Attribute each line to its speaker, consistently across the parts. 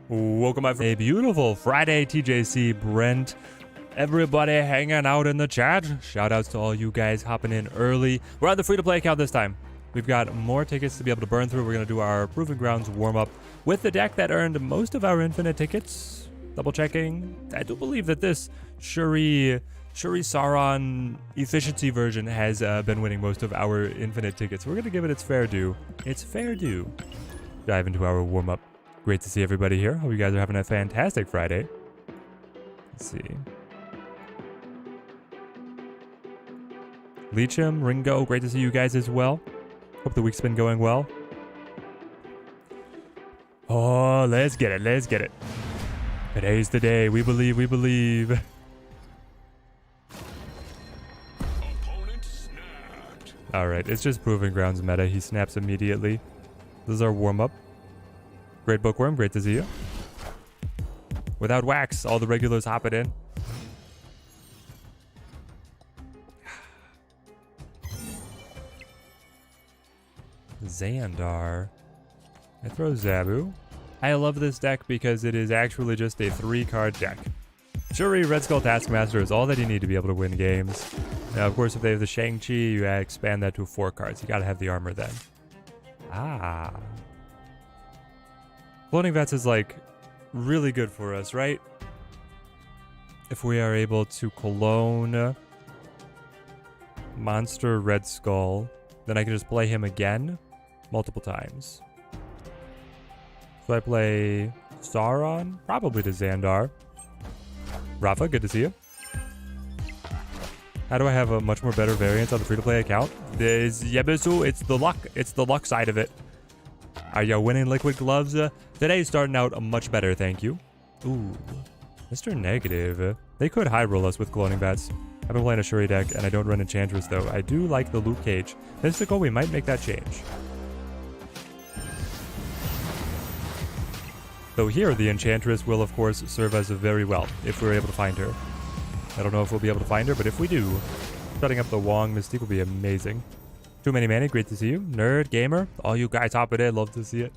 Speaker 1: Welcome back for a beautiful Friday, TJC, Brent. Everybody hanging out in the chat. Shout outs to all you guys hopping in early. We're on the free-to-play account this time. We've got more tickets to be able to burn through. We're going to do our Proving Grounds warm-up with the deck that earned most of our infinite tickets. Double checking. I do believe that this Shuri Sauron efficiency version has been winning most of our infinite tickets. We're going to give it its fair due. It's fair due. Dive into our warm-up. Great to see everybody here. Hope you guys are having a fantastic Friday. Let's see. Leecham, Ringo, great to see you guys as well. Hope the week's been going well. Oh, let's get it. Let's get it. Today's the day. We believe. We believe. All right. It's just Proving Grounds meta. He snaps immediately. This is our warm-up. Great Bookworm. Great to see you. Without wax, all the regulars hop it in. Xandar. I throw Zabu. I love this deck because it is actually just a 3-card deck. Shuri, Red Skull, Taskmaster is all that you need to be able to win games. Now, of course, if they have the Shang-Chi, you expand that to 4 cards. You gotta have the armor then. Ah. Cloning Vets is, like, really good for us, right? If we are able to clone Monster Red Skull, then I can just play him again multiple times. So I play Sauron, probably to Xandar. Rafa, good to see you. How do I have a much more better variance on the free-to-play account? There's Yebisu, it's the luck. It's the luck side of it. Are you winning Liquid Gloves? Today's starting out much better, thank you. Ooh, Mr. Negative. They could high roll us with Cloning Bats. I've been playing a Shuri deck, and I don't run Enchantress, though. I do like the Luke Cage. Mystical, we might make that change. Though here, the Enchantress will, of course, serve us very well, if we're able to find her. I don't know if we'll be able to find her, but if we do, setting up the Wong Mystique will be amazing. Too Many Manny, great to see you. Nerd, Gamer, all you guys hop it in, love to see it.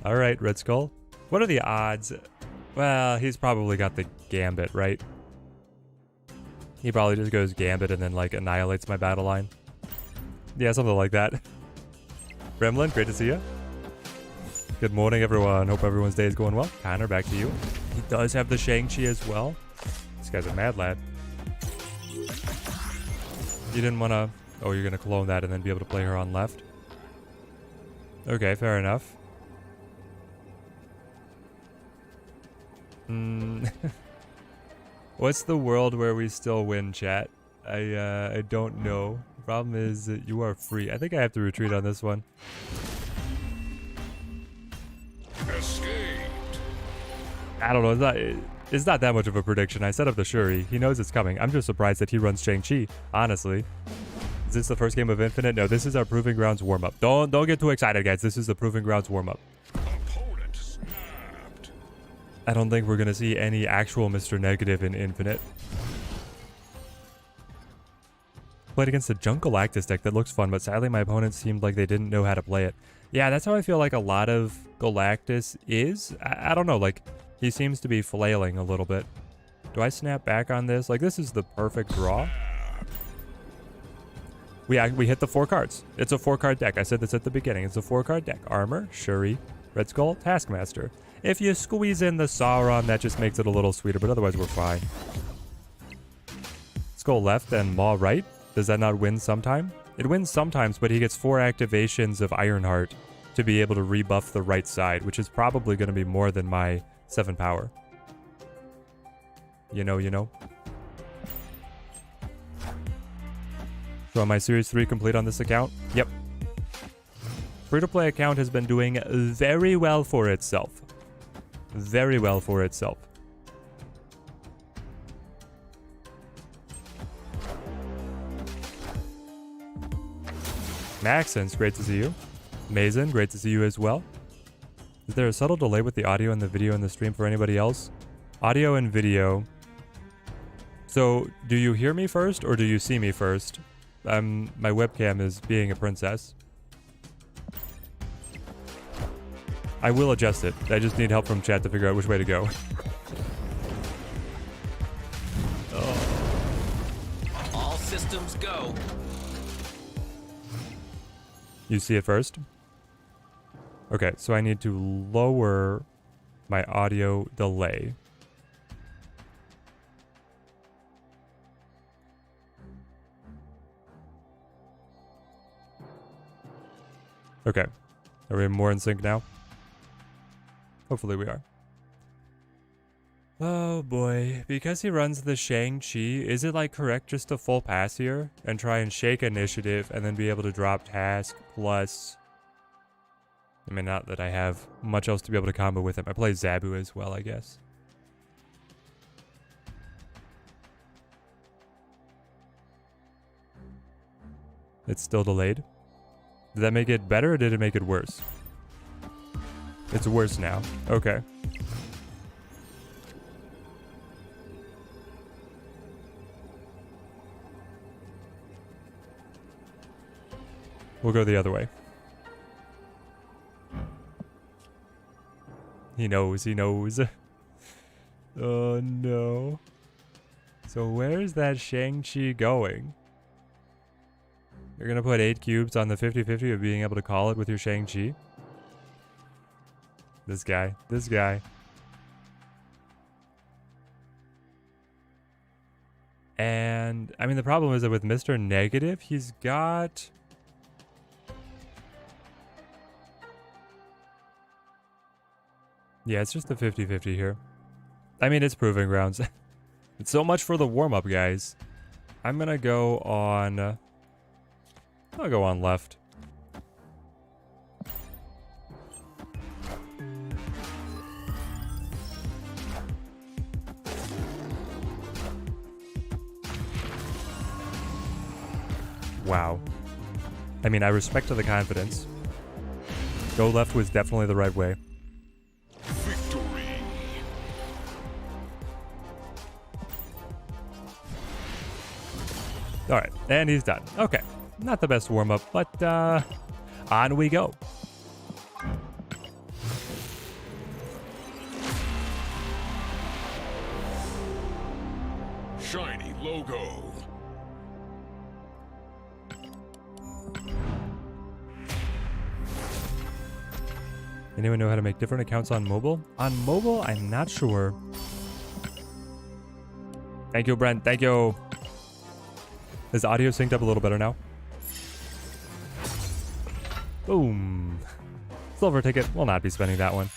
Speaker 1: Alright, Red Skull. What are the odds? Well, he's probably got the Gambit, right? He probably just goes Gambit and then, like, annihilates my battle line. Yeah, something like that. Gremlin, great to see you. Good morning, everyone. Hope everyone's day is going well. Connor, back to you. He does have the Shang-Chi as well. This guy's a mad lad. You didn't want to... Oh, you're going to clone that and then be able to play her on left? Okay, fair enough. What's the world where we still win, chat? I don't know. The problem is that you are free. I think I have to retreat on this one.
Speaker 2: Escaped.
Speaker 1: I don't know. It's not that much of a prediction. I set up the Shuri. He knows it's coming. I'm just surprised that he runs Shang-Chi, honestly. Is this the first game of Infinite? No, this is our Proving Grounds warm-up. Don't get too excited, guys. This is the Proving Grounds warm-up.
Speaker 2: Opponent snapped.
Speaker 1: I don't think we're going to see any actual Mr. Negative in Infinite. Played against a Junk Galactus deck that looks fun, but sadly my opponents seemed like they didn't know how to play it. Yeah, that's how I feel like a lot of Galactus is. I don't know, like, he seems to be flailing a little bit. Do I snap back on this? Like, this is the perfect draw. We hit the 4 cards. It's a 4-card deck. I said this at the beginning. It's a 4-card deck. Armor, Shuri, Red Skull, Taskmaster. If you squeeze in the Sauron, that just makes it a little sweeter, but otherwise we're fine. Skull left and Maw right. Does that not win sometime? It wins sometimes, but he gets 4 activations of Ironheart to be able to rebuff the right side, which is probably going to be more than my 7 power. You know. So am I Series 3 complete on this account? Yep. Free-to-play account has been doing very well for itself. Very well for itself. Maxence, great to see you. Mason, great to see you as well. Is there a subtle delay with the audio and the video in the stream for anybody else? Audio and video. So, do you hear me first or do you see me first? My webcam is being a princess. I will adjust it. I just need help from chat to figure out which way to go.
Speaker 3: All systems go.
Speaker 1: You see it first? Okay, so I need to lower my audio delay. Okay. Are we more in sync now? Hopefully we are. Oh boy. Because he runs the Shang-Chi, is it like correct just to full pass here and try and shake initiative and then be able to drop task plus... I mean, not that I have much else to be able to combo with him. I play Zabu as well, I guess. It's still delayed. Did that make it better or did it make it worse? It's worse now. Okay. We'll go the other way. He knows, he knows. Oh no. So where's that Shang-Chi going? You're gonna put 8 cubes on the 50-50 of being able to call it with your Shang-Chi? This guy. This guy. And, I mean, the problem is that with Mr. Negative, he's got... Yeah, it's just the 50-50 here. I mean, it's proving grounds. It's so much for the warm-up, guys. I'm gonna go on... I'll go on left. Wow. I mean, I respect the confidence. Go left was definitely the right way.
Speaker 2: Victory.
Speaker 1: Alright, and he's done. Okay. Not the best warm-up, but on we go.
Speaker 2: Shiny logo.
Speaker 1: Anyone know how to make different accounts on mobile? On mobile, I'm not sure. Thank you, Brent. Thank you. Is audio synced up a little better now? Boom. Silver ticket. Will not be spending that one.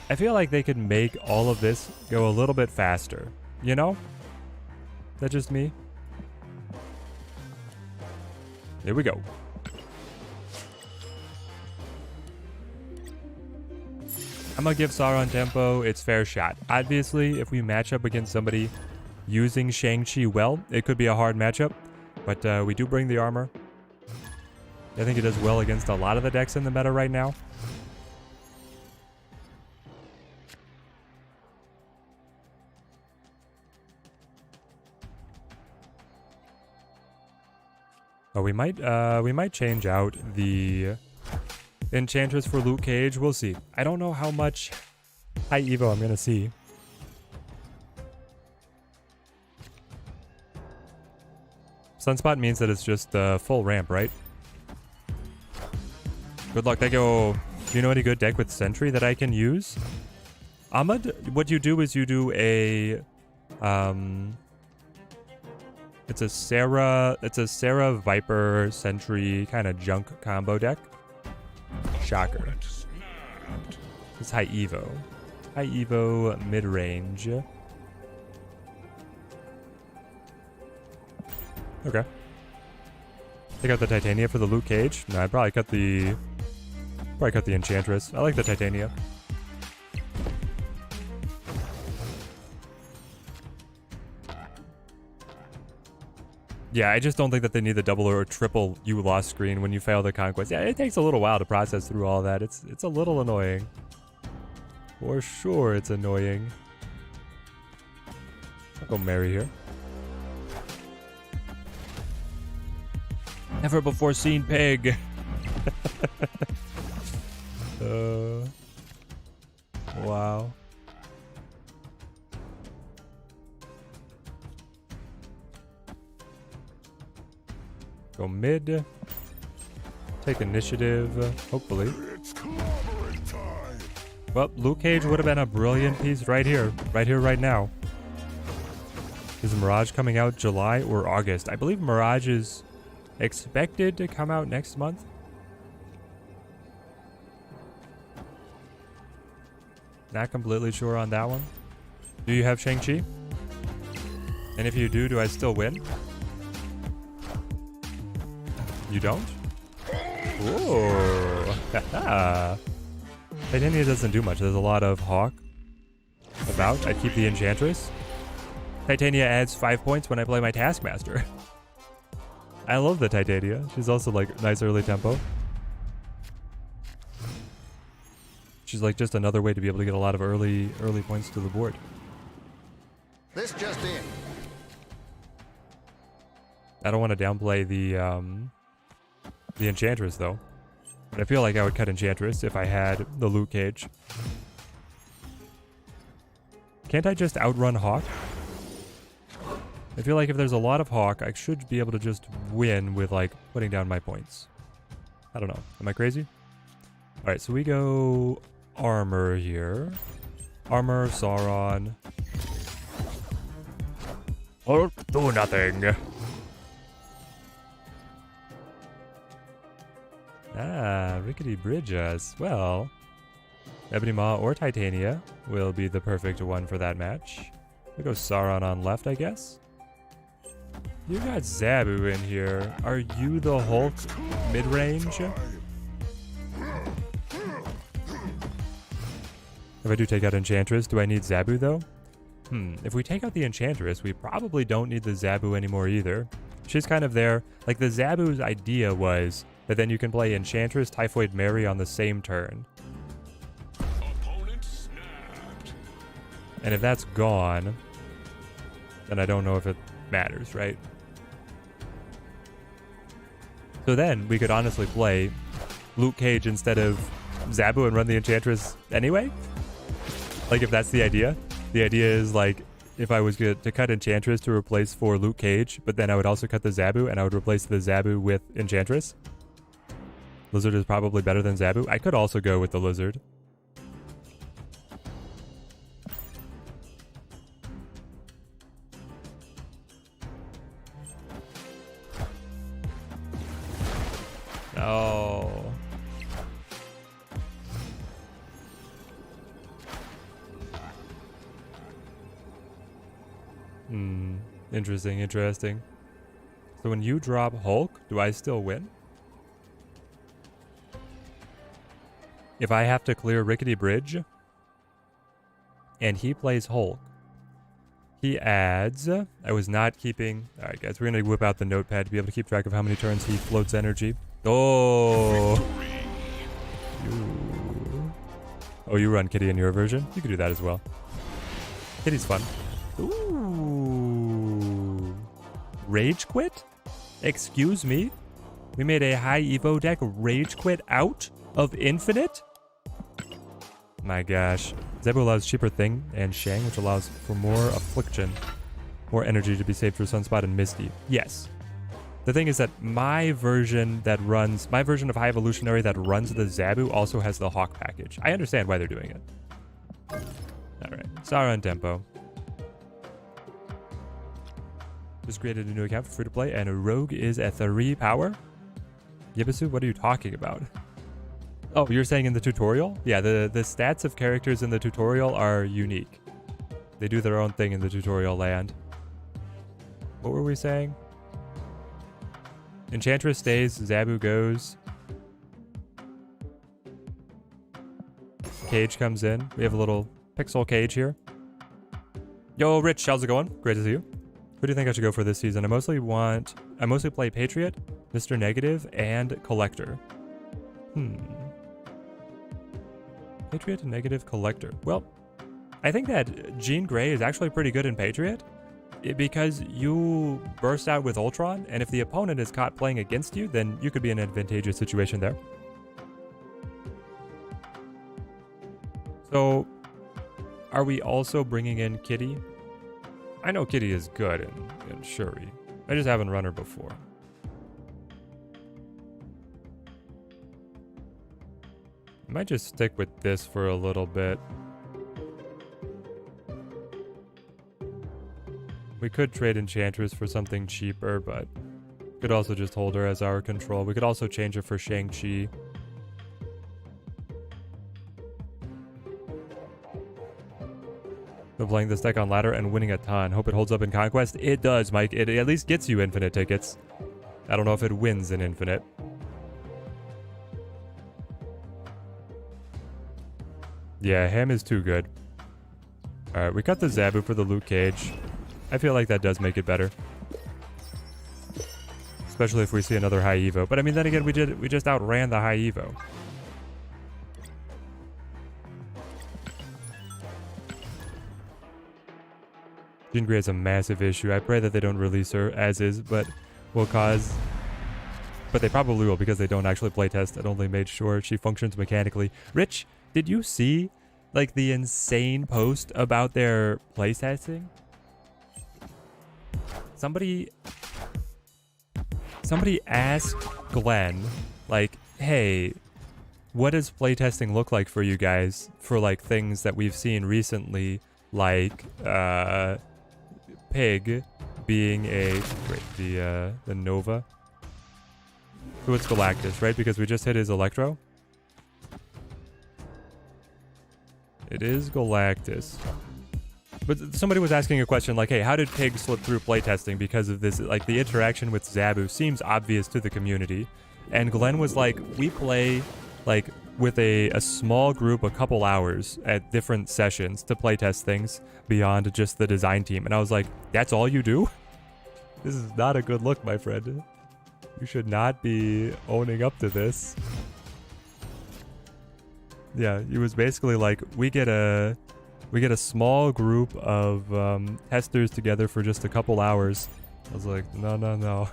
Speaker 1: I feel like they could make all of this go a little bit faster. You know? Is that just me? Here we go. I'm gonna give Sauron tempo its fair shot. Obviously, if we match up against somebody using Shang-Chi well, it could be a hard matchup. But we do bring the armor. I think it does well against a lot of the decks in the meta right now. Oh, we might change out the Enchantress for Luke Cage. We'll see. I don't know how much high Evo I'm gonna see. Sunspot means that it's just the full ramp, right? Good luck. Thank you. Do you know any good deck with Sentry that I can use? Ahmad, what you do is you do a it's a Sarah Viper Sentry kind of junk combo deck. Shocker. It's high Evo. High Evo mid-range. Okay. Take out the Titania for the Luke Cage. No, I'd probably cut the Enchantress. I like the Titania. Yeah, I just don't think that they need the double or triple you lost screen when you fail the Conquest. Yeah, it takes a little while to process through all that. It's a little annoying. For sure, it's annoying. I'll go Mary here. Never before seen pig. Wow. Go mid. Take initiative, hopefully.
Speaker 2: It's clobbering time.
Speaker 1: Well, Luke Cage would have been a brilliant piece right here, right now. Is Mirage coming out July or August? I believe Mirage is expected to come out next month. Not completely sure on that one. Do you have Shang-Chi? And if you do I still win? You don't? Ooh. Haha. Titania doesn't do much. There's a lot of Hawk about. I keep the Enchantress. Titania adds 5 points when I play my Taskmaster. I love the Titania. She's also like nice early tempo. She's like just another way to be able to get a lot of early points to the board.
Speaker 4: This just in.
Speaker 1: I don't want to downplay the Enchantress though. But I feel like I would cut Enchantress if I had the Luke Cage. Can't I just outrun Hawk? I feel like if there's a lot of Hawk, I should be able to just win with like putting down my points. I don't know. Am I crazy? Alright, so we go armor here. Armor, Sauron. Or do nothing. Ah, Rickety Bridges. Well, Ebony Maw or Titania will be the perfect one for that match. We go Sauron on left, I guess. You got Zabu in here. Are you the Hulk mid-range? If I do take out Enchantress, do I need Zabu though? If we take out the Enchantress, we probably don't need the Zabu anymore either. She's kind of there. Like the Zabu's idea was that then you can play Enchantress, Typhoid Mary on the same turn.
Speaker 2: Opponent snapped.
Speaker 1: And if that's gone, then I don't know if it matters, right? So then we could honestly play Luke Cage instead of Zabu and run the Enchantress anyway? Like if that's the idea. The idea is like if I was to cut Enchantress to replace for Luke Cage, but then I would also cut the Zabu and I would replace the Zabu with Enchantress. Lizard is probably better than Zabu. I could also go with the Lizard. Oh. Interesting. So when you drop Hulk, do I still win? If I have to clear Rickety Bridge and he plays Hulk, he adds... I was not keeping... Alright guys, we're going to whip out the notepad to be able to keep track of how many turns he floats energy. Oh! Oh, you run Kitty in your version? You can do that as well. Kitty's fun. Ooh. Rage quit? Excuse me? We made a high Evo deck rage quit out of Infinite? My gosh. Zebu allows cheaper Thing and Shang, which allows for more affliction. More energy to be saved for Sunspot and Misty. Yes. The thing is that my version of High Evolutionary that runs the Zabu also has the Hawk package. I understand why they're doing it. Alright. Sauron tempo. Just created a new account for free to play, and a rogue is at 3 power. Yibisu, what are you talking about? Oh, you're saying in the tutorial? Yeah, the stats of characters in the tutorial are unique. They do their own thing in the tutorial land. What were we saying? Enchantress stays, Zabu goes. Cage comes in. We have a little pixel Cage here. Yo, Rich, how's it going? Great to see you. Who do you think I should go for this season? I mostly play Patriot, Mr. Negative, and Collector. Patriot, Negative, Collector. Well, I think that Jean Grey is actually pretty good in Patriot. because you burst out with Ultron, and if the opponent is caught playing against you, then you could be in an advantageous situation there. So, are we also bringing in Kitty? I know Kitty is good in Shuri. I just haven't run her before. I might just stick with this for a little bit. We could trade Enchantress for something cheaper, but could also just hold her as our control. We could also change her for Shang-Chi. Been playing this deck on ladder and winning a ton. Hope it holds up in Conquest. It does, Mike. It at least gets you infinite tickets. I don't know if it wins in infinite. Yeah, Ham is too good. Alright, we cut the Zabu for the Luke Cage. I feel like that does make it better. Especially if we see another high Evo. But I mean, then again, we just outran the high Evo. Jean Grey has a massive issue. I pray that they don't release her as is, but will cause... But they probably will because they don't actually playtest. It only made sure she functions mechanically. Rich, did you see like the insane post about their playtesting? Somebody asked Glenn, like, hey, what does playtesting look like for you guys for like things that we've seen recently, like Pig being a the Nova. So it's Galactus, right? Because we just hit his Electro. It is Galactus. But somebody was asking a question like, hey, how did Pig slip through playtesting because of this? Like, the interaction with Zabu seems obvious to the community. And Glenn was like, we play, like, with a small group a couple hours at different sessions to playtest things beyond just the design team. And I was like, that's all you do? This is not a good look, my friend. You should not be owning up to this. Yeah, it was basically like, we get a small group of testers together for just a couple hours. I was like, no, no, no.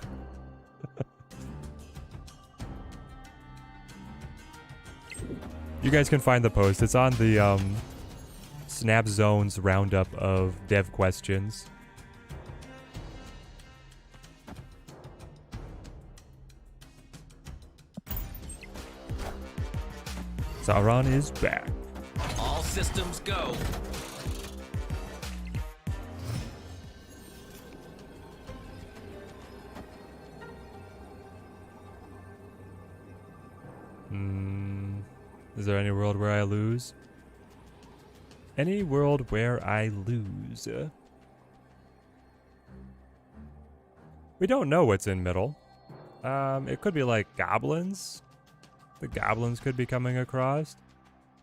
Speaker 1: You guys can find the post. It's on the Snap Zones roundup of dev questions. Sauron is back.
Speaker 3: All systems go.
Speaker 1: Is there any world where I lose? Any world where I lose? We don't know what's in middle. It could be like goblins. The goblins could be coming across.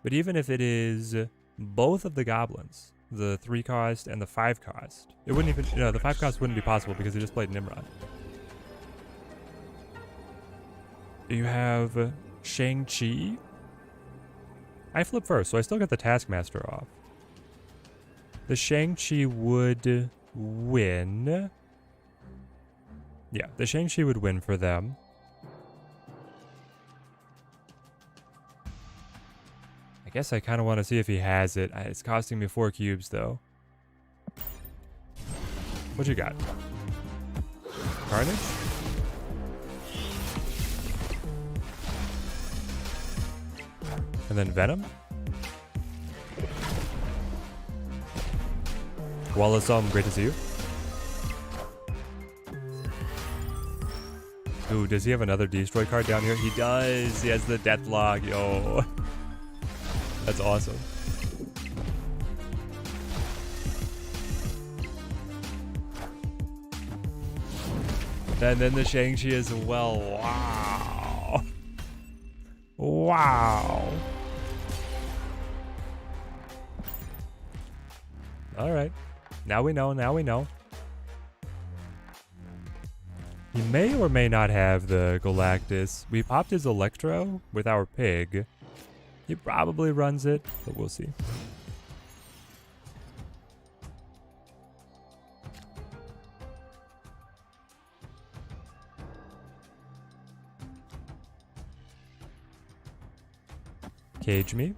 Speaker 1: But even if it is both of the goblins, the 3 cost and the 5 cost, it wouldn't even, the 5 cost wouldn't be possible because they just played Nimrod. You have Shang-Chi. I flip first, so I still get the Taskmaster off. The Shang-Chi would win. Yeah, the Shang-Chi would win for them. I guess I kind of want to see if he has it. It's costing me 4 cubes, though. What you got? Carnage? And then Venom? Wallace, great to see you. Ooh, does he have another Destroy card down here? He does! He has the Deathlock, yo! That's awesome. And then the Shang-Chi as well. Wow! Wow! Alright. Now we know, now we know. He may or may not have the Galactus. We popped his Electro with our Pig. He probably runs it, but we'll see. Cage me.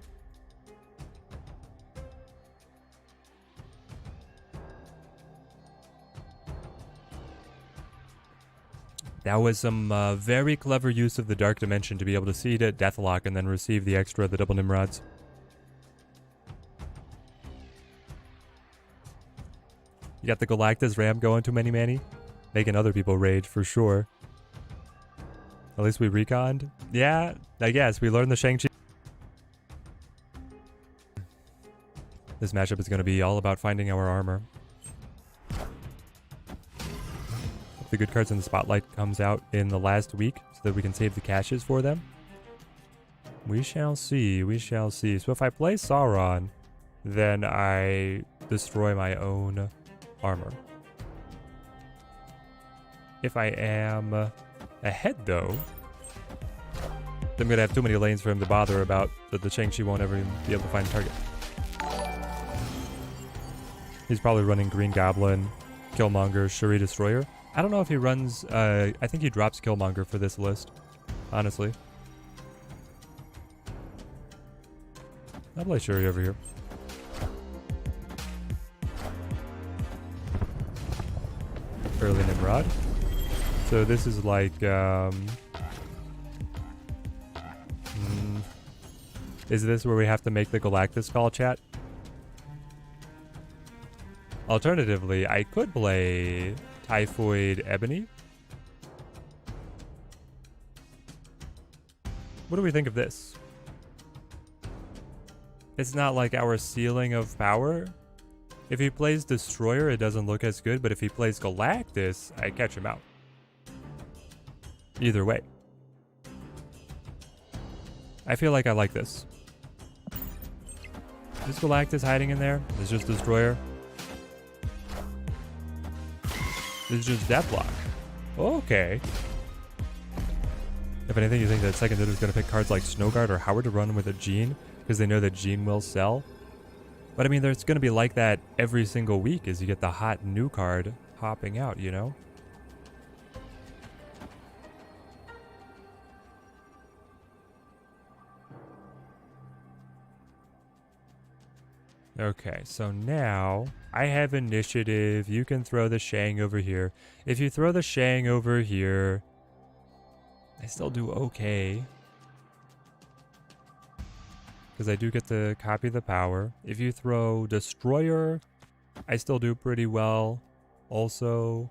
Speaker 1: That was some very clever use of the Dark Dimension to be able to seed it, Deathlock, and then receive the extra of the double Nimrods. You got the Galactus Ram going too many Manny. Making other people rage for sure. At least we reconned. Yeah, I guess. We learned the Shang-Chi. This matchup is going to be all about finding our armor. The good cards in the spotlight comes out in the last week so that we can save the caches for them. We shall see. We shall see. So if I play Sauron, then I destroy my own armor. If I am ahead, though, then I'm going to have too many lanes for him to bother about that the Shang-Chi won't ever be able to find a target. He's probably running Green Goblin, Killmonger, Shuri Destroyer. I don't know if he runs, I think he drops Killmonger for this list, honestly. I'll play Shuri over here. Early Nimrod. So this is like, is this where we have to make the Galactus call, chat? Alternatively, I could play Typhoid Ebony. What do we think of this? It's not like our ceiling of power. If he plays Destroyer, it doesn't look as good, but if he plays Galactus, I catch him out. Either way. I feel like I like this. Is Galactus hiding in there? It's just Destroyer. This is just Deathlock. Okay. If anything, you think that second hitter is going to pick cards like Snowguard or Howard to run with a Gene because they know that Gene will sell. But I mean, there's going to be like that every single week as you get the hot new card hopping out, you know? Okay, so now I have initiative. You can throw the Shang over here. If you throw the Shang over here, I still do okay. Because I do get to copy the power. If you throw Destroyer, I still do pretty well. Also,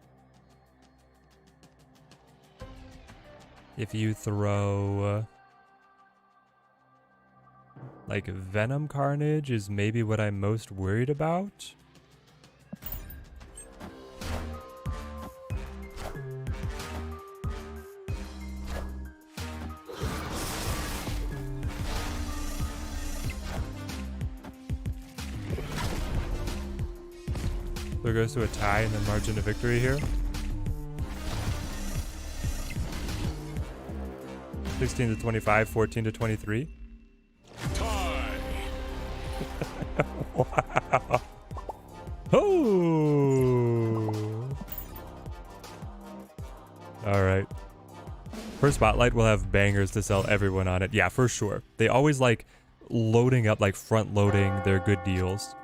Speaker 1: if you throw like Venom Carnage is maybe what I'm most worried about. So it goes to a tie and then margin of victory here. 16 to 25, 14 to 23. Wow. Oh. All right. First spotlight will have bangers to sell everyone on it. Yeah, for sure. They always like loading up, like front loading their good deals.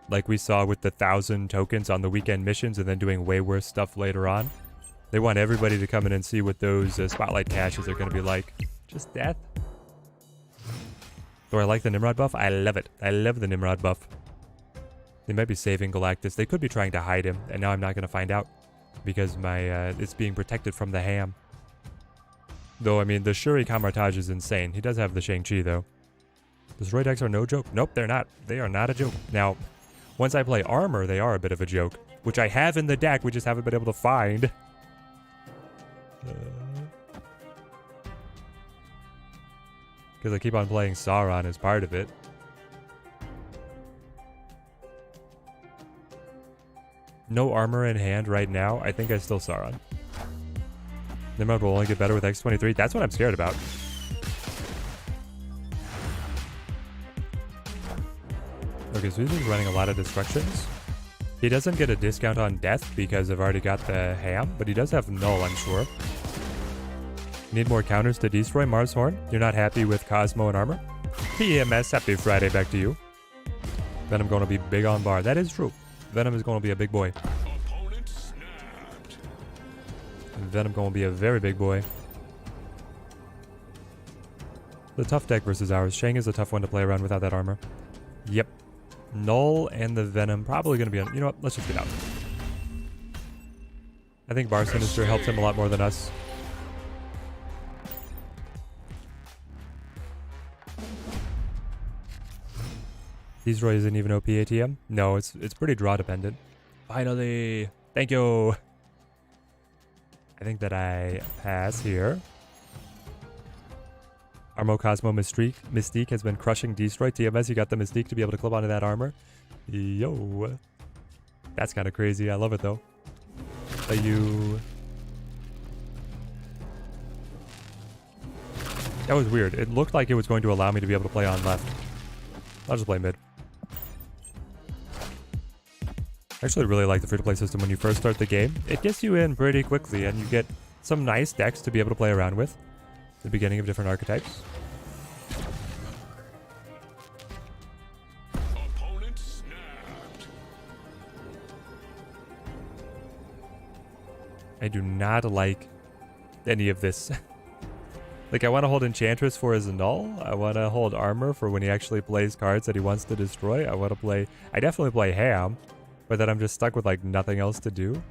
Speaker 1: Like we saw with the 1,000 tokens on the weekend missions and then doing way worse stuff later on. They want everybody to come in and see what those spotlight caches are going to be like. Just death. Do I like the Nimrod buff? I love it. I love the Nimrod buff. They might be saving Galactus. They could be trying to hide him, and now I'm not going to find out because my it's being protected from the ham. Though, I mean, the Shuri Kamartage is insane. He does have the Shang-Chi, though. Destroy decks are no joke. Nope, they're not. They are not a joke. Now, once I play armor, they are a bit of a joke, which I have in the deck. We just haven't been able to find. Because I keep on playing Sauron as part of it. No armor in hand right now. I think I still Sauron. Nimrod will only get better with X23. That's what I'm scared about. Okay, so he's just running a lot of destructions. He doesn't get a discount on death because I've already got the ham, but he does have null, I'm sure. Need more counters to destroy Mars Horn? You're not happy with Cosmo and armor? TMS, happy Friday back to you. Venom going to be big on bar. That is true. Venom is going to be a big boy.
Speaker 2: Opponent snapped.
Speaker 1: Venom going to be a very big boy. The tough deck versus ours. Shang is a tough one to play around without that armor. Yep. Null and the Venom probably going to be on... You know what? Let's just get out. I think Bar Sinister helps him a lot more than us. Destroy isn't even OP ATM? No, it's pretty draw dependent. Finally! Thank you! I think that I pass here. Armo Cosmo Mystique has been crushing Destroy. TMS, you got the Mystique to be able to clip onto that armor. Yo! That's kind of crazy. I love it though. You... That was weird. It looked like it was going to allow me to be able to play on left. I'll just play mid. I actually really like the free-to-play system when you first start the game. It gets you in pretty quickly and you get some nice decks to be able to play around with. The beginning of different archetypes.
Speaker 2: Opponent snapped.
Speaker 1: I do not like any of this. Like, I want to hold Enchantress for his null. I want to hold armor for when he actually plays cards that he wants to destroy. I want to play... I definitely play Ham, but then I'm just stuck with, like, nothing else to do.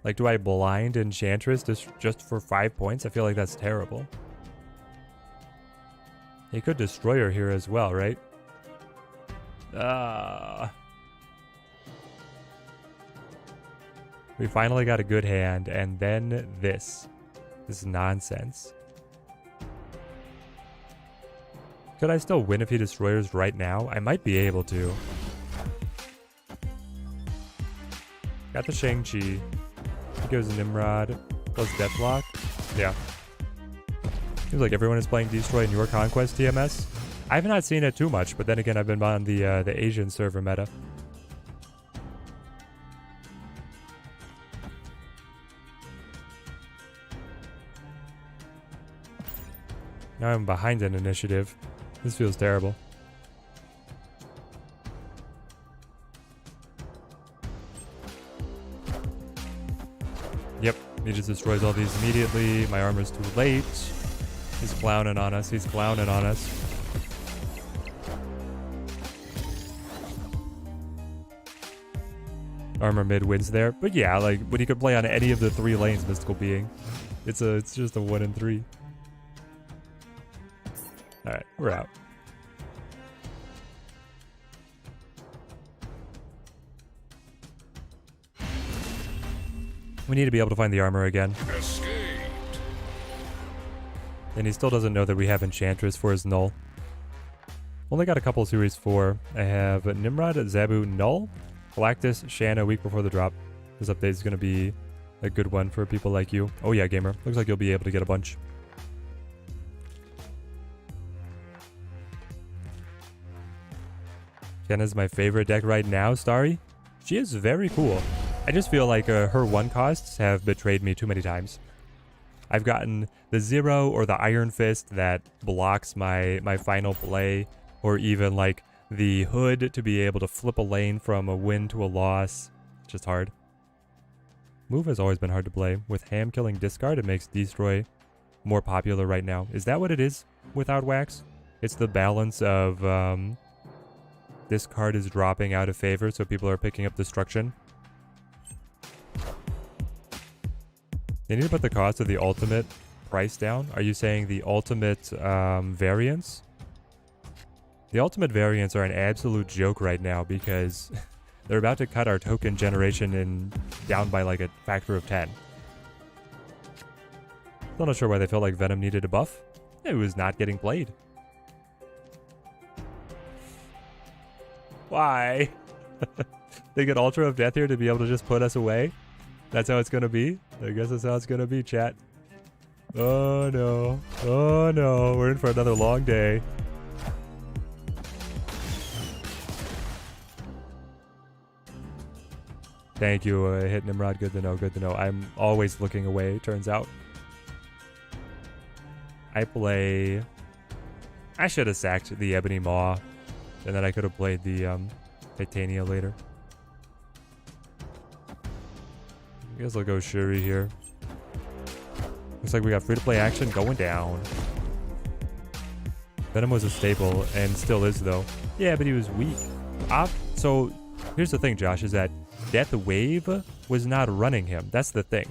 Speaker 1: Like, do I blind Enchantress just for 5 points? I feel like that's terrible. He could destroy her here as well, right? We finally got a good hand, and then this. This is nonsense. Could I still win if he destroys right now? I might be able to. Got the Shang-Chi. He goes Nimrod. Plus Deathlock. Yeah. Seems like everyone is playing Destroy in your Conquest TMS. I have not seen it too much, but then again, I've been on the Asian server meta. Now I'm behind an initiative. This feels terrible. Yep, he just destroys all these immediately. My armor's too late. He's clowning on us. He's clowning on us. Armor mid wins there. But yeah, like, when he could play on any of the 3 lanes, Mystical Being. It's just a 1 in 3. Alright, we're out. We need to be able to find the armor again.
Speaker 2: Escaped.
Speaker 1: And he still doesn't know that we have Enchantress for his null. Only got a couple Series 4. I have Nimrod, Zabu, null. Galactus, Shanna, week before the drop. This update is going to be a good one for people like you. Oh yeah, gamer. Looks like you'll be able to get a bunch. Shanna's my favorite deck right now, Starry. She is very cool. I just feel like her 1 costs have betrayed me too many times. I've gotten the 0 or the Iron Fist that blocks my final play, or even like the Hood to be able to flip a lane from a win to a loss. It's just hard. Move has always been hard to play. With Ham killing discard, it makes Destroy more popular right now. Is that what it is without Wax? It's the balance of this card is dropping out of favor, so people are picking up Destruction. They need to put the cost of the ultimate price down. Are you saying the ultimate variants? The ultimate variants are an absolute joke right now because they're about to cut our token generation down by like a factor of 10. Still not sure why they felt like Venom needed a buff. It was not getting played. Why? They get Ultra of Death here to be able to just put us away? That's how it's gonna be? I guess that's how it's gonna be, chat. Oh no. Oh no. We're in for another long day. Thank you. Hit Nimrod. Good to know. Good to know. I'm always looking away, turns out. I play I should have sacked the Ebony Maw, and then I could have played the Titania later. I guess I'll go Shuri here. Looks like we got free-to-play action going down. Venom was a staple, and still is, though. Yeah, but he was weak. So, here's the thing, Josh, is that Death Wave was not running him. That's the thing.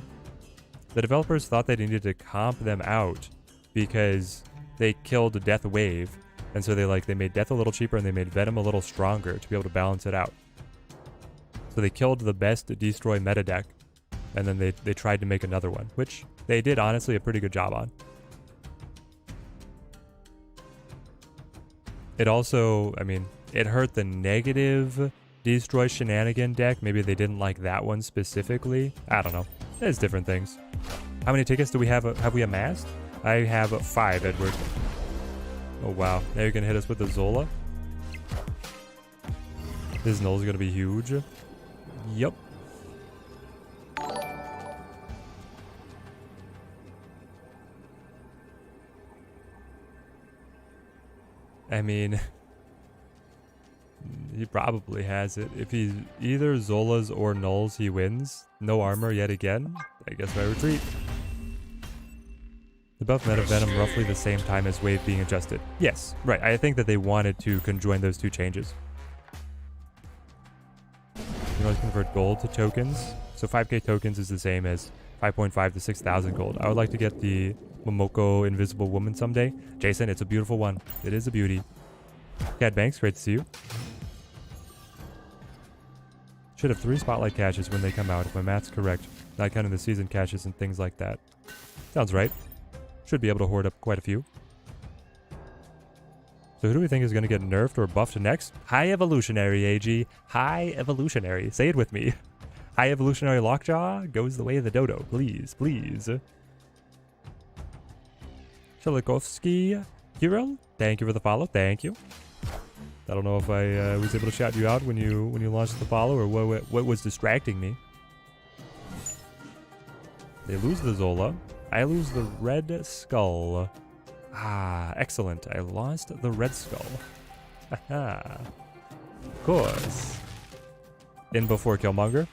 Speaker 1: The developers thought they needed to comp them out because they killed Death Wave, and so they made Death a little cheaper and they made Venom a little stronger to be able to balance it out. So they killed the best Destroy meta deck, and then they tried to make another one, which they did honestly a pretty good job on. It also, I mean, it hurt the negative Destroy Shenanigan deck. Maybe they didn't like that one specifically. I don't know. There's different things. How many tickets do we have we amassed? I have 5, Edward. Oh, wow. Now you're going to hit us with the Zola? This null's going to be huge. Yup. I mean, he probably has it. If he's either Zolas or nulls, he wins. No armor yet again. I guess I retreat. The buff meta Venom roughly the same time as Wave being adjusted. Yes, right. I think that they wanted to conjoin those two changes. You can always convert gold to tokens. So 5k tokens is the same as 5.5 to 6,000 gold. I would like to get the Momoko Invisible Woman someday. Jason, it's a beautiful one. It is a beauty. Cat Banks, great to see you. Should have 3 spotlight caches when they come out, if my math's correct. Not counting the season caches and things like that. Sounds right. Should be able to hoard up quite a few. So who do we think is going to get nerfed or buffed next? High Evolutionary, AG. High Evolutionary. Say it with me. High Evolutionary Lockjaw goes the way of the dodo. Please, please. Shalikovsky Kirill, thank you for the follow. Thank you. I don't know if I was able to shout you out when you launched the follow or what was distracting me. They lose the Zola. I lose the Red Skull. Ah, excellent. I lost the Red Skull. Haha. Of course. In before Killmonger.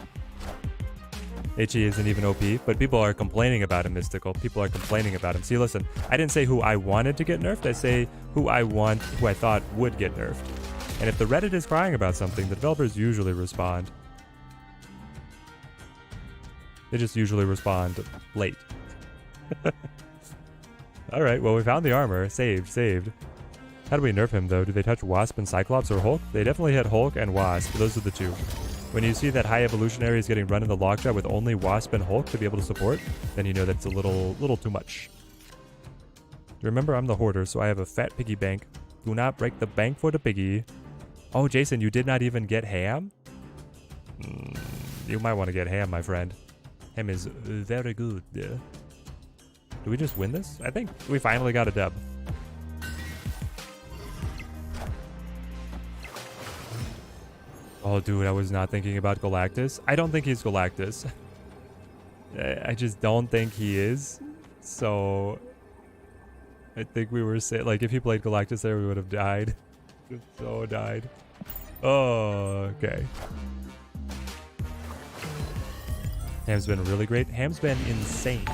Speaker 1: HE isn't even OP, but people are complaining about him, Mystical. People are complaining about him. See, listen, I didn't say who I wanted to get nerfed. I say who I thought would get nerfed. And if the Reddit is crying about something, the developers usually respond. They just usually respond late. Alright, well, we found the armor. Saved. How do we nerf him, though? Do they touch Wasp and Cyclops or Hulk? They definitely hit Hulk and Wasp. Those are the two. When you see that High Evolutionary is getting run in the lockjaw with only Wasp and Hulk to be able to support, then you know that's a little too much. Remember, I'm the hoarder, so I have a fat piggy bank. Do not break the bank for the piggy. Oh, Jason, you did not even get ham? You might want to get ham, my friend. Ham is very good. Do we just win this? I think we finally got a dub. Oh, dude, I was not thinking about Galactus. I don't think he's Galactus. I just don't think he is. So, I think we were saying, like, if he played Galactus there, we would have died. So died. Oh, okay. Ham's been really great. Ham's been insane.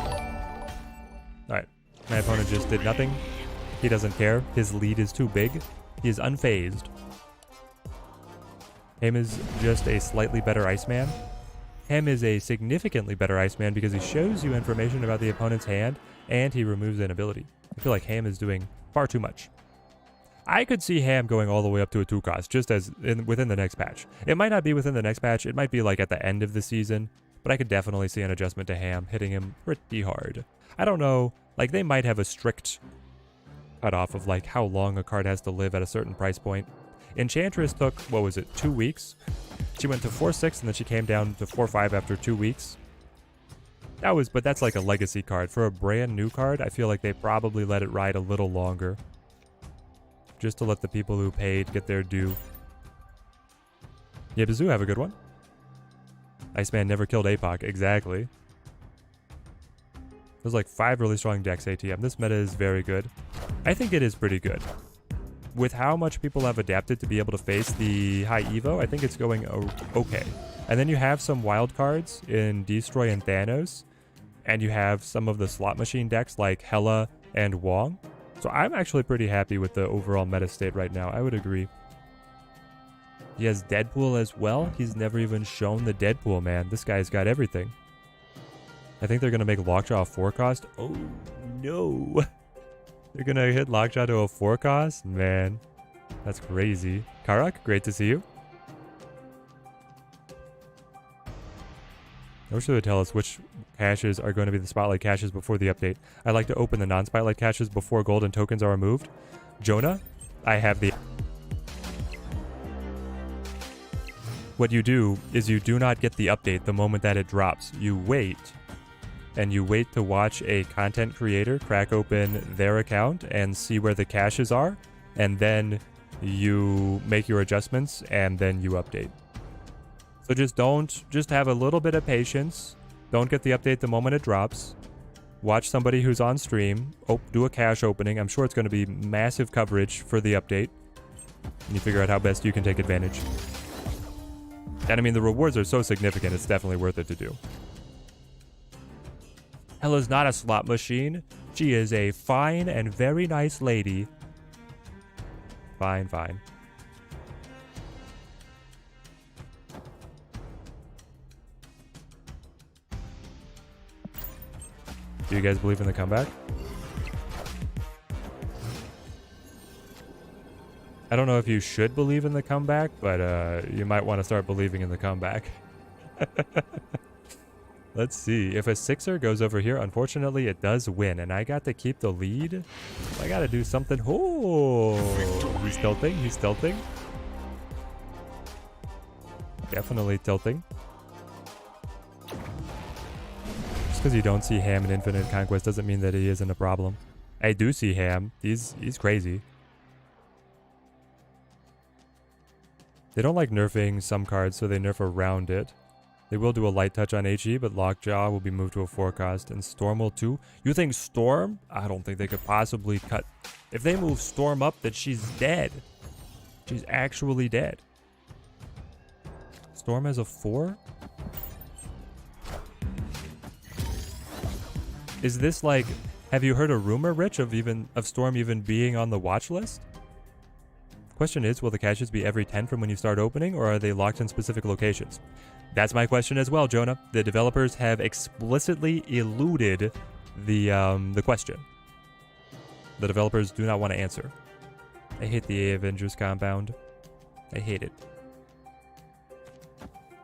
Speaker 1: Alright. My opponent just did nothing. He doesn't care. His lead is too big. He is unfazed. Ham is just a slightly better Iceman. Ham is a significantly better Iceman because he shows you information about the opponent's hand and he removes an ability. I feel like Ham is doing far too much. I could see Ham going all the way up to a 2-cost just as within the next patch. It might not be within the next patch. It might be like at the end of the season, but I could definitely see an adjustment to Ham hitting him pretty hard. I don't know, like they might have a strict cutoff of like how long a card has to live at a certain price point. Enchantress took, what was it, 2 weeks? She went to 4.6 and then she came down to 4.5 after 2 weeks. But that's like a legacy card. For a brand new card, I feel like they probably let it ride a little longer. Just to let the people who paid get their due. Yeah, Bazoo, have a good one. Iceman never killed APOC, exactly. There's like 5 really strong decks ATM. This meta is very good. I think it is pretty good. with how much people have adapted to be able to face the high Evo, I think it's going okay. And then you have some wild cards in Destroy and Thanos, and you have some of the slot machine decks like Hela and Wong. So I'm actually pretty happy with the overall meta state right now. I would agree. He has Deadpool as well. He's never even shown the Deadpool, man. This guy's got everything. I think they're going to make Lockjaw a 4 cost. Oh, no. They're going to hit Lockjaw to a 4 cost? Man, that's crazy. Karak, great to see you. I wish they would tell us which caches are going to be the spotlight caches before the update. I'd like to open the non-spotlight caches before golden tokens are removed. Jonah, I have the... What you do is you do not get the update the moment that it drops. You wait, and you wait to watch a content creator crack open their account and see where the caches are, and then you make your adjustments, and then you update. So just have a little bit of patience. Don't get the update the moment it drops. Watch somebody who's on stream, do a cache opening. I'm sure it's going to be massive coverage for the update. And you figure out how best you can take advantage. And I mean, the rewards are so significant, it's definitely worth it to do. Hela's not a slot machine. She is a fine and very nice lady. Fine, fine. Do you guys believe in the comeback? I don't know if you should believe in the comeback, but you might want to start believing in the comeback. Let's see. If a 6er goes over here, unfortunately, it does win. And I got to keep the lead. I got to do something. Oh, he's tilting. He's tilting. Definitely tilting. Just because you don't see Ham in Infinite Conquest doesn't mean that he isn't a problem. I do see Ham. He's crazy. They don't like nerfing some cards, so they nerf around it. They will do a light touch on HE, but Lockjaw will be moved to a 4 cost, and Storm will too. You think Storm? I don't think they could possibly cut. If they move Storm up, then she's dead. She's actually dead. Storm has a 4? Is this like, have you heard a rumor, Rich, of Storm even being on the watch list? Question is, will the caches be every 10 from when you start opening, or are they locked in specific locations? That's my question as well, Jonah. The developers have explicitly eluded the question. The developers do not want to answer. I hate the Avengers compound. I hate it.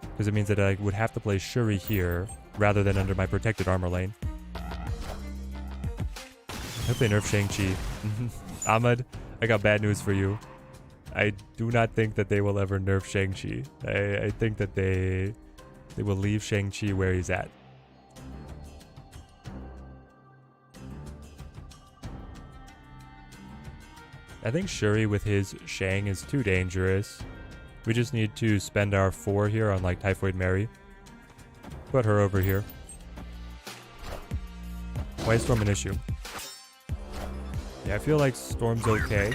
Speaker 1: Because it means that I would have to play Shuri here, rather than under my protected armor lane. I hope they nerf Shang-Chi. Ahmed, I got bad news for you. I do not think that they will ever nerf Shang-Chi. I think that they will leave Shang-Chi where he's at. I think Shuri with his Shang is too dangerous. We just need to spend our 4 here on like Typhoid Mary. Put her over here. Why is Storm an issue? Yeah, I feel like Storm's okay.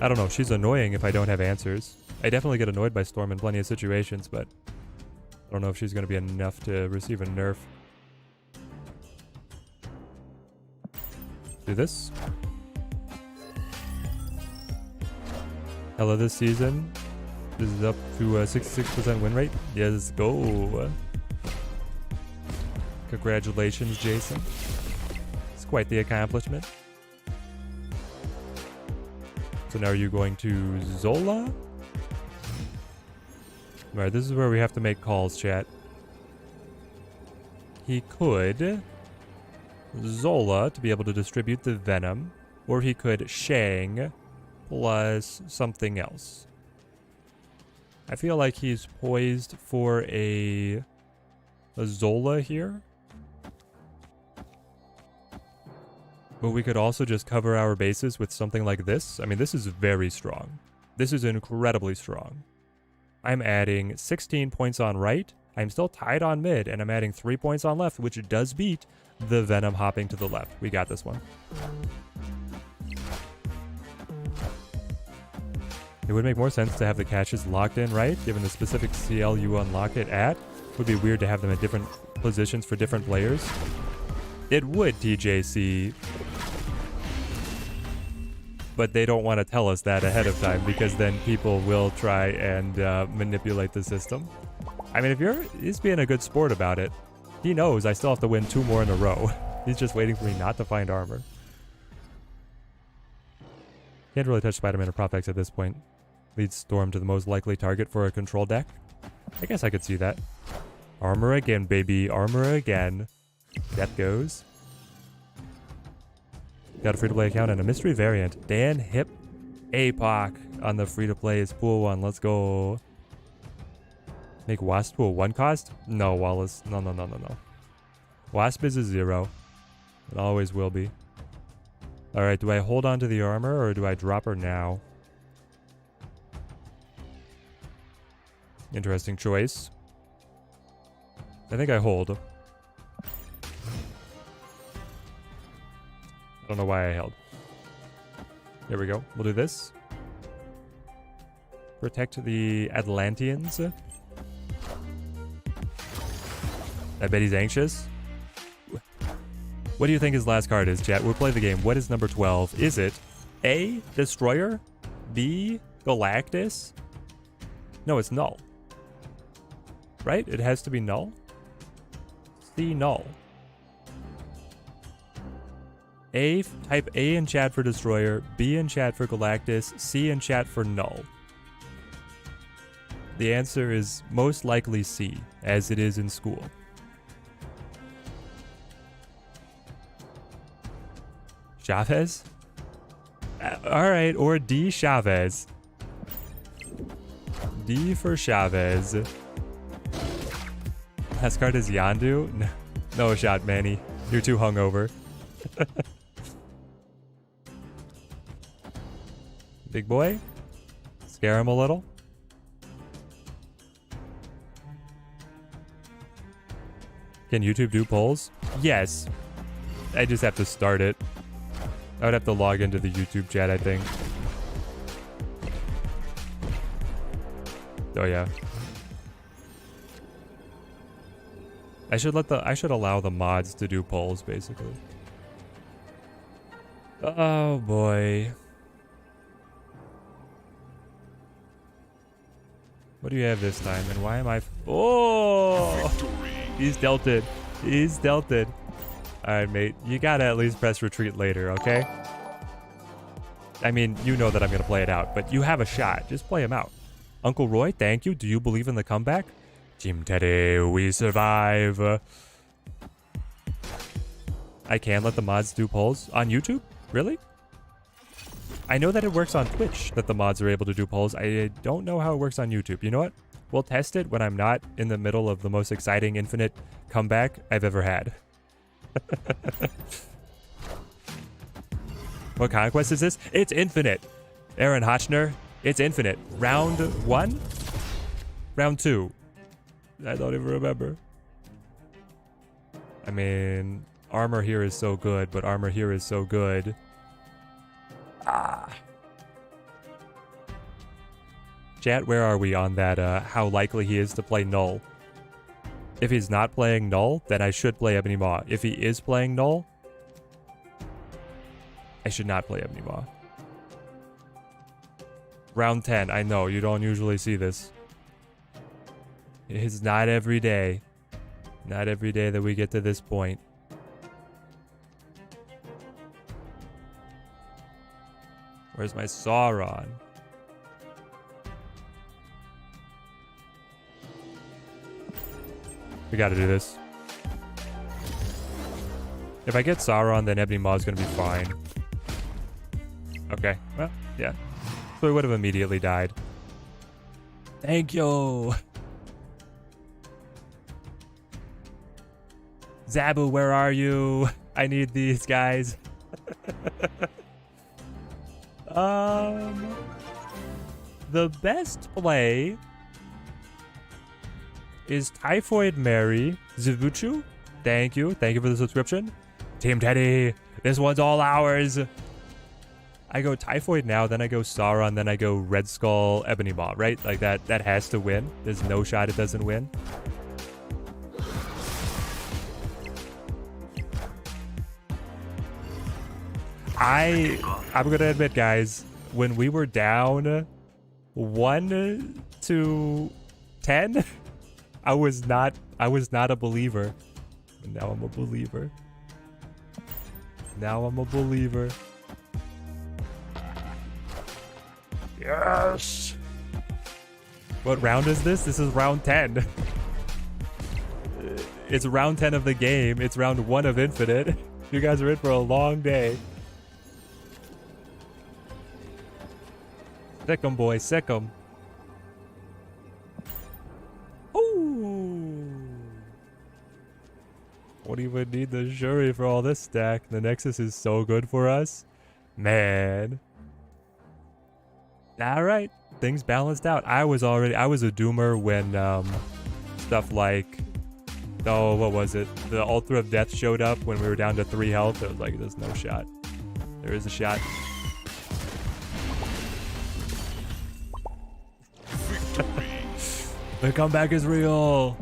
Speaker 1: I don't know, she's annoying if I don't have answers. I definitely get annoyed by Storm in plenty of situations, but I don't know if she's going to be enough to receive a nerf. Do this. Hela this season. This is up to a 66% win rate. Yes, go. Congratulations, Jason. It's quite the accomplishment. So now are you going to Zola? Alright, this is where we have to make calls, chat. He could Zola to be able to distribute the Venom, or he could Shang plus something else. I feel like he's poised for a Zola here. But we could also just cover our bases with something like this. I mean, this is very strong. This is incredibly strong. I'm adding 16 points on right. I'm still tied on mid, and I'm adding 3 points on left, which does beat the Venom hopping to the left. We got this one. It would make more sense to have the caches locked in, right? Given the specific CL you unlock it at. Would be weird to have them at different positions for different players. It would, TJC. But they don't want to tell us that ahead of time because then people will try and manipulate the system. I mean, if he's being a good sport about it, he knows I still have to win 2 more in a row. He's just waiting for me not to find armor. Can't really touch Spider-Man or Prof X at this point. Leads Storm to the most likely target for a control deck. I guess I could see that. Armor again, baby. Armor again. That goes. Got a free-to-play account and a mystery variant. Dan Hip APOC on the free-to-play is pool 1. Let's go. Make Wasp pool 1 cost? No, Wallace. No. Wasp is a 0. It always will be. Alright, do I hold on to the armor or do I drop her now? Interesting choice. I think I hold. I don't know why I held. There we go. We'll do this. Protect the Atlanteans. I bet he's anxious. What do you think his last card is, chat? We'll play the game. What is number 12? Is it A, Destroyer? B, Galactus? No, it's null. Right? It has to be null? C, null. Type A in chat for Destroyer, B in chat for Galactus, C in chat for null. The answer is most likely C, as it is in school. Chavez? Alright, or D Chavez. D for Chavez. Last card is Yondu? No shot, Manny. You're too hungover. Big boy? Scare him a little? Can YouTube do polls? Yes. I just have to start it. I would have to log into the YouTube chat, I think. Oh yeah. I should allow the mods to do polls, basically. Oh boy. What do you have this time? And why am I... Oh! He's dealt it. He's dealt it. Alright, mate. You gotta at least press retreat later, okay? I mean, you know that I'm gonna play it out, but you have a shot. Just play him out. Uncle Roy, thank you. Do you believe in the comeback? Team Teddy, we survive. I can let the mods do polls on YouTube? Really? I know that it works on Twitch, that the mods are able to do polls. I don't know how it works on YouTube. You know what? We'll test it when I'm not in the middle of the most exciting infinite comeback I've ever had. What conquest is this? It's infinite. Aaron Hotchner, it's infinite. Round 1? Round 2. I don't even remember. I mean, armor here is so good, but armor here is so good. Chat, where are we on that, how likely he is to play null? If he's not playing null, then I should play Ebony Maw. If he is playing null, I should not play Ebony Maw. Round 10, I know, you don't usually see this. It's not every day. Not every day that we get to this point. Where's my Sauron? We gotta do this. If I get Sauron, then Ebony Maw is gonna be fine. Okay, well, yeah. So he would have immediately died. Thank you! Zabu, where are you? I need these guys. The best play is Typhoid Mary Zivuchu. Thank you. Thank you for the subscription. Team Teddy, this one's all ours. I go Typhoid now, then I go Sauron, then I go Red Skull, Ebony Maw, right? Like that has to win. There's no shot it doesn't win. I'm gonna admit, guys, when we were down 1 to 10, I was not a believer. And now I'm a believer. Now I'm a believer. Yes! What round is this? This is round 10. It's round 10 of the game. It's round 1 of Infinite. You guys are in for a long day. Sick 'em, boy. Sick 'em. Ooh. Won't even need the Shuri for all this stack. The Nexus is so good for us. Man. Alright. Things balanced out. I was a doomer when stuff like, oh, what was it? The Altar of Death showed up when we were down to 3 health. It was like, there's no shot. There is a shot. The comeback is real.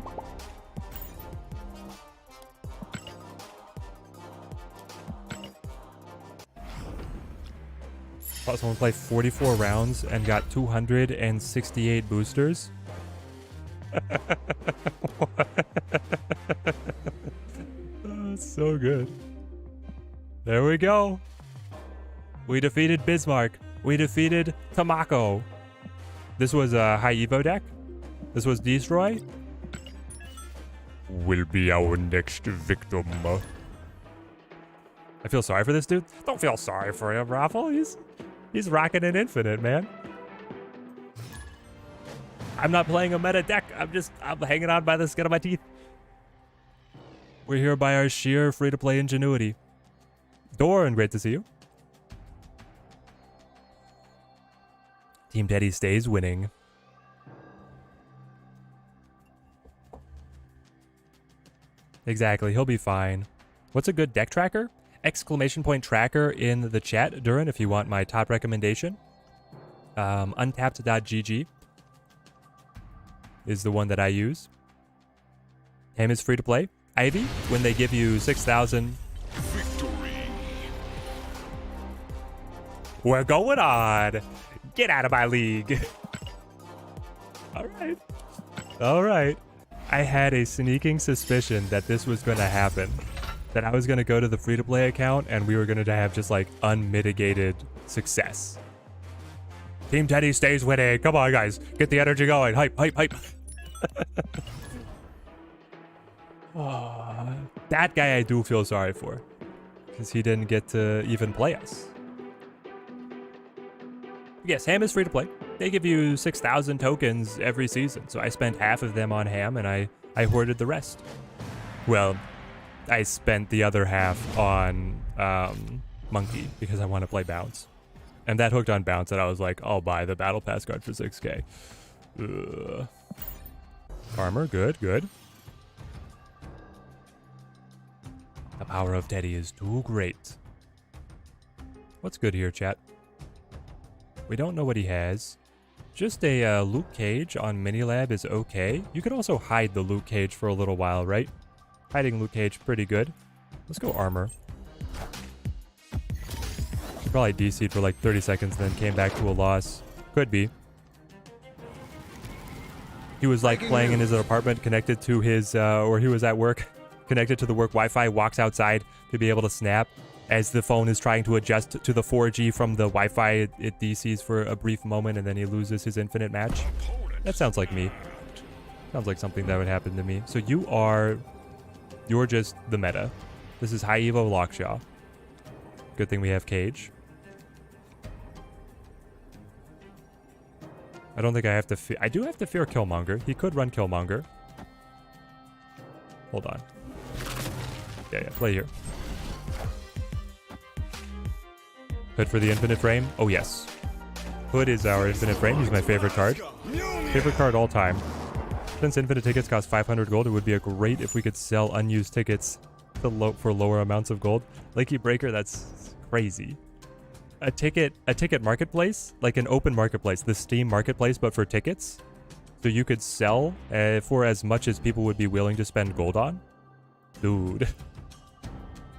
Speaker 1: Saw someone play 44 rounds and got 268 boosters. Oh, so good. There we go. We defeated Bismarck. We defeated Tamako. This was a high Evo deck. This was Destroy. Will be our next victim. I feel sorry for this dude. Don't feel sorry for him, Raffle. He's rocking an Infinite, man. I'm not playing a meta deck. I'm hanging on by the skin of my teeth. We're here by our sheer free-to-play ingenuity. Doran, great to see you. Team Teddy stays winning. Exactly, he'll be fine. What's a good deck tracker? Exclamation point tracker in the chat, Duran, if you want my top recommendation. Untapped.gg is the one that I use. Ham is free to play. Ivy, when they give you 6,000.
Speaker 2: Victory.
Speaker 1: We're going on. Get out of my league. All right. All right. I had a sneaking suspicion that this was going to happen. That I was going to go to the free-to-play account and we were going to have just like unmitigated success. Team Teddy stays winning. Come on, guys. Get the energy going. Hype, hype, hype. Oh, that guy I do feel sorry for. Because he didn't get to even play us. Yes, Ham is free to play. They give you 6,000 tokens every season. So I spent half of them on Ham and I hoarded the rest. Well, I spent the other half on Monkey because I want to play Bounce. And that hooked on Bounce and I was like, I'll buy the Battle Pass card for 6K. Ugh. Armor, good, good. The power of Teddy is too great. What's good here, chat? We don't know what he has. Just a Luke Cage on Minilab is okay. You could also hide the Luke Cage for a little while, right? Hiding Luke Cage, pretty good. Let's go armor. Probably DC'd for like 30 seconds, then came back to a loss. Could be. He was like playing in his apartment connected to his, or he was at work, connected to the work Wi-Fi, walks outside to be able to snap. As the phone is trying to adjust to the 4G from the Wi-Fi, it DCs for a brief moment and then he loses his Infinite match. That sounds like me. Sounds like something that would happen to me. So you're just the meta. This is High Evo Lockshaw. Good thing we have Cage. I don't think I have to fear. I do have to fear Killmonger. He could run Killmonger. Hold on. Yeah, play here. Hood for the Infinite Frame? Oh, yes. Hood is our Infinite Frame. He's my favorite card. Favorite card all time. Since Infinite tickets cost 500 gold, it would be great if we could sell unused tickets for lower amounts of gold. Lakey Breaker, that's crazy. a ticket marketplace, like an open marketplace, the Steam marketplace, but for tickets. So you could sell for as much as people would be willing to spend gold on. Dude.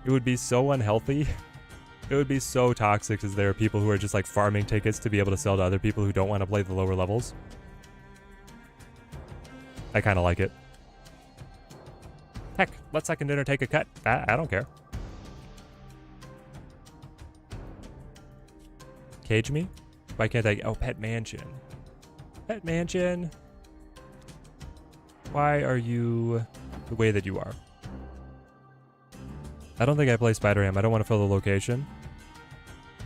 Speaker 1: It would be so unhealthy. It would be so toxic because there are people who are just like farming tickets to be able to sell to other people who don't want to play the lower levels. I kind of like it. Heck, let second dinner take a cut. I don't care. Cage me? Why can't I? Oh, Pet Mansion. Pet Mansion. Why are you the way that you are? I don't think I play Spider-Ham. I don't want to fill the location.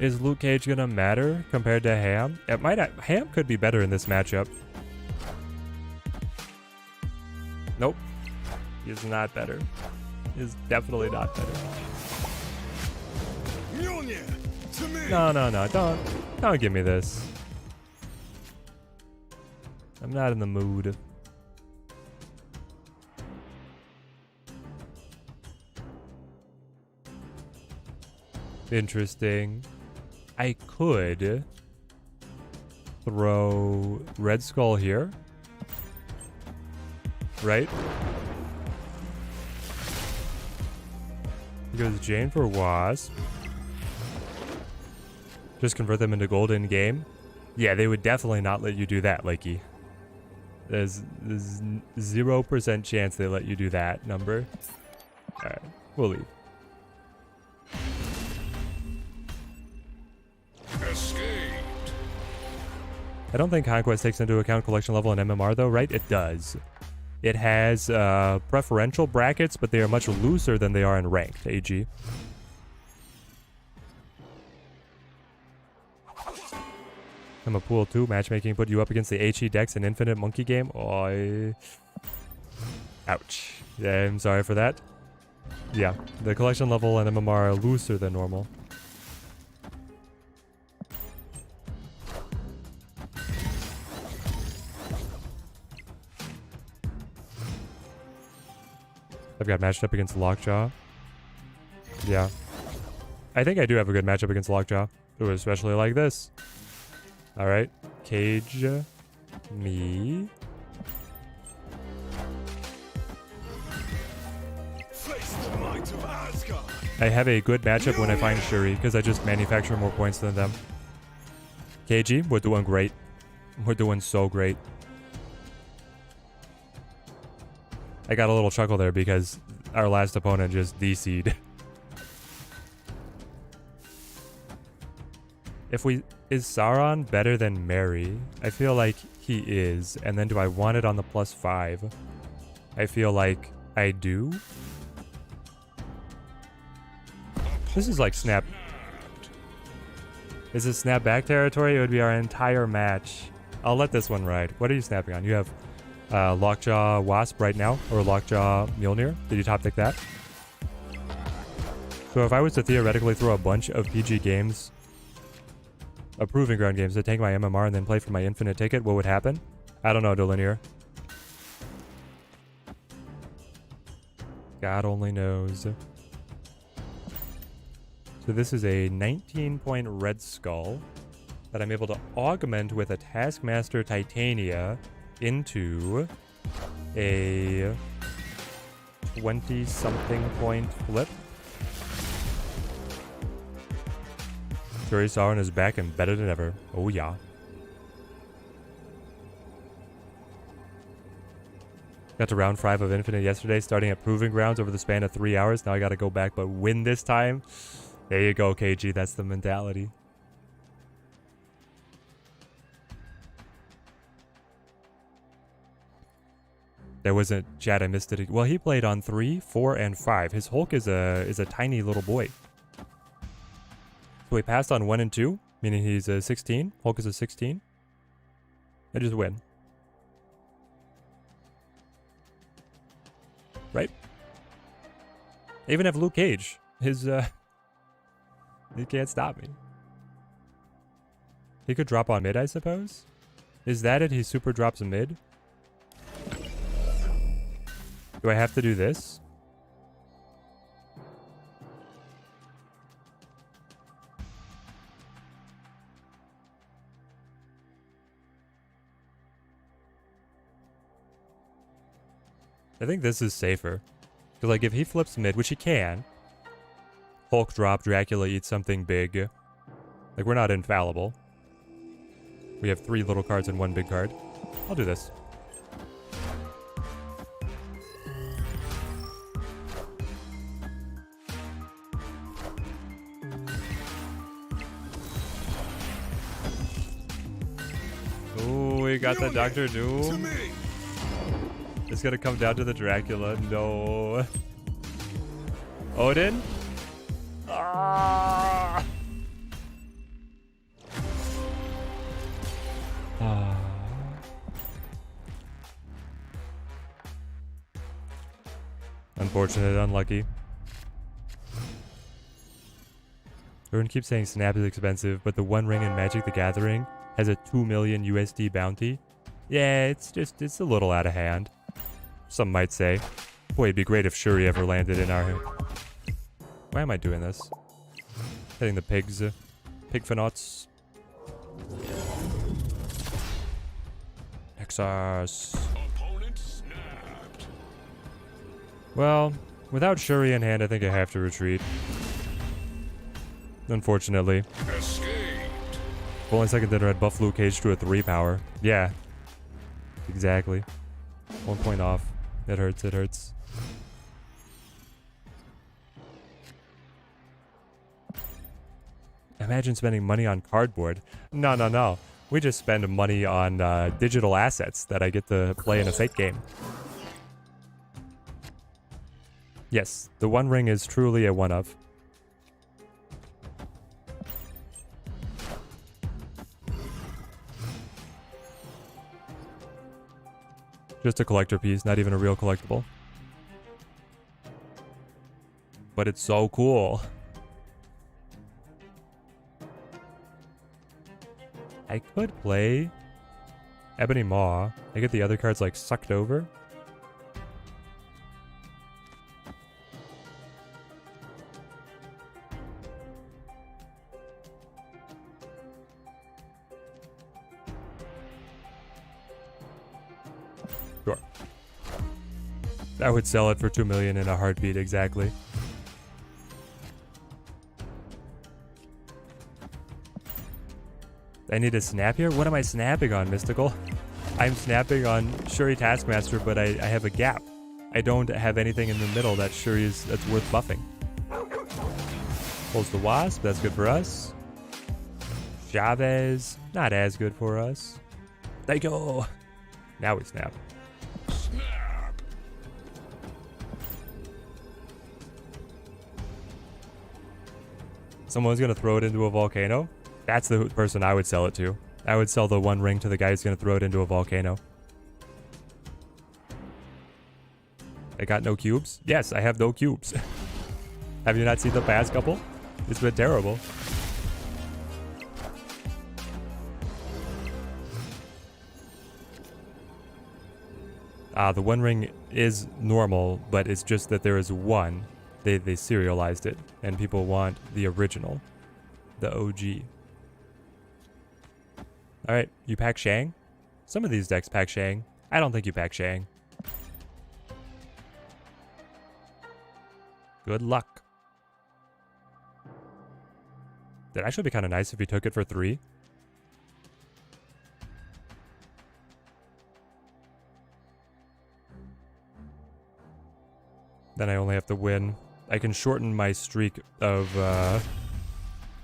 Speaker 1: Is Luke Cage gonna matter compared to Ham? It might. Ham could be better in this matchup. Nope. He's not better. He's definitely not better.
Speaker 2: Mjolnir, to me.
Speaker 1: No. Don't give me this. I'm not in the mood. Interesting. I could throw Red Skull here. Right? He goes Jane for Wasp. Just convert them into gold in game. Yeah, they would definitely not let you do that, Lakey. There's 0% chance they let you do that number. Alright, we'll leave.
Speaker 2: Escaped.
Speaker 1: I don't think Conquest takes into account collection level and MMR though, right? It does. It has preferential brackets, but they are much looser than they are in ranked, AG. I'm a pool 2. Matchmaking put you up against the HE Dex and Infinite Monkey game. Oh, ouch. Yeah, I'm sorry for that. Yeah, the collection level and MMR are looser than normal. I've got matched up against Lockjaw. Yeah. I think I do have a good matchup against Lockjaw. Ooh, especially like this. Alright. Cage me.
Speaker 2: Face the might of Asgard.
Speaker 1: I have a good matchup when I find Shuri, because I just manufacture more points than them. KG, we're doing great. We're doing so great. I got a little chuckle there because our last opponent just DC'd. Is Sauron better than Mary? I feel like he is. And then do I want it on the +5? I feel like I do. This is like snap. Is this snap back territory? It would be our entire match. I'll let this one ride. What are you snapping on? You have Lockjaw Wasp right now, or Lockjaw Mjolnir. Did you top pick that? So if I was to theoretically throw a bunch of PG games, Proving Ground games, to tank my MMR and then play for my infinite ticket, what would happen? I don't know, Delinear. God only knows. So this is a 19-point Red Skull that I'm able to augment with a Taskmaster Titania into a 20-something point flip. Shuri Sauron is back and better than ever. Oh yeah. Got to round 5 of Infinite yesterday, starting at Proving Grounds over the span of 3 hours. Now I gotta go back but win this time. There you go, KG. That's the mentality. There wasn't chat. I missed it. Well, he played on 3, 4, and 5. His Hulk is a tiny little boy. So he passed on 1 and 2, meaning he's a 16. Hulk is a 16. I just win. Right? Even if Luke Cage, his he can't stop me. He could drop on mid, I suppose. Is that it? He super drops a mid. Do I have to do this? I think this is safer. Because, like, if he flips mid, which he can, Hulk drop, Dracula eats something big. Like, we're not infallible. We have 3 little cards and 1 big card. I'll do this. Ooh, we got the Doctor
Speaker 2: To
Speaker 1: Doom.
Speaker 2: me.
Speaker 1: It's gonna come down to the Dracula. No. Odin? Ah. Unfortunate, unlucky. Everyone keeps saying Snap is expensive, but the One Ring in Magic the Gathering has a 2 million USD bounty. Yeah, it's a little out of hand. Some might say. Boy, it'd be great if Shuri ever landed in our... Why am I doing this? Hitting the pigs. Pigfanots. Nexus.
Speaker 2: Opponent snapped.
Speaker 1: Well, without Shuri in hand, I think I have to retreat. Unfortunately.
Speaker 2: Escaped.
Speaker 1: Only second dinner had buff Luke Cage to a 3 power. Yeah. Exactly. 1 point off. It hurts, it hurts. Imagine spending money on cardboard. No, no, no. We just spend money on digital assets that I get to play in a fake game. Yes, the One Ring is truly a one-of. Just a collector piece, not even a real collectible. But it's so cool. I could play Ebony Maw. I get the other cards like sucked over. Sure. I would sell it for 2 million in a heartbeat, exactly. I need to snap here? What am I snapping on, Mystical? I'm snapping on Shuri Taskmaster, but I have a gap. I don't have anything in the middle that's worth buffing. Pulls the Wasp, that's good for us. Chavez, not as good for us. Thank you. Now we snap.
Speaker 2: Snap.
Speaker 1: Someone's gonna throw it into a volcano? That's the person I would sell it to. I would sell the One Ring to the guy who's gonna throw it into a volcano. I got no cubes? Yes, I have no cubes. Have you not seen the past couple? It's been terrible. The One Ring is normal, but it's just that there is one. They serialized it, and people want the original. The OG. Alright, you pack Shang? Some of these decks pack Shang. I don't think you pack Shang. Good luck. That'd actually be kind of nice if you took it for 3. Then I only have to win. I can shorten my streak of,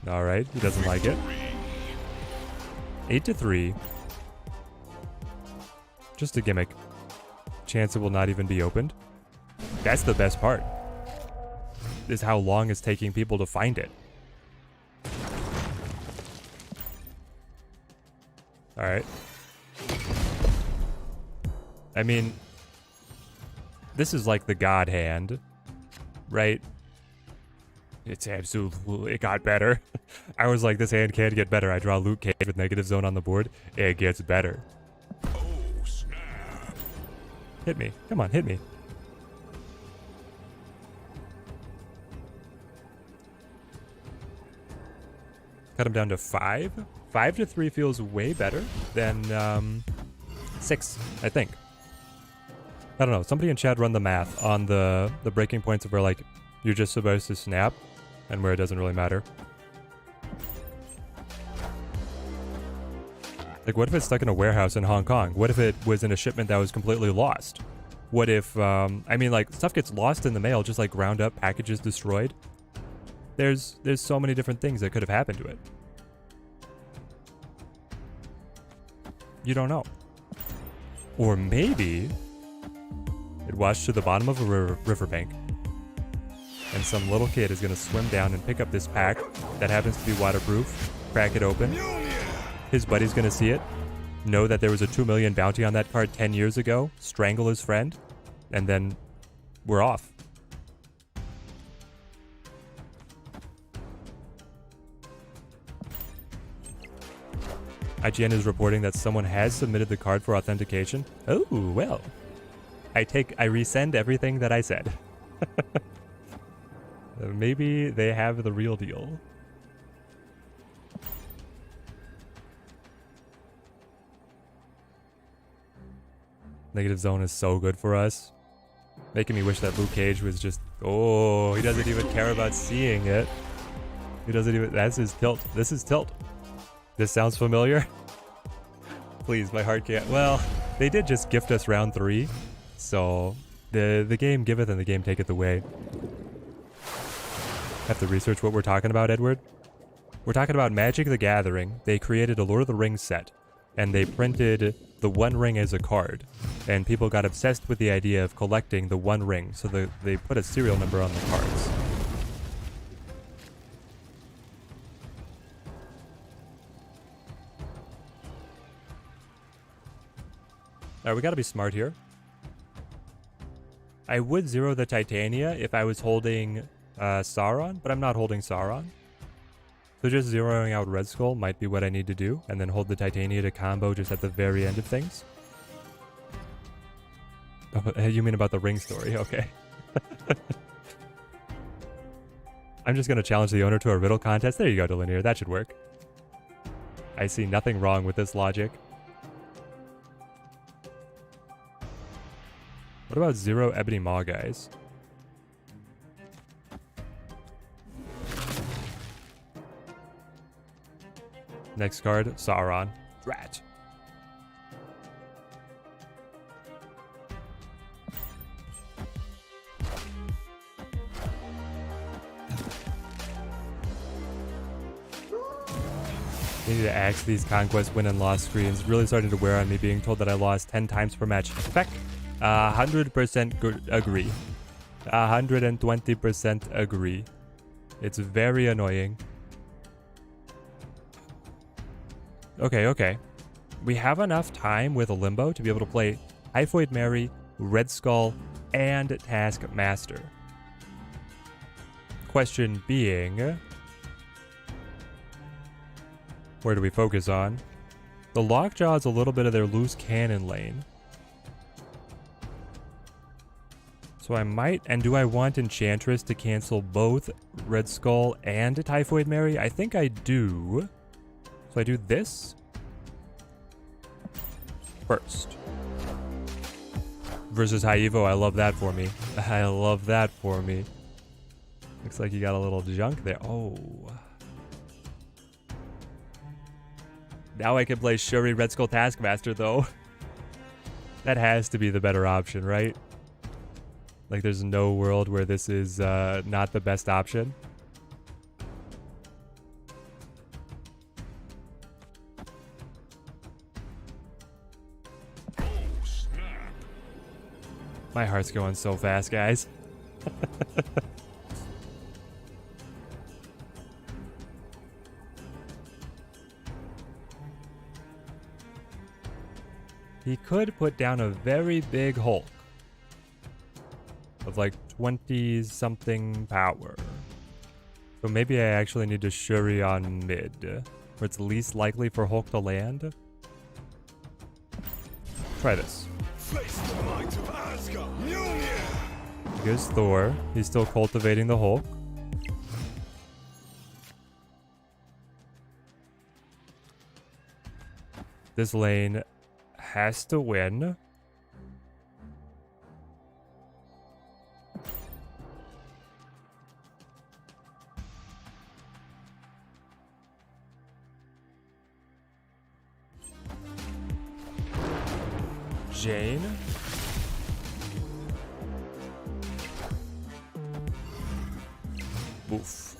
Speaker 1: Alright, he doesn't like it. 8-3. Just a gimmick. Chance it will not even be opened. That's the best part. Is how long it's taking people to find it. Alright. I mean, this is like the God hand, right? It's absolutely, it got better. I was like, this hand can't get better. I draw Luke Cage with negative zone on the board. It gets better.
Speaker 2: Oh, snap.
Speaker 1: Hit me. Come on, hit me. Cut him down to 5. 5-3 feels way better than 6, I think. I don't know. Somebody in chat run the math on the breaking points of where, like, you're just supposed to snap and where it doesn't really matter. Like, what if it's stuck in a warehouse in Hong Kong? What if it was in a shipment that was completely lost? What if, I mean, like, stuff gets lost in the mail, just like ground up, packages destroyed. There's so many different things that could have happened to it. You don't know. Or maybe it washed to the bottom of a riverbank, and some little kid is going to swim down and pick up this pack that happens to be waterproof, crack it open. His buddy's going to see it, know that there was a 2 million bounty on that card 10 years ago, strangle his friend, and then we're off. IGN is reporting that someone has submitted the card for authentication. Oh, well. I resend everything that I said. Maybe they have the real deal. Negative zone is so good for us. Making me wish that Luke Cage was just... Oh, he doesn't even care about seeing it. He doesn't even... That's his tilt. This is tilt. This sounds familiar. Please, my heart can't... Well, they did just gift us round 3. So, the game giveth and the game taketh away. Have to research what we're talking about, Edward. We're talking about Magic the Gathering. They created a Lord of the Rings set, and they printed the One Ring as a card. And people got obsessed with the idea of collecting the One Ring, so they put a serial number on the cards. Alright, we gotta be smart here. I would zero the Titania if I was holding Sauron, but I'm not holding Sauron. So just zeroing out Red Skull might be what I need to do, and then hold the Titania to combo just at the very end of things. Oh, you mean about the ring story? Okay. I'm just gonna challenge the owner to a riddle contest. There you go, Delinear. That should work. I see nothing wrong with this logic. What about 0 Ebony Maw, guys? Next card, Sauron. Drat. I need to axe these Conquest win and loss screens. Really starting to wear on me being told that I lost 10 times per match. Feck. 100% agree. 120% agree. It's very annoying. Okay. We have enough time with a Limbo to be able to play Typhoid Mary, Red Skull, and Taskmaster. Question being... where do we focus on? The Lockjaw is a little bit of their loose cannon lane. So I might, and do I want Enchantress to cancel both Red Skull and Typhoid Mary? I think I do. So I do this first. Versus High Evo, I love that for me. I love that for me. Looks like you got a little junk there. Oh. Now I can play Shuri Red Skull Taskmaster, though. That has to be the better option, right? Like, there's no world where this is not the best option.
Speaker 2: Oh, snap.
Speaker 1: My heart's going so fast, guys. He could put down a very big Hulk of like 20-something power. So maybe I actually need to Shuri on mid, where it's least likely for Hulk to land. Try this. Here's Thor. He's still cultivating the Hulk. This lane has to win. Jane. Oof.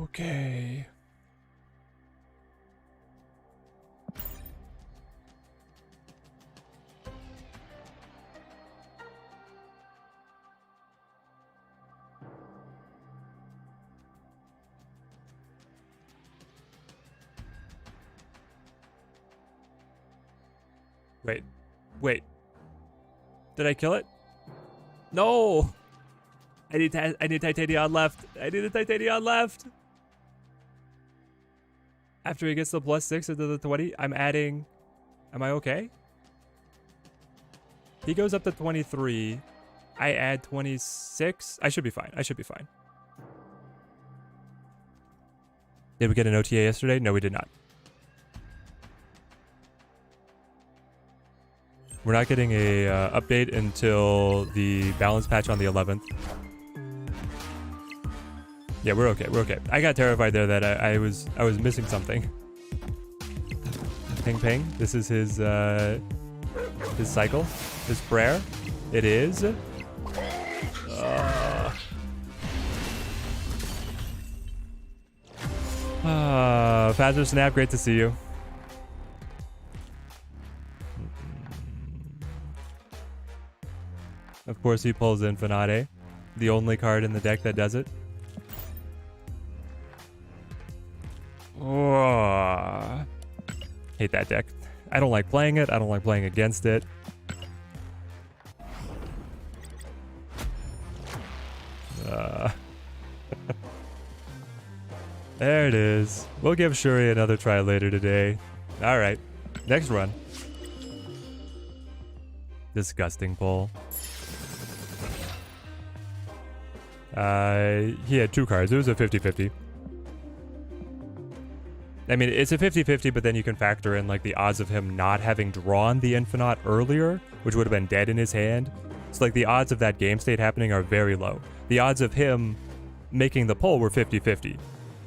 Speaker 1: Okay. Wait. Wait. Did I kill it? No! I need Titanion left. I need a Titanion left. After he gets the +6 into the 20, I'm adding... Am I okay? He goes up to 23. I add 26. I should be fine. I should be fine. Did we get an OTA yesterday? No, we did not. We're not getting a update until the balance patch on the 11th. Yeah, we're okay. We're okay. I got terrified there that I was missing something. Ping ping. This is his cycle, his prayer. It is. Faster Snap, great to see you. Of course, he pulls Infinite, the only card in the deck that does it. Oh, hate that deck. I don't like playing it. I don't like playing against it. There it is. We'll give Shuri another try later today. All right, next run. Disgusting pull. He had 2 cards. It was a 50-50. I mean, it's a 50-50, but then you can factor in like the odds of him not having drawn the Infinite earlier, which would have been dead in his hand. So like the odds of that game state happening are very low. The odds of him making the pull were 50-50.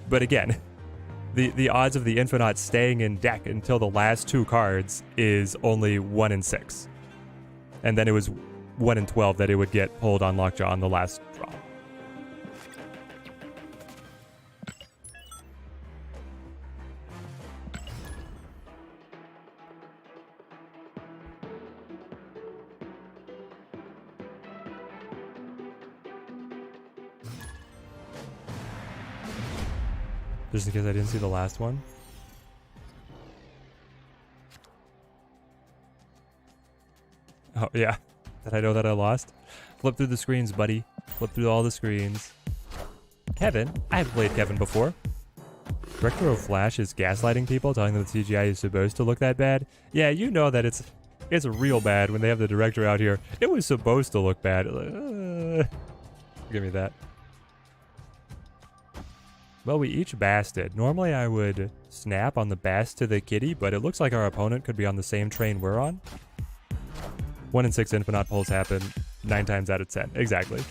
Speaker 1: But again, the odds of the Infinite staying in deck until the last 2 cards is only 1 in 6. And then it was 1 in 12 that it would get pulled on Lockjaw on the last draw. Just in case I didn't see the last one. Oh, yeah. Did I know that I lost? Flip through the screens, buddy. Flip through all the screens. Kevin. I have played Kevin before. Director of Flash is gaslighting people, telling them that CGI is supposed to look that bad. Yeah, you know that it's real bad when they have the director out here. It was supposed to look bad. Give me that. Well, we each basted. Normally I would snap on the bast to the kitty, but it looks like our opponent could be on the same train we're on. 1 in 6 Infinite pulls happen 9 times out of 10. Exactly.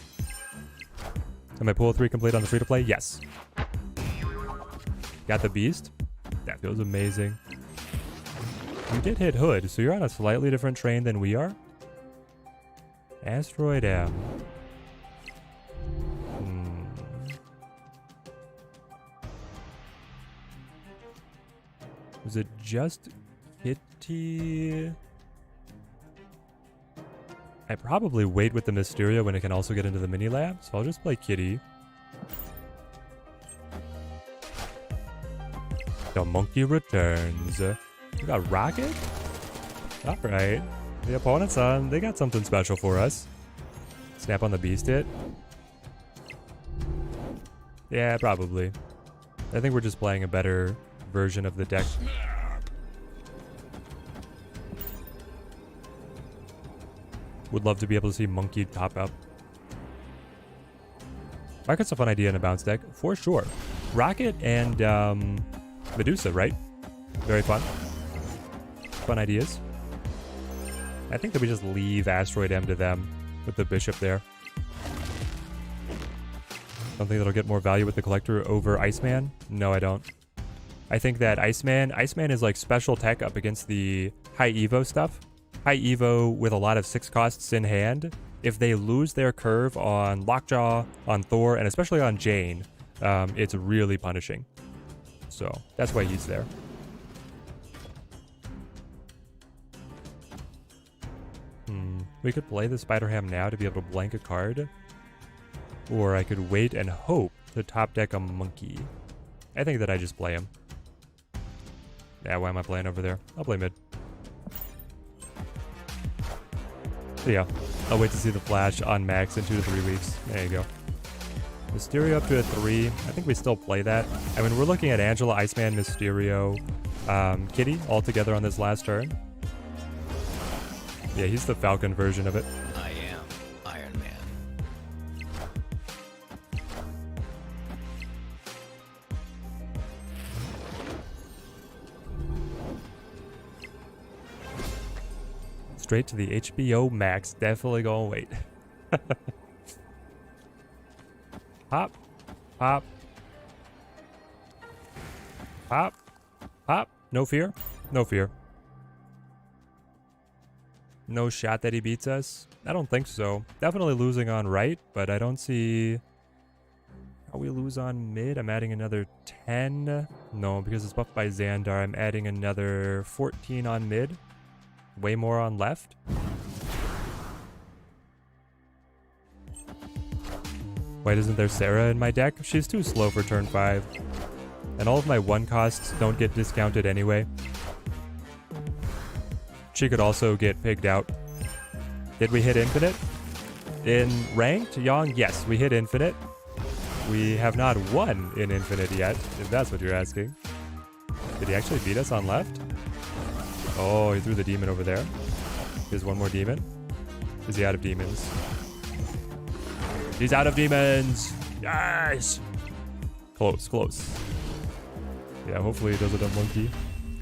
Speaker 1: Am I pool 3 complete on the free-to-play? Yes. Got the beast? That feels amazing. You did hit Hood, so you're on a slightly different train than we are. Asteroid M. Was it just Kitty? I probably wait with the Mysterio when it can also get into the mini lab, so I'll just play Kitty. The monkey returns. We got Rocket? Alright. The opponent's on. They got something special for us. Snap on the beast hit. Yeah, probably. I think we're just playing a better version of the deck. Would love to be able to see Monkey top up. Rocket's a fun idea in a bounce deck, for sure. Rocket and Medusa, right? Very fun. Fun ideas. I think that we just leave Asteroid M to them with the Bishop there. Don't think that'll get more value with the Collector over Iceman? No, I don't. I think that Iceman is like special tech up against the high Evo stuff. High Evo with a lot of 6 costs in hand. If they lose their curve on Lockjaw, on Thor, and especially on Jane, it's really punishing. So that's why he's there. We could play the Spider-Ham now to be able to blank a card. Or I could wait and hope to top deck a monkey. I think that I just play him. Yeah, why am I playing over there? I'll play mid. So yeah, I'll wait to see the Flash on max in 2 to 3 weeks. There you go. Mysterio up to a 3. I think we still play that. I mean, we're looking at Angela, Iceman, Mysterio, Kitty all together on this last turn. Yeah, he's the Falcon version of it.
Speaker 3: I am Iron Man.
Speaker 1: Straight to the HBO Max. Definitely gonna wait. Pop. Pop. Pop. Pop. No fear. No fear. No shot that he beats us? I don't think so. Definitely losing on right, but I don't see how we lose on mid. I'm adding another 10. No, because it's buffed by Xandar. I'm adding another 14 on mid. Way more on left. Why isn't there Sarah in my deck? She's too slow for turn 5. And all of my 1 costs don't get discounted anyway. She could also get pigged out. Did we hit infinite? In ranked, Yang? Yes, we hit infinite. We have not won in infinite yet, if that's what you're asking. Did he actually beat us on left? Oh, he threw the demon over there. There's one more demon. Is he out of demons? He's out of demons! Yes! Close, close. Yeah, hopefully he does it on monkey.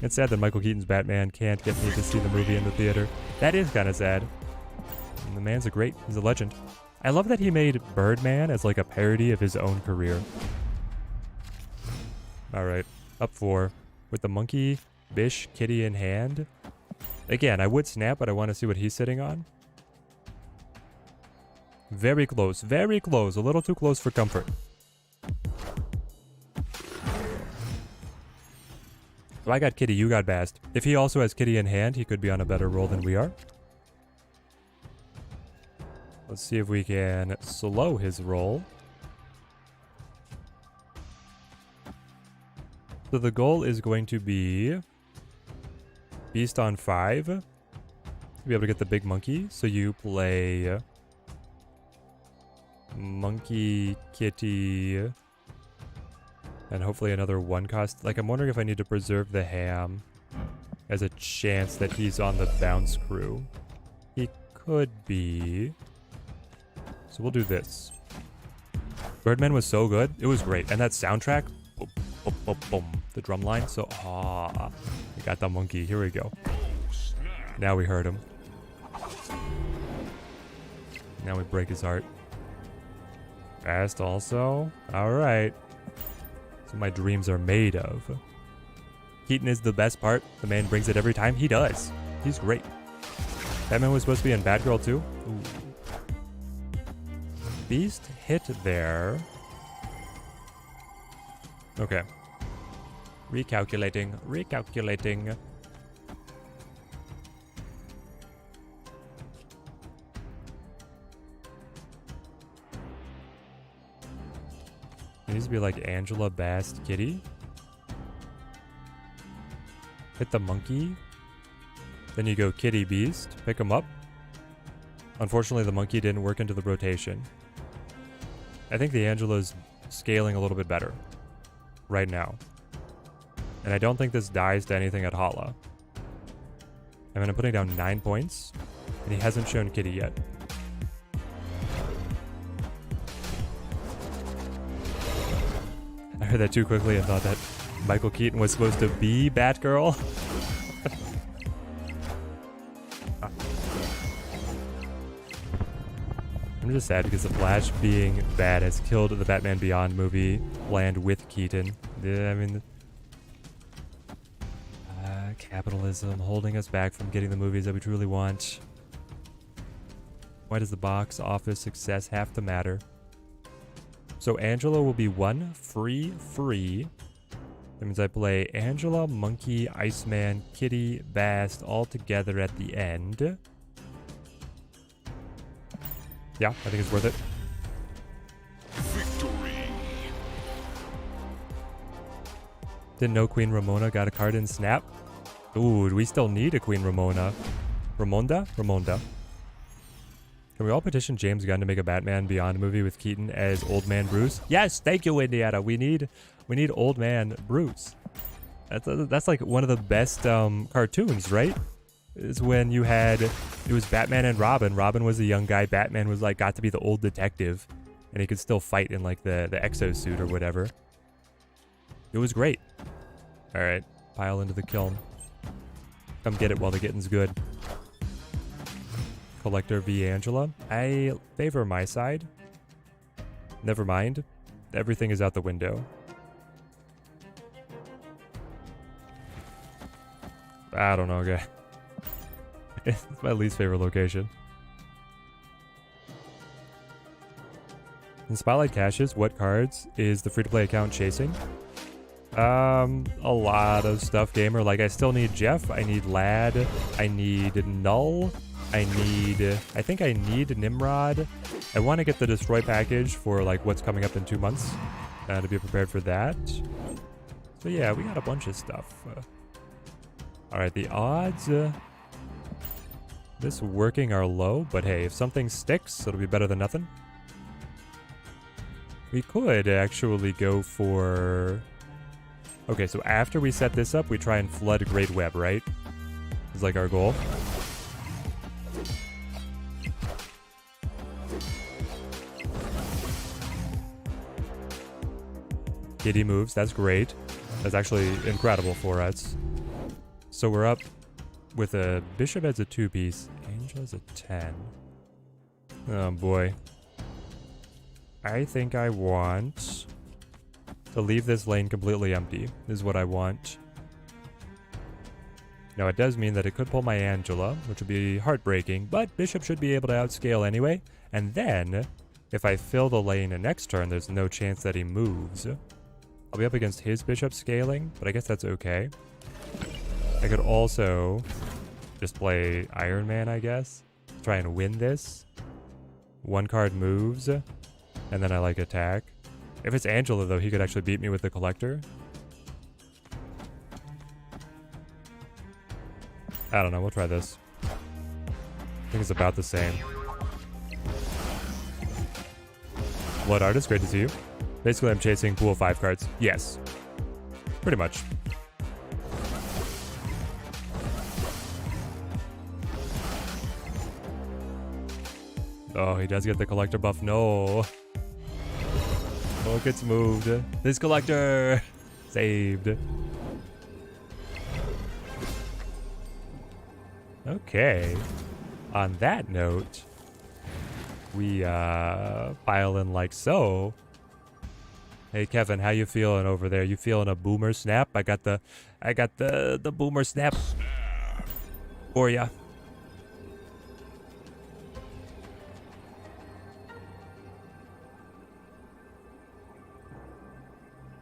Speaker 1: It's sad that Michael Keaton's Batman can't get me to see the movie in the theater. That is kind of sad. And the man's he's a legend. I love that he made Birdman as like a parody of his own career. Alright, up 4. With the monkey, Bish, Kitty in hand. Again, I would snap, but I want to see what he's sitting on. Very close, very close. A little too close for comfort. So I got Kitty, you got Bast. If he also has Kitty in hand, he could be on a better roll than we are. Let's see if we can slow his roll. So the goal is going to be Beast on 5. To be able to get the big monkey. So you play Monkey, Kitty, and hopefully another 1 cost. Like, I'm wondering if I need to preserve the ham as a chance that he's on the bounce crew. He could be. So we'll do this. Birdman was so good. It was great. And that soundtrack, boom, boom, boom, boom. The drum line. So, we got the monkey. Here we go. Now we heard him. Now we break his heart. Fast also. All right. That's what my dreams are made of. Keaton is the best part. The man brings it every time. He does. He's great. Batman was supposed to be in Batgirl too. Ooh. Beast hit there. Okay. Recalculating. Recalculating. It needs to be like Angela, Bast, Kitty. Hit the monkey. Then you go Kitty, Beast. Pick him up. Unfortunately, the monkey didn't work into the rotation. I think the Angela's scaling a little bit better right now. And I don't think this dies to anything at Hala. I mean, I'm putting down 9 points, and he hasn't shown Kitty yet. I heard that too quickly and thought that Michael Keaton was supposed to be Batgirl. I'm just sad because the Flash being bad has killed the Batman Beyond movie planned with Keaton. Yeah, I mean, capitalism holding us back from getting the movies that we truly want. Why does the box office success have to matter? So Angela will be one free. That means I play Angela, Monkey, Iceman, Kitty, Bast all together at the end. Yeah, I think it's worth it.
Speaker 2: Victory.
Speaker 1: Didn't know Queen Ramona got a card in Snap. Ooh, we still need a Queen Ramona. Ramonda? Can we all petition James Gunn to make a Batman Beyond movie with Keaton as Old Man Bruce? Yes, thank you, Indiana. We need Old Man Bruce. That's like one of the best cartoons, right? Is when you had, it was Batman and Robin. Robin was a young guy. Batman was like, got to be the old detective. And he could still fight in like the exosuit or whatever. It was great. All right, pile into the kiln. Come get it while the getting's good. Collector v. Angela. I favor my side. Never mind. Everything is out the window. I don't know, okay. It's my least favorite location. In Spotlight Caches, what cards is the free-to-play account chasing? A lot of stuff, gamer. Like, I still need Jeff. I need Lad. I need Null. I think I need Nimrod. I want to get the Destroy package for, like, what's coming up in 2 months. To be prepared for that. So, yeah, we got a bunch of stuff. Alright, the odds... this working are low, but hey, if something sticks, it'll be better than nothing. We could actually go for... Okay, so after we set this up, we try and flood Great Web, right? Is like our goal. Kitty moves, that's great. That's actually incredible for us. So we're up with a Bishop as a 2-piece. Angel as a 10. Oh boy. I think I want to leave this lane completely empty, is what I want. Now it does mean that it could pull my Angela, which would be heartbreaking, but Bishop should be able to outscale anyway. And then, if I fill the lane next turn, there's no chance that he moves. I'll be up against his Bishop scaling, but I guess that's okay. I could also just play Iron Man, I guess. Try and win this. One card moves, and then I like attack. If it's Angela, though, he could actually beat me with the Collector. I don't know, we'll try this. I think it's about the same. Blood Artist, great to see you. Basically, I'm chasing pool 5 cards. Yes. Pretty much. Oh, he does get the Collector buff. No. Oh, it gets moved. This Collector saved. Okay. On that note, we pile in like so. Hey Kevin, how you feeling over there? You feeling a boomer snap? I got the boomer snap for ya.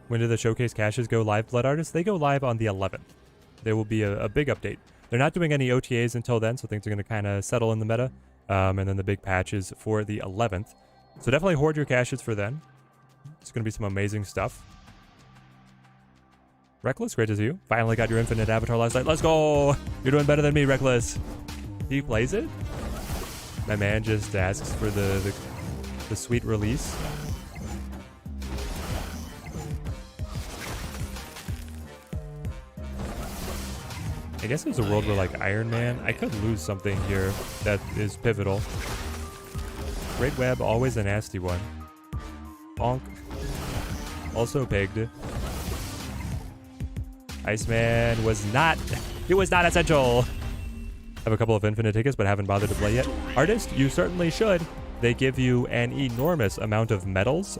Speaker 1: When do the showcase caches go live, Blood Artists? They go live on the 11th. There will be a big update. They're not doing any OTAs until then, so things are going to kind of settle in the meta. And then the big patches for the 11th. So definitely hoard your caches for then. It's going to be some amazing stuff. Reckless, great to see you. Finally got your infinite avatar last night. Let's go! You're doing better than me, Reckless. He plays it? My man just asks for the sweet release. I guess there's a world where, like, Iron Man, I could lose something here that is pivotal. Great Web, always a nasty one. Bonk. Also pegged. Iceman was not, it was not essential. I have a couple of infinite tickets, but haven't bothered to play yet. Artist, you certainly should. they give you an enormous amount of medals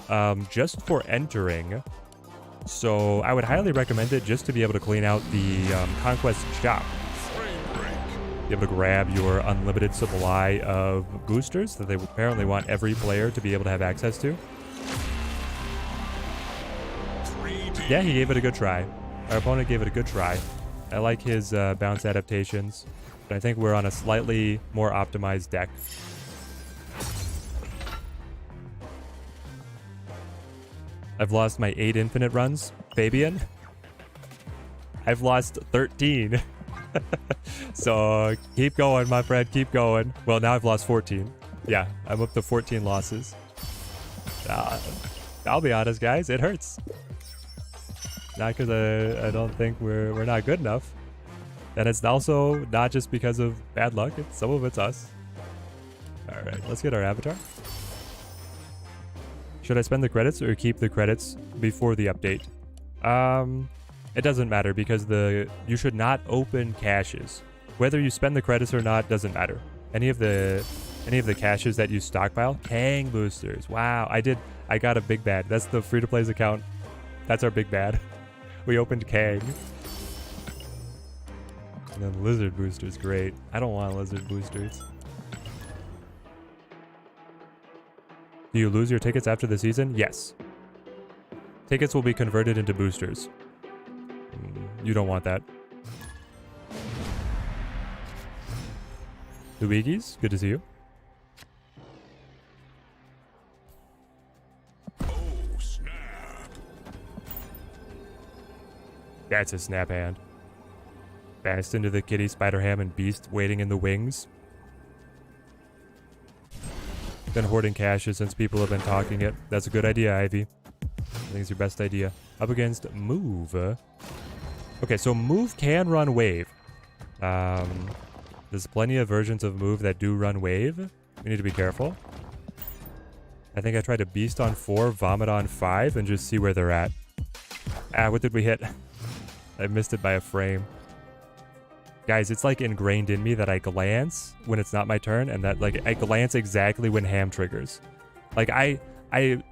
Speaker 1: just for entering. So I would highly recommend it just to be able to clean out the Conquest shop. Be able to grab your unlimited supply of boosters that they apparently want every player to be able to have access to. Yeah, he gave it a good try. Our opponent gave it a good try. I like his bounce adaptations, but I think we're on a slightly more optimized deck. I've lost my 8 infinite runs. Fabian? I've lost 13. So keep going, my friend. Keep going. Well, now I've lost 14. Yeah, I'm up to 14 losses. I'll be honest, guys. It hurts. Not because I don't think we're not good enough. And it's also not just because of bad luck. Some of it's us. All right, let's get our avatar. Should I spend the credits or keep the credits before the update? It doesn't matter because you should not open caches. Whether you spend the credits or not doesn't matter. Any of the caches that you stockpile, Kang boosters. Wow, I got a big bad. That's the free-to-plays account. That's our big bad. We opened Kang. And then lizard boosters, great. I don't want lizard boosters. Do you lose your tickets after the season? Yes. Tickets will be converted into boosters. You don't want that. Luigi's, good to see you.
Speaker 2: Oh, snap.
Speaker 1: That's a snap hand. Fast into the kitty, Spider-Ham, and Beast waiting in the wings. Been hoarding caches since people have been talking it. That's a good idea, Ivy. I think it's your best idea. Up against Move. Okay, so Move can run Wave. There's plenty of versions of Move that do run Wave. We need to be careful. I think I tried to Beast on 4, Vomit on 5, and just see where they're at. Ah, what did we hit? I missed it by a frame. Guys, it's like ingrained in me that I glance when it's not my turn, and that like I glance exactly when Ham triggers. Like I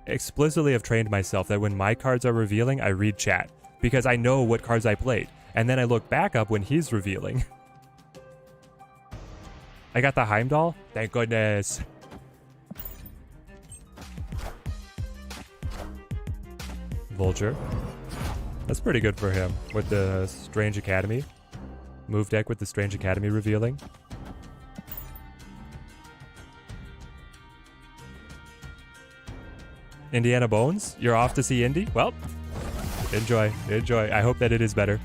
Speaker 1: explicitly have trained myself that when my cards are revealing, I read chat because I know what cards I played, and then I look back up when he's revealing. I got the Heimdall. Thank goodness. Vulture. That's pretty good for him with the Strange Academy. Move deck with the Strange Academy revealing. Indiana Bones, you're off to see Indy? Well, enjoy, enjoy. I hope that it is better.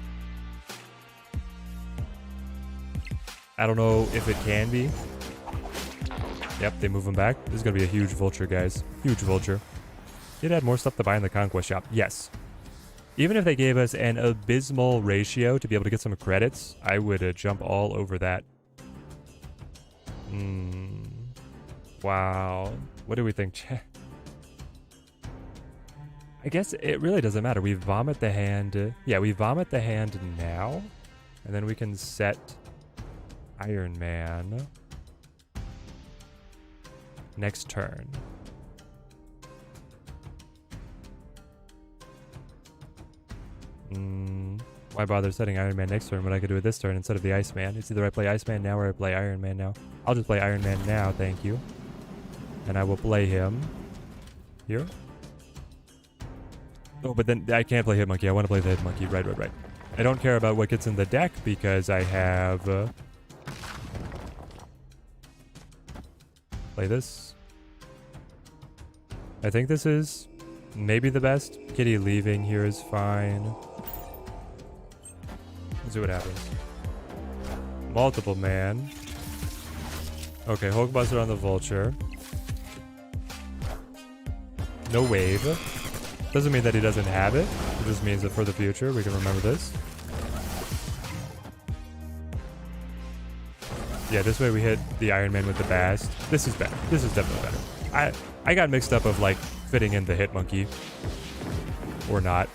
Speaker 1: I don't know if it can be. Yep, they move him back. This is going to be a huge vulture, guys. Huge vulture. You'd add more stuff to buy in the Conquest shop. Yes. Even if they gave us an abysmal ratio to be able to get some credits, I would jump all over that. Wow. What do we think? I guess it really doesn't matter. We vomit the hand. Yeah, we vomit the hand now. And then we can set Iron Man next turn. Why bother setting Iron Man next turn when I could do it this turn instead of the Iceman? It's either I play Iceman now or I play Iron Man now. I'll just play Iron Man now, thank you. And I will play him here. Oh, but then I can't play Hit Monkey. I want to play the Hit Monkey. Right. I don't care about what gets in the deck because I have... play this. I think this is maybe the best. Kitty leaving here is fine. Let's see what happens. Multiple man. Okay, Hulkbuster on the Vulture. No wave. Doesn't mean that he doesn't have it. It just means that for the future, we can remember this. Yeah, this way we hit the Iron Man with the Bast. This is better. This is definitely better. I got mixed up of like fitting in the Hit Monkey or not.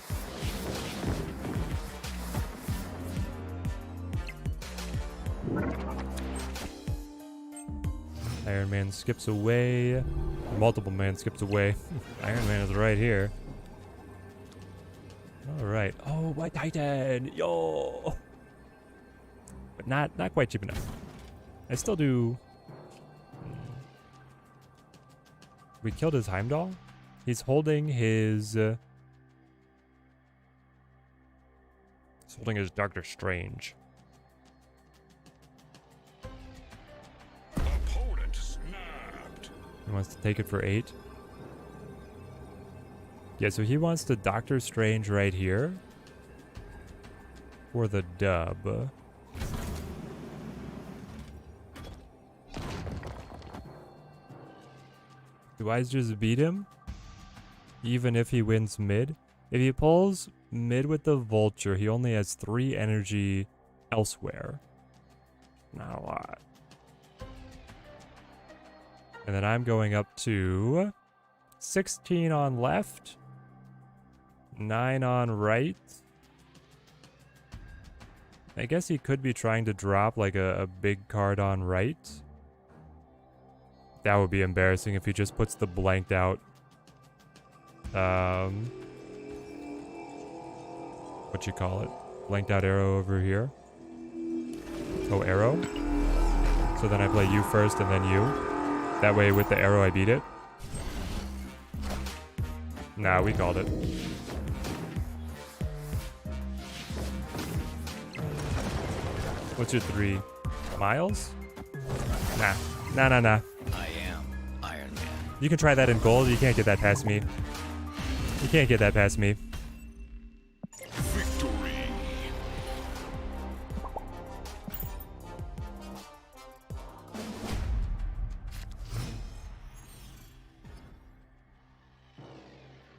Speaker 1: Iron Man skips away. Multiple Man skips away. Iron Man is right here. Alright. Oh, White Titan! Yo! But not quite cheap enough. I still do... We killed his Heimdall? He's holding his... he's holding his Doctor Strange.
Speaker 2: Opponent snapped.
Speaker 1: He wants to take it for 8. Yeah, so he wants to Doctor Strange right here for the dub. Do I just beat him? Even if he wins mid? If he pulls mid with the Vulture, he only has 3 energy elsewhere. Not a lot. And then I'm going up to 16 on left. 9 on right. I guess he could be trying to drop like a big card on right. That would be embarrassing if he just puts the blanked out. What you call it? Blanked out arrow over here. Oh, arrow? So then I play you first and then you. That way with the arrow I beat it. Nah, we called it. What's your 3? Miles? Nah. Nah.
Speaker 3: I am Iron Man.
Speaker 1: You can try that in gold. You can't get that past me. You can't get that past me.
Speaker 2: Victory.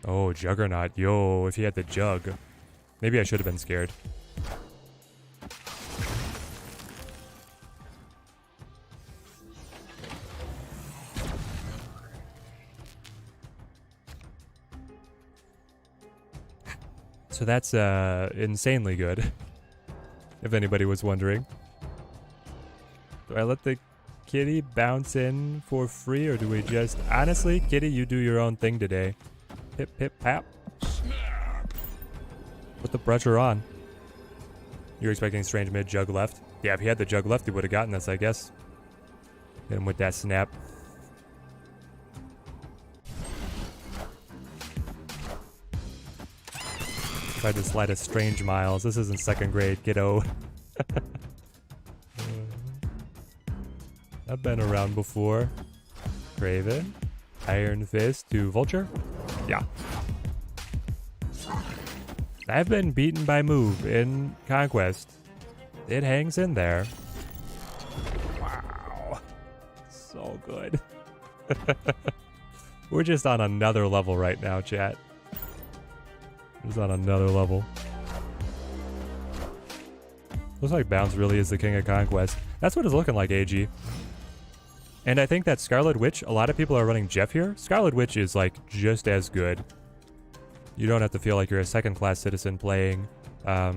Speaker 1: Oh, Juggernaut. Yo, if he had the jug. Maybe I should have been scared. So that's insanely good, if anybody was wondering. Do I let the kitty bounce in for free, or do we just... Honestly, kitty, you do your own thing today. Pip, pip, pap.
Speaker 2: Snap.
Speaker 1: Put the pressure on. You're expecting Strange mid, jug left? Yeah, if he had the jug left, he would have gotten this, I guess. Hit him with that snap. Tried to slide a Strange Miles. This isn't 2nd grade, kiddo. I've been around before. Craven. Iron Fist to Vulture. Yeah. I've been beaten by move in Conquest. It hangs in there. Wow. So good. We're just on another level right now, chat. It's on another level. Looks like Bounce really is the king of Conquest. That's what it's looking like, AG. And I think that Scarlet Witch, a lot of people are running Jeff here. Scarlet Witch is like just as good. You don't have to feel like you're a 2nd-class citizen playing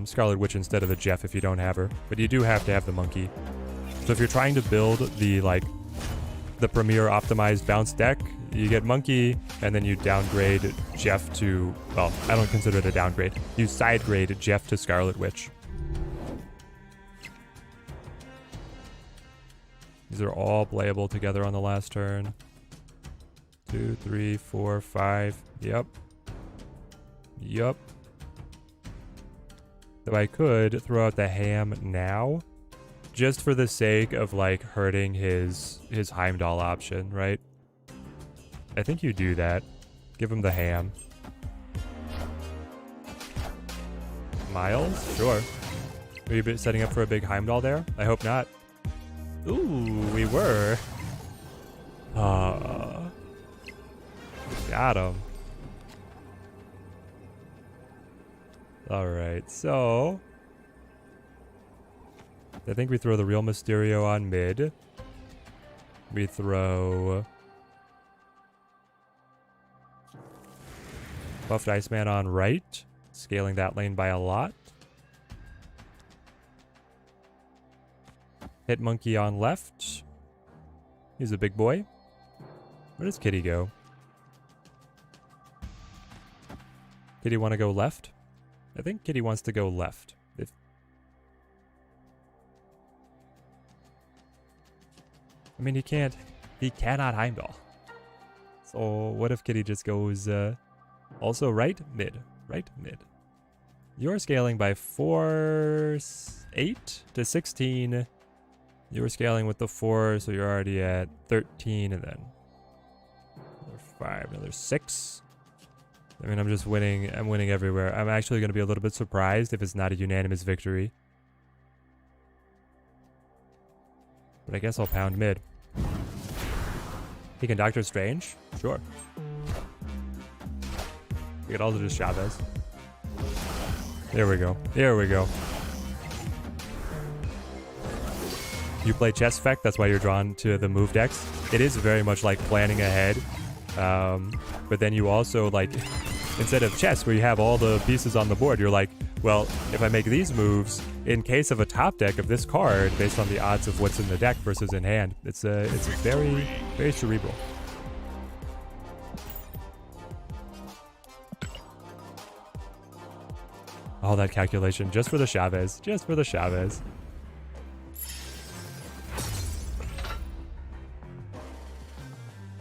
Speaker 1: Scarlet Witch instead of the Jeff if you don't have her. But you do have to have the monkey. So if you're trying to build the premier optimized bounce deck, you get monkey and then you downgrade Jeff to, well, I don't consider it a downgrade. You side grade Jeff to Scarlet Witch. These are all playable together on the last turn. 2, 3, 4, 5. Yep. Yup. Though I could throw out the ham now, just for the sake of like hurting his Heimdall option, right? I think you do that. Give him the ham. Miles? Sure. Are you setting up for a big Heimdall there? I hope not. Ooh, we were. Got him. Alright, so... I think we throw the real Mysterio on mid. We throw... Buffed Iceman on right. Scaling that lane by a lot. Hit Monkey on left. He's a big boy. Where does Kitty go? Kitty want to go left? I think Kitty wants to go left. I mean, he cannot Heimdall. So what if Kitty just goes, also right mid. You're scaling by 8 to 16. You were scaling with the 4, so you're already at 13, and then another 5, another 6. I mean, I'm just winning. I'm winning everywhere. I'm actually going to be a little bit surprised if it's not a unanimous victory. But I guess I'll pound mid. He can Doctor Strange? Sure. We could also just Chavez. There we go. There we go. You play chess effect, that's why you're drawn to the move decks. It is very much like planning ahead. But then you also, like, instead of chess where you have all the pieces on the board, you're like, well, if I make these moves, in case of a top deck of this card, based on the odds of what's in the deck versus in hand, it's very, very cerebral. All that calculation just for the Chavez. Just for the Chavez.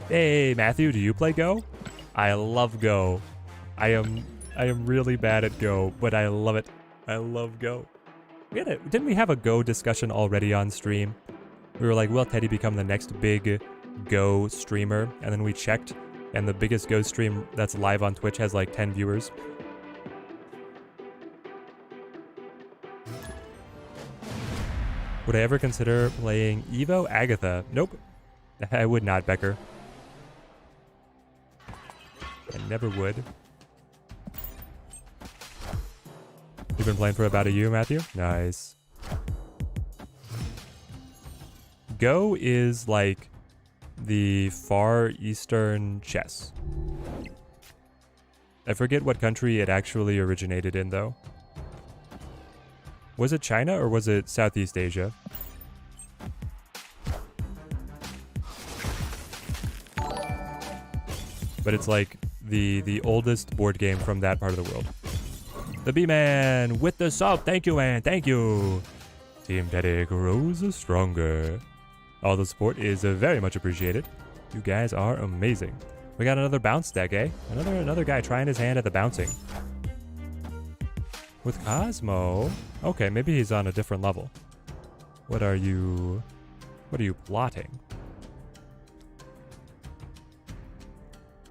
Speaker 1: Hey, Matthew, do you play Go? I love Go. I am really bad at Go, but I love it. I love Go. Didn't we have a Go discussion already on stream? We were like, will Teddy become the next big Go streamer? And then we checked, and the biggest Go stream that's live on Twitch has like 10 viewers. Would I ever consider playing Evo Agatha? Nope. I would not, Becker. I never would. You've been playing for about a year, Matthew? Nice. Go is like the Far Eastern chess. I forget what country it actually originated in, though. Was it China or was it Southeast Asia? But it's like the oldest board game from that part of the world. The B-Man with the sub. Thank you, man. Thank you. Team Teddy grows stronger. All the support is very much appreciated. You guys are amazing. We got another bounce deck, eh? Another guy trying his hand at the bouncing. With Cosmo. Okay, maybe he's on a different level. What are you plotting?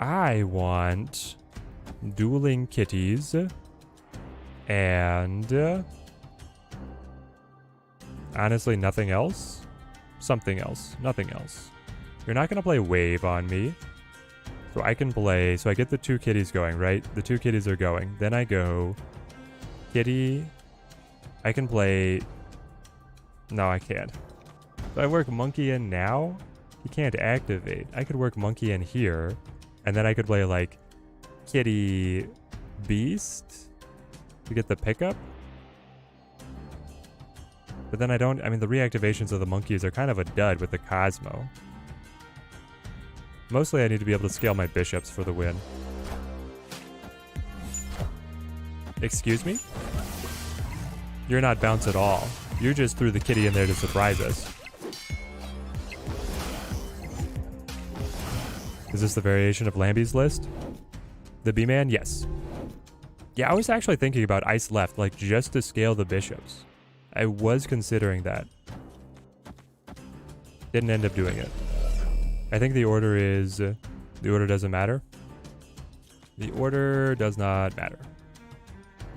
Speaker 1: I want dueling kitties and honestly nothing else. Something else. Nothing else. You're not gonna play wave on me. So I can play, so I get the 2 kitties going, right? The 2 kitties are going. Then I go kitty. I can play. No, I can't. So I work monkey in now. He can't activate. I could work monkey in here. And then I could play like kitty beast to get the pickup. But then I mean, the reactivations of the monkeys are kind of a dud with the Cosmo. Mostly I need to be able to scale my bishops for the win. Excuse me? You're not bounce at all. You just threw the kitty in there to surprise us. Is this the variation of Lambie's list? The B-Man? Yes. Yeah, I was actually thinking about ice left, like just to scale the bishops. I was considering that. Didn't end up doing it. I think the order is... the order doesn't matter. The order does not matter.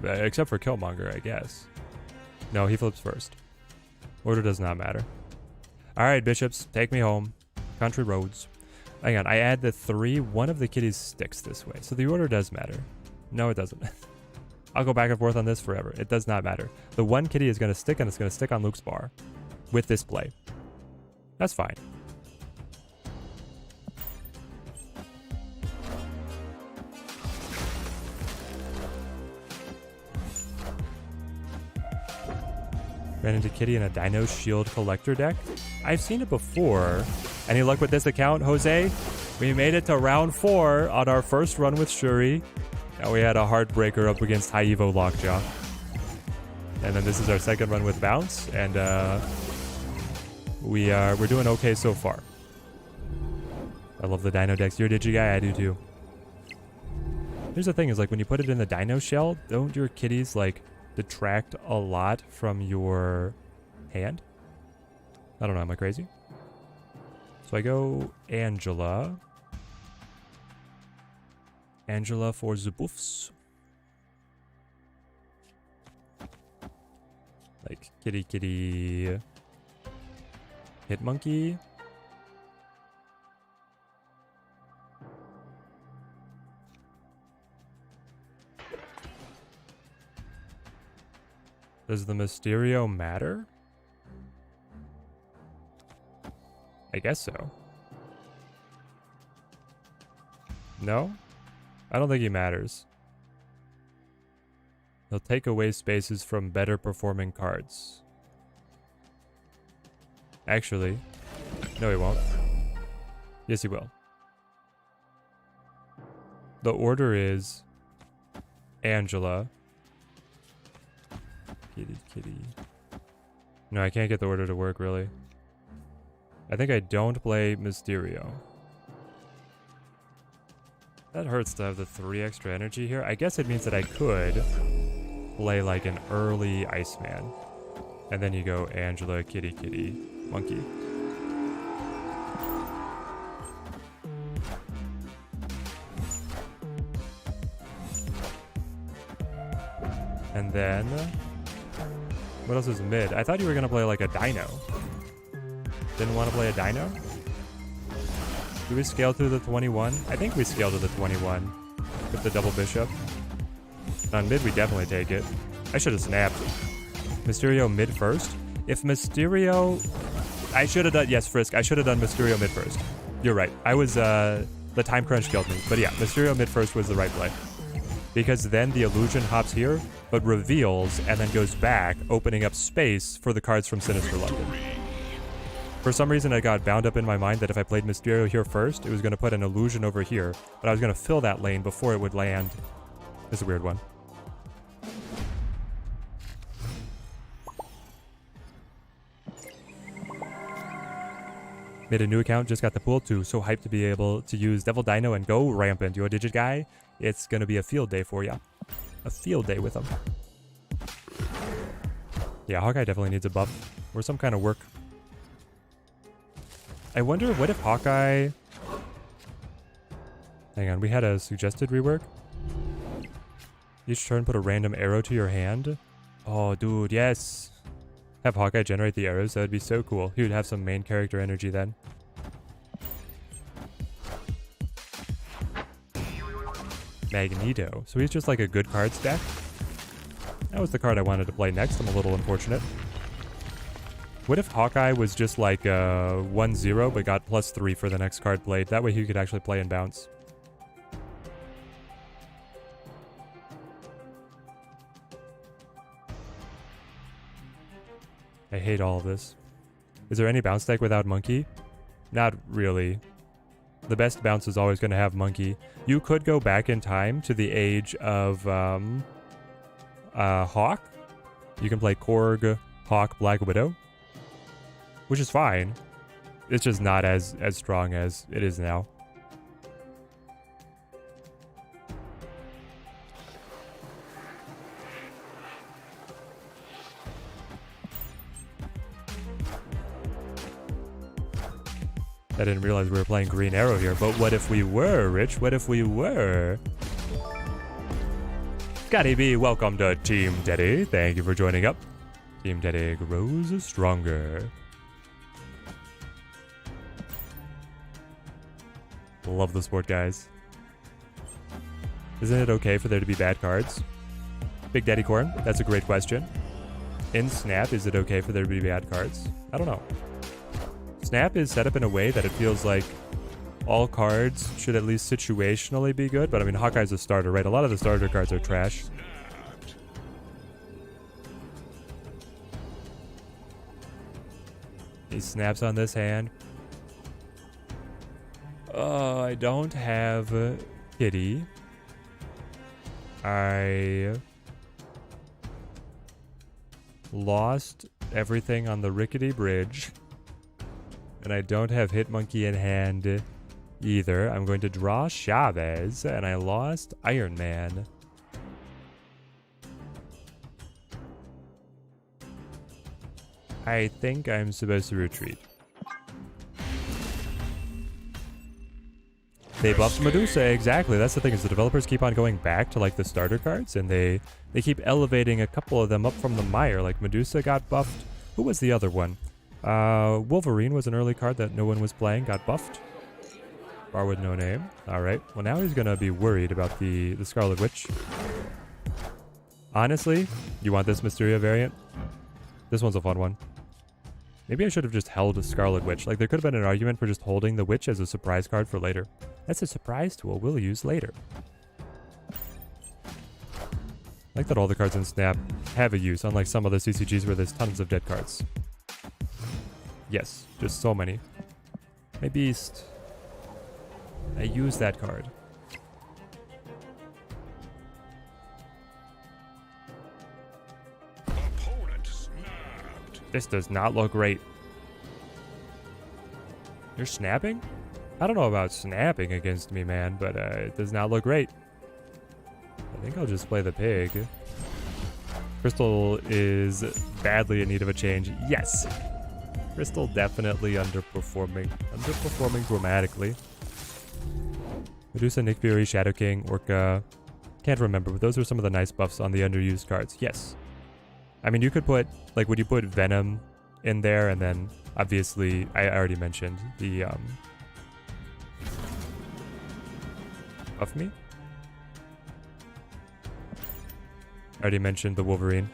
Speaker 1: Except for Killmonger, I guess. No, he flips first. Order does not matter. Alright, bishops, take me home. Country roads. Hang on, I add the 3. One of the kitties sticks this way. So the order does matter. No, it doesn't. I'll go back and forth on this forever. It does not matter. The 1 kitty is going to stick, and it's going to stick on Luke's bar. With this play. That's fine. Ran into Kitty in a Dino Shield Collector deck. I've seen it before. Any luck with this account, Jose? We made it to round 4 on our first run with Shuri. Now we had a heartbreaker up against High Evo Lockjaw. And then this is our second run with Bounce, and we're doing okay so far. I love the Dino decks. You're a Digi guy? I do too. Here's the thing, is like when you put it in the Dino shell, don't your kitties like detract a lot from your hand? I don't know, am I crazy? So I go Angela. Angela for the buffs. Like kitty kitty. Hit monkey. Does the Mysterio matter? I guess so. No? I don't think he matters. He'll take away spaces from better performing cards. Actually, no he won't. Yes he will. The order is Angela. Kitty, kitty. No, I can't get the order to work, really. I think I don't play Mysterio. That hurts to have the 3 extra energy here. I guess it means that I could play like an early Iceman. And then you go Angela, kitty, kitty, monkey. And then... what else is mid? I thought you were going to play like a Dino. Didn't want to play a Dino? Do we scale to the 21? I think we scale to the 21 with the double bishop. On mid, we definitely take it. I should have snapped. Mysterio mid first? If Mysterio... I should have done... Yes, Frisk. I should have done Mysterio mid first. You're right. I was... the time crunch killed me. But yeah, Mysterio mid first was the right play. Because then the illusion hops here, but reveals and then goes back, opening up space for the cards from Sinister London. For some reason, I got bound up in my mind that if I played Mysterio here first, it was going to put an illusion over here, but I was going to fill that lane before it would land. It's a weird one. Made a new account, just got the pool too. So hyped to be able to use Devil Dino and go rampant. You're a Digit guy. It's going to be a field day for you. A field day with him. Yeah, Hawkeye definitely needs a buff or some kind of work. I wonder, what if Hawkeye... Hang on, we had a suggested rework. Each turn put a random arrow to your hand. Oh, dude, yes. Have Hawkeye generate the arrows, that would be so cool. He would have some main character energy then. Magneto. So he's just like a good card stack. That was the card I wanted to play next. I'm a little unfortunate. What if Hawkeye was just like 1-0 but got +3 for the next card played? That way he could actually play and bounce. I hate all of this. Is there any bounce deck without Monkey? Not really. The best bounce is always going to have Monkey. You could go back in time to the age of Hawk. You can play Korg, Hawk, Black Widow. Which is fine. It's just not as strong as it is now. I didn't realize we were playing Green Arrow here, but what if we were, Rich? What if we were? Scotty B, welcome to Team Teddy. Thank you for joining up. Team Teddy grows stronger. Love the sport, guys. Isn't it okay for there to be bad cards? Big Daddy Corn, that's a great question. In Snap, is it okay for there to be bad cards? I don't know. Snap is set up in a way that it feels like all cards should at least situationally be good, but I mean, Hawkeye's a starter, right? A lot of the starter cards are trash. He snaps on this hand. I don't have Kitty. I lost everything on the rickety bridge. And I don't have Hitmonkey in hand either. I'm going to draw Chavez, and I lost Iron Man. I think I'm supposed to retreat. They buffed Medusa, exactly. That's the thing, is the developers keep on going back to like the starter cards, and they keep elevating a couple of them up from the mire. Like Medusa got buffed. Who was the other one? Wolverine was an early card that no one was playing, got buffed. Bar with no name. Alright, well now he's gonna be worried about the Scarlet Witch. Honestly, you want this Mysteria variant? This one's a fun one. Maybe I should have just held a Scarlet Witch. Like, there could have been an argument for just holding the Witch as a surprise card for later. That's a surprise tool we'll use later. I like that all the cards in Snap have a use, unlike some other CCGs where there's tons of dead cards. Yes, just so many. My Beast. I use that card.
Speaker 2: Opponent snapped.
Speaker 1: This does not look great. You're snapping? I don't know about snapping against me, man, but it does not look great. I think I'll just play the pig. Crystal is badly in need of a change. Yes! Crystal definitely underperforming. Underperforming dramatically. Medusa, Nick Fury, Shadow King, Orca. Can't remember, but those are some of the nice buffs on the underused cards. Yes. I mean, you could put, like, would you put Venom in there, and then, obviously, I already mentioned the, buff me? I already mentioned the Wolverine.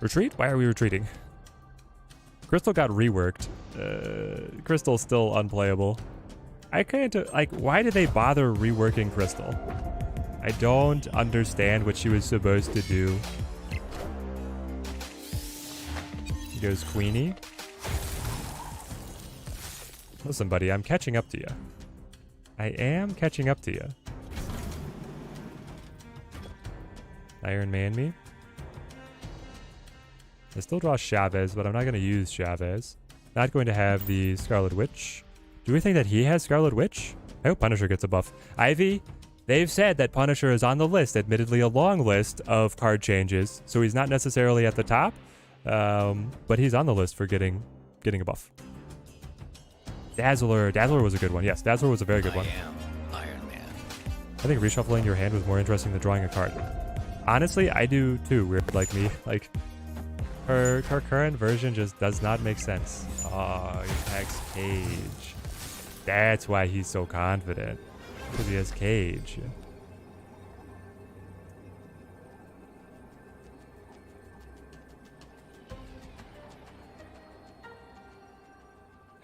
Speaker 1: Retreat? Why are we retreating? Crystal got reworked. Crystal's still unplayable. I can't, like, why did they bother reworking Crystal? I don't understand what she was supposed to do. Here goes Queenie. Listen, buddy, I'm catching up to you. I am catching up to you. Iron Man me. I still draw Chavez, but I'm not going to use Chavez. Not going to have the Scarlet Witch. Do we think that he has Scarlet Witch? I hope Punisher gets a buff. Ivy, they've said that Punisher is on the list, admittedly a long list of card changes, so he's not necessarily at the top, but he's on the list for getting a buff. Dazzler. Dazzler was a good one. Yes, Dazzler was a very good one.
Speaker 3: I am Iron Man.
Speaker 1: I think reshuffling your hand was more interesting than drawing a card. Honestly, I do too, weird like me. Like, her current version just does not make sense. Oh, he attacks Cage. That's why he's so confident. Because he has Cage.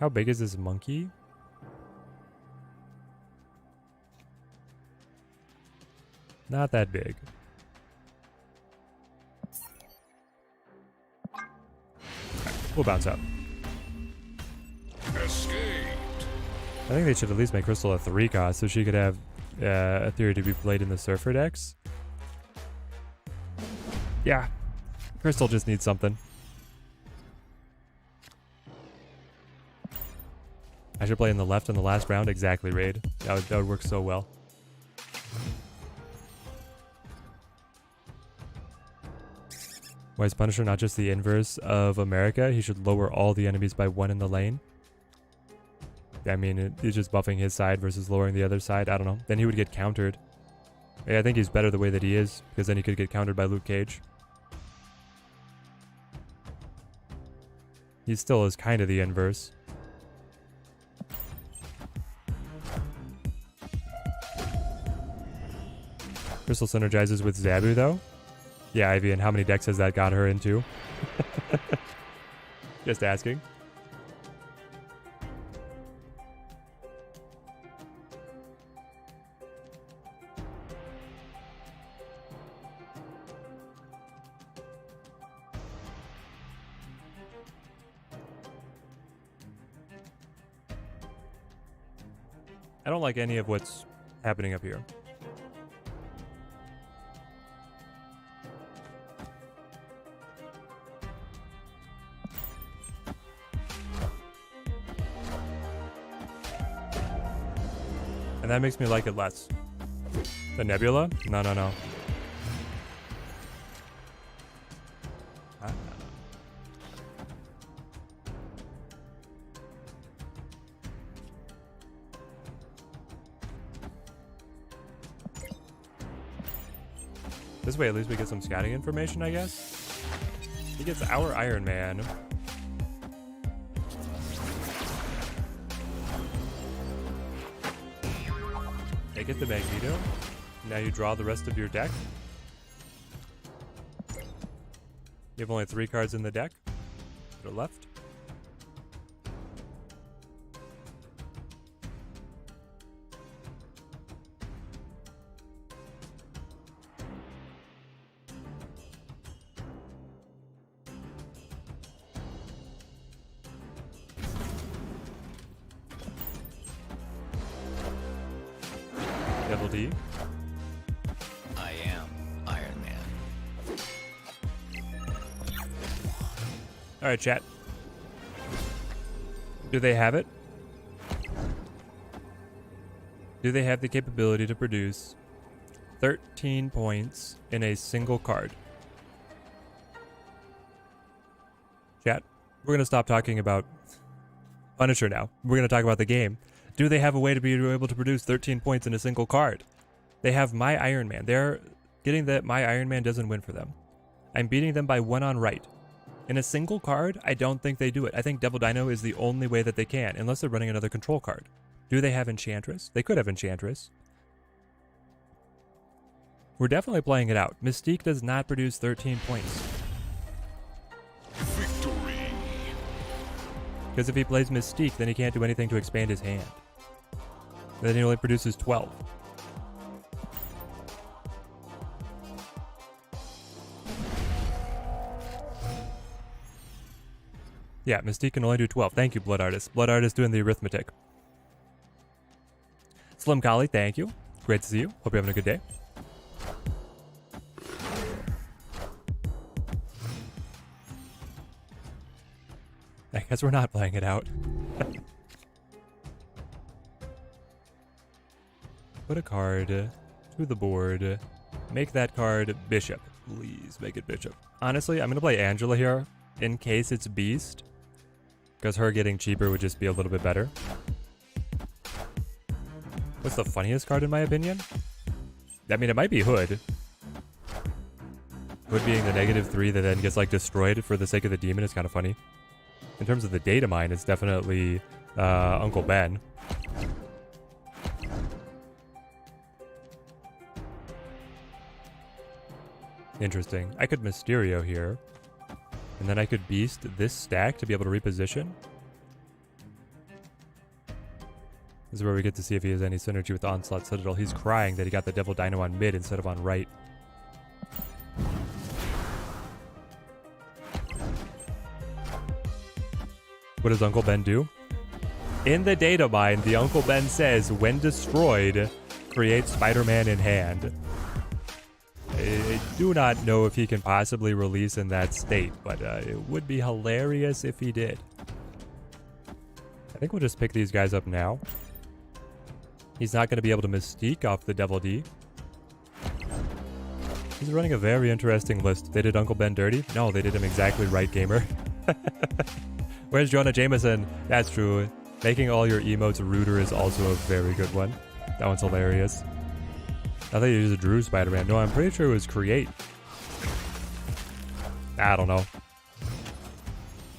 Speaker 1: How big is this monkey? Not that big. We'll bounce up.
Speaker 2: Escaped.
Speaker 1: I think they should at least make Crystal a 3 cost so she could have a theory to be played in the Surfer decks. Yeah. Crystal just needs something. I should play in the left in the last round. Exactly, Raid. That would work so well. Why is Punisher not just the inverse of America? He should lower all the enemies by 1 in the lane. I mean, it's just buffing his side versus lowering the other side. I don't know. Then he would get countered. Yeah, I think he's better the way that he is, because then he could get countered by Luke Cage. He still is kind of the inverse. Crystal synergizes with Zabu, though. Yeah, Ivy, and how many decks has that got her into? Just asking. I don't like any of what's happening up here. And that makes me like it less. The Nebula? No, no, no. Ah. This way, at least we get some scouting information, I guess. He gets our Iron Man. They get the Magneto. Now you draw the rest of your deck. You have only 3 cards in the deck that are left. Double D.
Speaker 3: I am Iron Man.
Speaker 1: All right, chat. Do they have it? Do they have the capability to produce 13 points in a single card? Chat, we're going to stop talking about Punisher now. We're going to talk about the game. Do they have a way to be able to produce 13 points in a single card? They have my Iron Man. They're getting that my Iron Man doesn't win for them. I'm beating them by 1 on right. In a single card, I don't think they do it. I think Devil Dino is the only way that they can, unless they're running another control card. Do they have Enchantress? They could have Enchantress. We're definitely playing it out. Mystique does not produce 13 points.
Speaker 2: Victory.
Speaker 1: Because if he plays Mystique, then he can't do anything to expand his hand. Then he only produces 12. Yeah, Mystique can only do 12. Thank you, Blood Artist. Blood Artist doing the arithmetic. Slim Collie, thank you. Great to see you. Hope you're having a good day. I guess we're not playing it out. Put a card to the board. Make that card Bishop. Please make it Bishop. Honestly, I'm going to play Angela here in case it's Beast. Because her getting cheaper would just be a little bit better. What's the funniest card in my opinion? I mean, it might be Hood. Hood being the -3 that then gets like destroyed for the sake of the demon is kind of funny. In terms of the data mine, it's definitely Uncle Ben. Interesting. I could Mysterio here. And then I could Beast this stack to be able to reposition. This is where we get to see if he has any synergy with Onslaught Citadel. He's crying that he got the Devil Dino on mid instead of on right. What does Uncle Ben do? In the data mine, the Uncle Ben says, when destroyed, create Spider-Man in hand. I do not know if he can possibly release in that state, but it would be hilarious if he did. I think we'll just pick these guys up now. He's not going to be able to Mystique off the Devil D. He's running a very interesting list. They did Uncle Ben dirty? No, they did him exactly right, gamer. Where's Jonah Jameson? That's true. Making all your emotes ruder is also a very good one. That one's hilarious. I thought you used a Drew Spider-Man. No, I'm pretty sure it was Create. I don't know.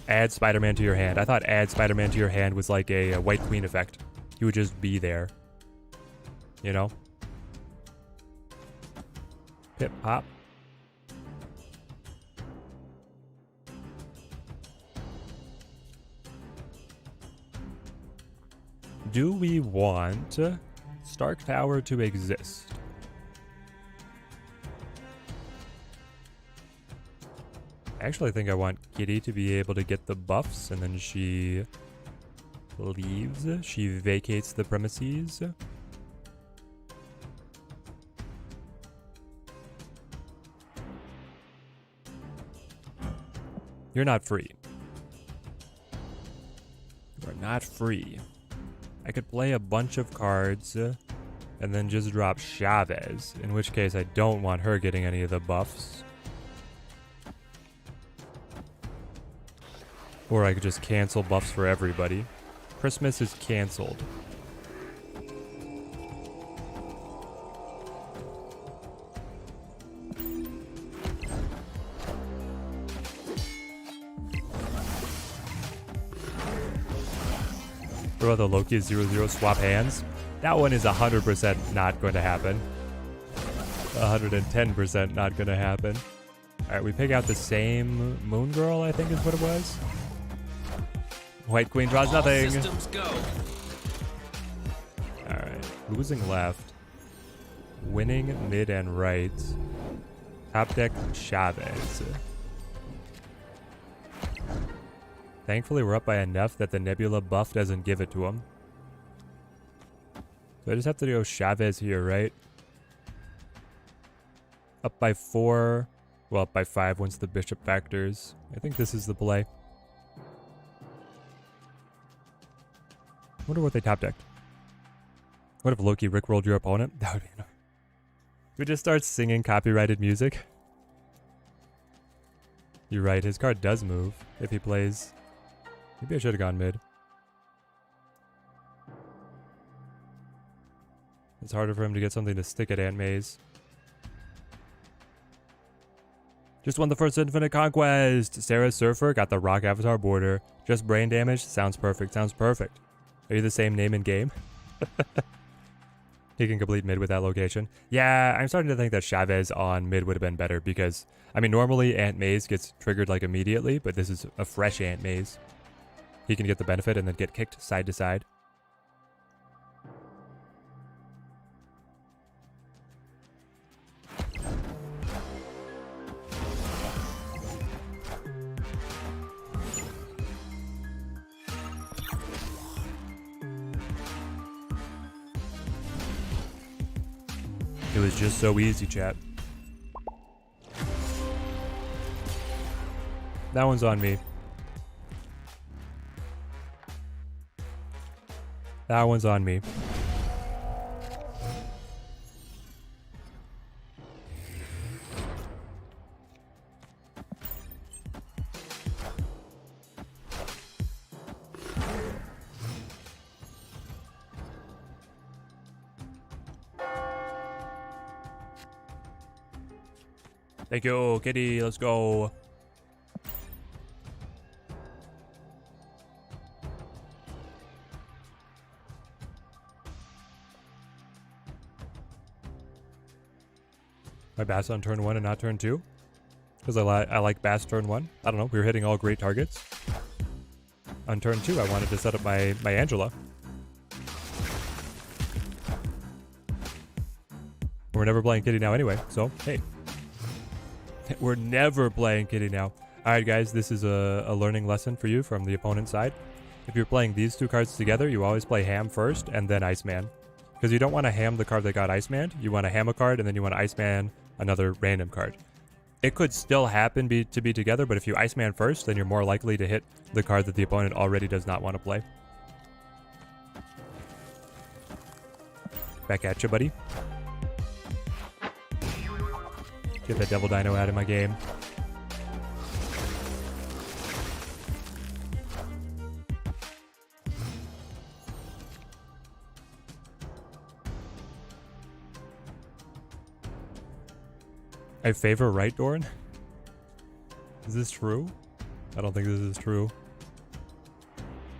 Speaker 1: Add Spider-Man to your hand. I thought add Spider-Man to your hand was like a White Queen effect. He would just be there. You know? Pip pop. Do we want Stark Tower to exist? I actually think I want Kitty to be able to get the buffs, and then she leaves. She vacates the premises. You're not free. You are not free. I could play a bunch of cards and then just drop Chavez, in which case I don't want her getting any of the buffs. Or I could just cancel buffs for everybody. Christmas is canceled. What about the Loki 0-0 swap hands? That one is 100% not going to happen. 110% not going to happen. Alright, we pick out the same Moon Girl, I think is what it was. White Queen draws nothing.
Speaker 3: Systems go.
Speaker 1: Alright, losing left. Winning mid and right. Top deck Chavez. Thankfully, we're up by enough that the Nebula buff doesn't give it to him. So I just have to go Chavez here, right? Up by 4. Well, up by 5 once the bishop factors. I think this is the play. Wonder what they top decked. What if Loki rickrolled your opponent? That would be annoying. We just start singing copyrighted music. You're right, his card does move if he plays. Maybe I should have gone mid. It's harder for him to get something to stick at Aunt May's. Just won the first Infinite Conquest. Sarah Surfer got the Rock Avatar border. Just brain damage. Sounds perfect. Sounds perfect. Are you the same name in game? He can complete mid with that location. Yeah, I'm starting to think that Chavez on mid would have been better because, I mean, normally Aunt May's gets triggered like immediately, but this is a fresh Aunt May's. He can get the benefit and then get kicked side to side. It was just so easy, chat. That one's on me. That one's on me. Thank you, Kitty. Let's go. My Bass on turn 1 and not turn 2? Because I like Bass turn 1. I don't know. We were hitting all great targets. On turn 2, I wanted to set up my Angela. We're never playing Kitty now anyway, so hey. We're never playing Kitty now. Alright guys, this is a learning lesson for you from the opponent's side. If you're playing these two cards together, you always play Ham first and then Iceman. Because you don't want to ham the card that got Iceman. You want to ham a card and then you want to Iceman another random card. It could still happen to be together, but if you Iceman first, then you're more likely to hit the card that the opponent already does not want to play. Back at you, buddy. Get that Devil Dino out of my game. I favor right, Dorn? Is this true? I don't think this is true.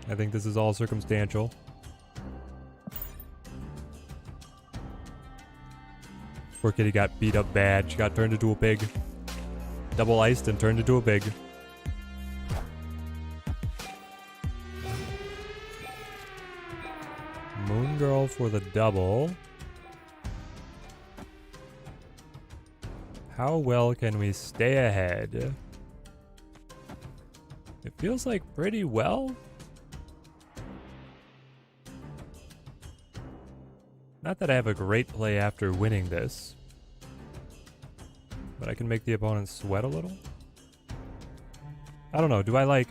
Speaker 1: I think this is all circumstantial. Poor kitty got beat up bad. She got turned into a pig. Double iced and turned into a pig. Moon Girl for the double. How well can we stay ahead? It feels like pretty well. Not that I have a great play after winning this, but I can make the opponent sweat a little. I don't know. Do I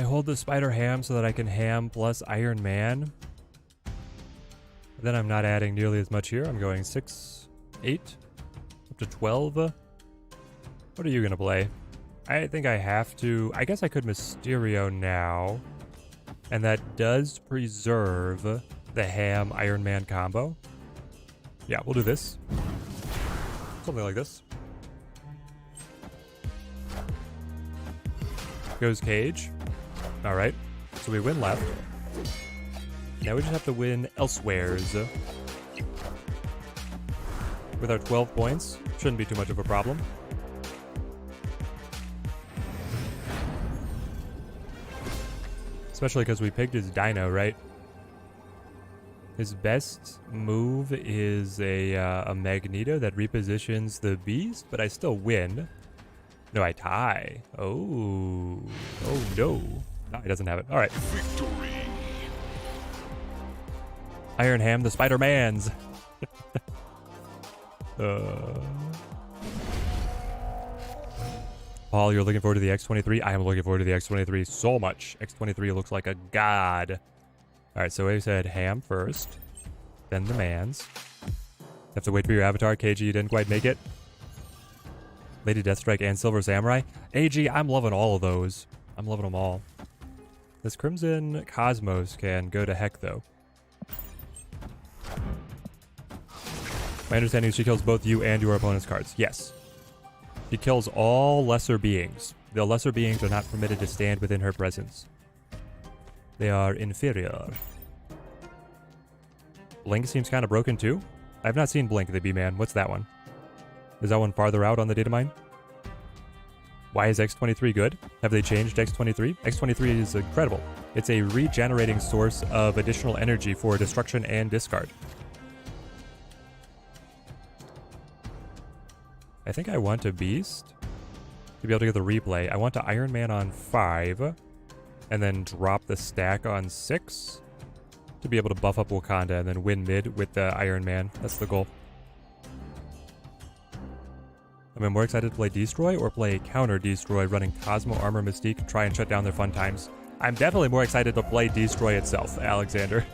Speaker 1: hold the spider ham so that I can ham plus Iron Man? Then I'm not adding nearly as much here. I'm going 6, 8, up to 12. What are you going to play? I think I have to. I guess I could Mysterio now. And that does preserve the ham Iron Man combo. Yeah, we'll do this. Something like this. Goes Cage. Alright. So we win left. Now we just have to win elsewheres. With our 12 points. Shouldn't be too much of a problem. Especially because we picked his dino, right? His best move is a Magneto that repositions the beast, but I still win. No, I tie. Oh. Oh, no. No, he doesn't have it. All right.
Speaker 2: Victory.
Speaker 1: Iron Ham, the Spider-Mans. Paul, you're looking forward to the X-23? I am looking forward to the X-23 so much. X-23 looks like a god. All right, so we said Ham first, then the Mans. Have to wait for your avatar. KG, you didn't quite make it. Lady Deathstrike and Silver Samurai. AG, I'm loving all of those. I'm loving them all. This Crimson Cosmos can go to heck, though. My understanding is she kills both you and your opponent's cards. Yes. She kills all lesser beings. The lesser beings are not permitted to stand within her presence. They are inferior. Blink seems kind of broken too. I've not seen Blink, the B-Man. What's that one? Is that one farther out on the data mine? Why is X-23 good? Have they changed X-23? X-23 is incredible. It's a regenerating source of additional energy for destruction and discard. I think I want a Beast to be able to get the replay. I want to Iron Man on 5 and then drop the stack on 6 to be able to buff up Wakanda and then win mid with the Iron Man. That's the goal. Am I more excited to play Destroy or play Counter Destroy running Cosmo Armor Mystique to try and shut down their fun times? I'm definitely more excited to play Destroy itself, Alexander.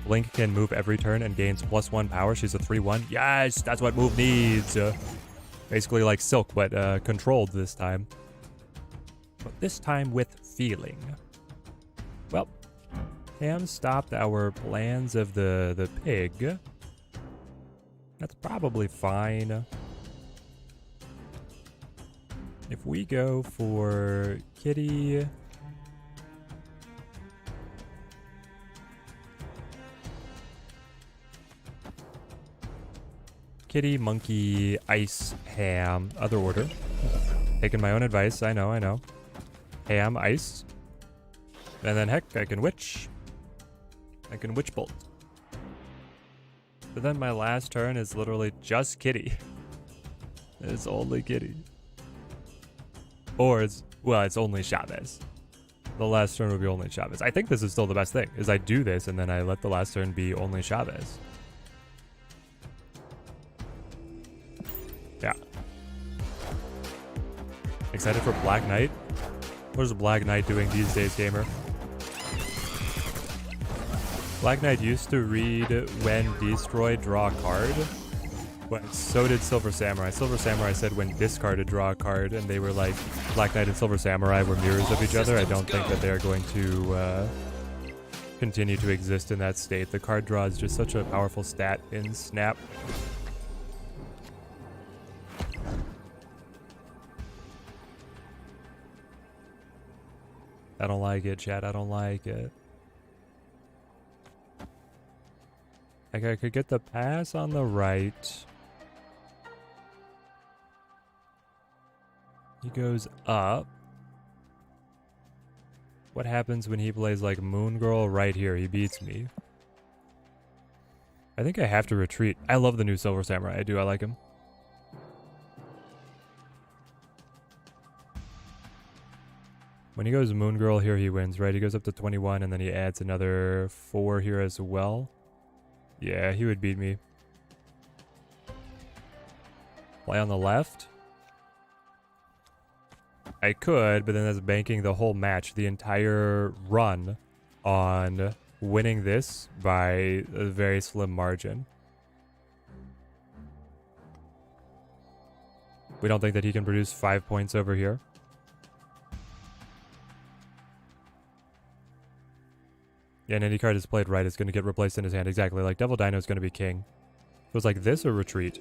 Speaker 1: Blink can move every turn and gains +1 power. She's a 3/1. Yes, that's what move needs. Basically like Silk, but controlled this time. But this time with feeling. Well, Ham stopped our plans of the pig. That's probably fine. If we go for Kitty... Kitty, Monkey, Ice, Ham, other order. Taking my own advice, I know. Ham, Ice. And then heck, I can Witch. I can Witch Bolt. But then my last turn is literally just Kitty. It's only Kitty. Or it's only Chavez. The last turn would be only Chavez. I think this is still the best thing, is I do this and then I let the last turn be only Chavez. Yeah. Excited for Black Knight? What is Black Knight doing these days, gamer? Black Knight used to read when Destroy, draw a card. But so did Silver Samurai. Silver Samurai said when discarded, draw a card, and they were like, Black Knight and Silver Samurai were mirrors of each other. I don't think that they're going to continue to exist in that state. The card draw is just such a powerful stat in Snap. I don't like it, chat. I don't like it. Like, I could get the pass on the right. He goes up. What happens when he plays like Moon Girl right here? He beats me. I think I have to retreat. I love the new Silver Samurai. I do. I like him. When he goes Moon Girl here, he wins, right? He goes up to 21, and then he adds another 4 here as well. Yeah, he would beat me. Play on the left. I could, but then that's banking the whole match, the entire run, on winning this by a very slim margin. We don't think that he can produce 5 points over here. Yeah, and any card that's played right is going to get replaced in his hand. Exactly, like Devil Dino is going to be king. So it's like this or retreat.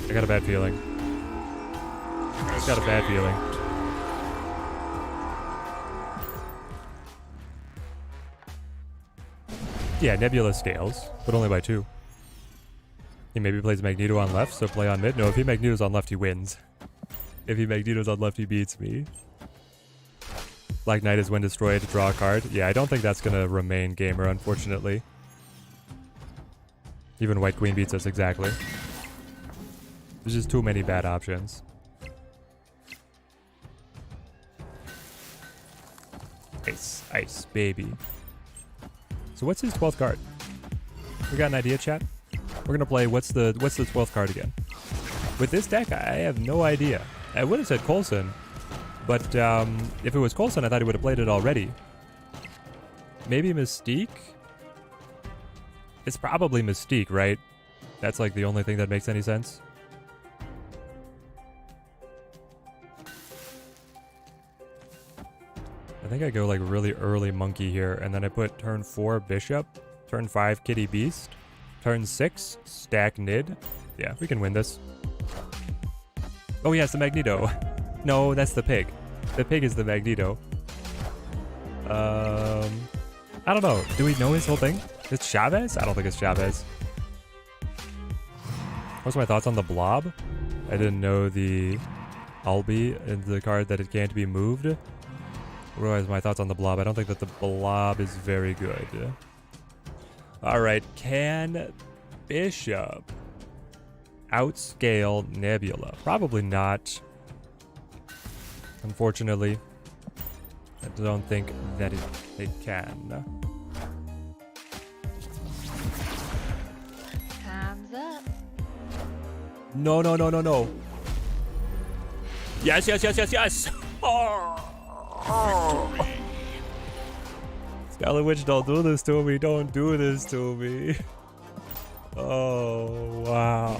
Speaker 1: I got a bad feeling. I got a bad feeling. Yeah, Nebula scales, but only by 2. He maybe plays Magneto on left, so play on mid. No, if he Magneto's on left, he wins. If he Magneto's on left, he beats me. Black Knight is when destroyed to draw a card. Yeah, I don't think that's going to remain gamer, unfortunately. Even White Queen beats us, exactly. There's just too many bad options. Ice, ice, baby. So what's his 12th card? We got an idea, chat? We're gonna play what's the 12th card again? With this deck, I have no idea. I would have said Coulson, but if it was Coulson, I thought he would have played it already. Maybe Mystique? It's probably Mystique, right? That's like the only thing that makes any sense. I think I go like really early Monkey here, and then I put turn 4 Bishop, turn 5 Kitty Beast, turn 6 Stack Nid. Yeah, we can win this. Oh yeah, it's the Magneto. No, that's the pig. The pig is the Magneto. I don't know. Do we know his whole thing? It's Chavez? I don't think it's Chavez. What's my thoughts on the Blob? I didn't know the Albi in the card that it can't be moved. What are my thoughts on the Blob? I don't think that the Blob is very good. Alright, can Bishop outscale Nebula? Probably not. Unfortunately, I don't think that it can.
Speaker 5: Time's up.
Speaker 1: No, no, no, no, no. Yes, yes, yes, yes, yes. Oh. Scarlet Witch, don't do this to me. Don't do this to me. Oh, wow.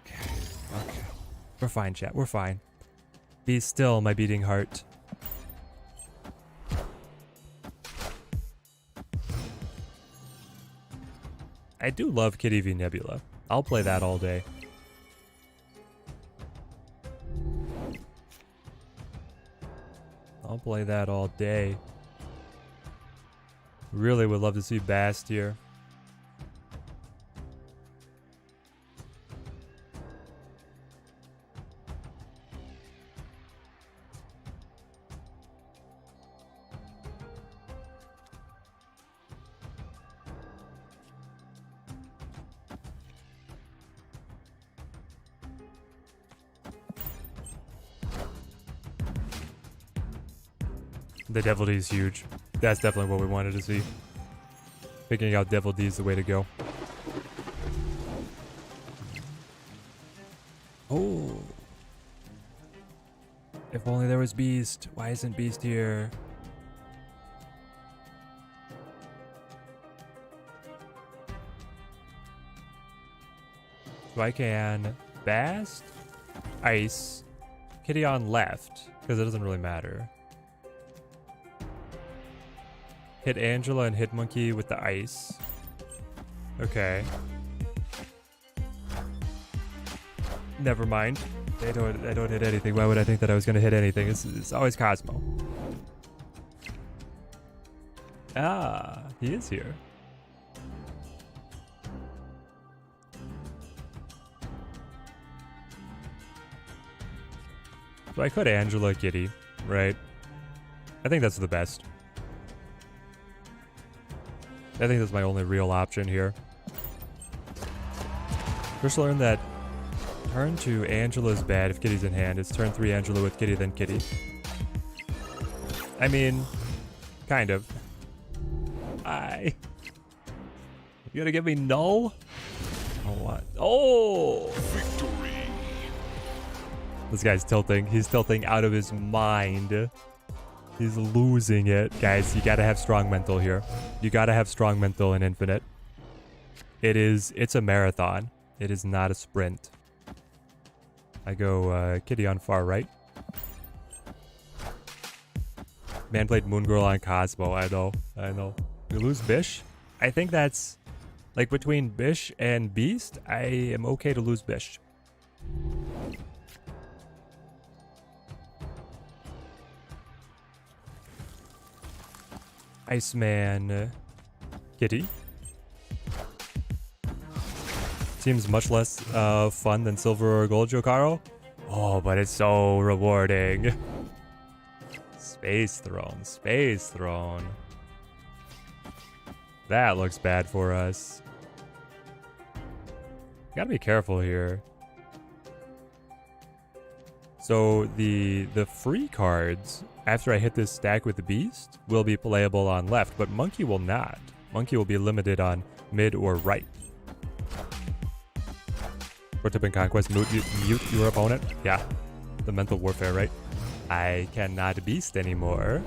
Speaker 1: Okay. We're fine, chat. We're fine. Be still, my beating heart. I do love Kitty v Nebula. I'll play that all day. I'll play that all day. Really would love to see Bast here. The Devil D is huge. That's definitely what we wanted to see. Picking out Devil D is the way to go. Oh. If only there was Beast. Why isn't Beast here? So I can Bast, Ice, Kitty on left, because it doesn't really matter. Hit Angela and hit Monkey with the ice. Okay. Never mind. I don't hit anything. Why would I think that I was gonna hit anything? It's always Cosmo. Ah, he is here. So I could Angela Kitty, right? I think that's the best. I think that's my only real option here. First learned that turn 2 Angela is bad if Kitty's in hand. It's turn 3 Angela with Kitty, then Kitty. I mean, kind of. You gonna give me null? Oh, what? Oh!
Speaker 2: Victory.
Speaker 1: This guy's tilting. He's tilting out of his mind. He's losing it. Guys, you gotta have strong mental here. You gotta have strong mental in Infinite. It's a marathon. It is not a sprint. I go Kitty on far right. Man played Moon Girl on Cosmo. I know. We lose Bish? I think that's... Like, between Bish and Beast, I am okay to lose Bish. Iceman... Kitty. Seems much less fun than Silver or Gold Jokaro. Oh, but it's so rewarding. Space Throne. Space Throne. That looks bad for us. Gotta be careful here. So the free cards, after I hit this stack with the Beast, will be playable on left, but Monkey will not. Monkey will be limited on mid or right. Pro tip in Conquest, mute your opponent. Yeah, the mental warfare, right? I cannot Beast anymore.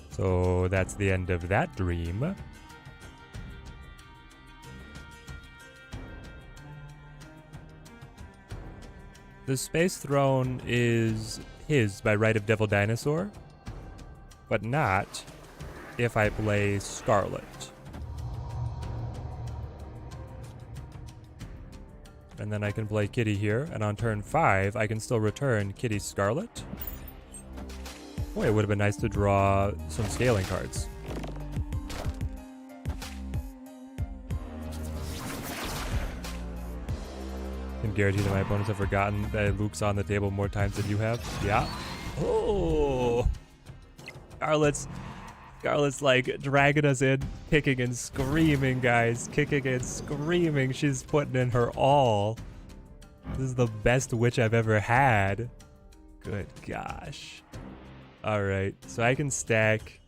Speaker 1: So that's the end of that dream. The Space Throne is his by right of Devil Dinosaur, but not if I play Scarlet. And then I can play Kitty here, and on turn 5, I can still return Kitty Scarlet. Boy, it would have been nice to draw some scaling cards. Can guarantee that my opponents have forgotten that Luke's on the table more times than you have. Yeah. Oh! Scarlet's like dragging us in, kicking and screaming, guys. Kicking and screaming. She's putting in her all. This is the best witch I've ever had. Good gosh. Alright, so I can stack.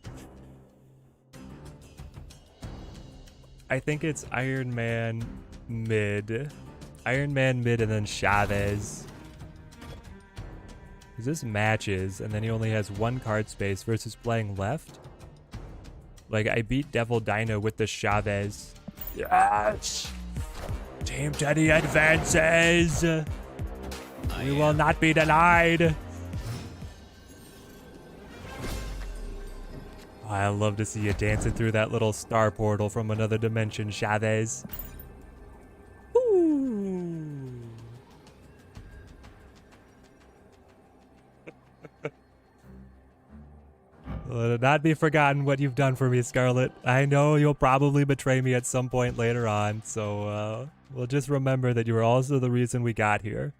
Speaker 1: I think it's Iron Man mid. Iron Man mid and then Chavez. Because this matches, and then he only has 1 card space versus playing left. Like, I beat Devil Dino with the Chavez. Yes! Team Teddy advances! We will not be denied! Oh, I love to see you dancing through that little star portal from another dimension, Chavez. Let it not be forgotten what you've done for me, Scarlet. I know you'll probably betray me at some point later on, so we'll just remember that you were also the reason we got here.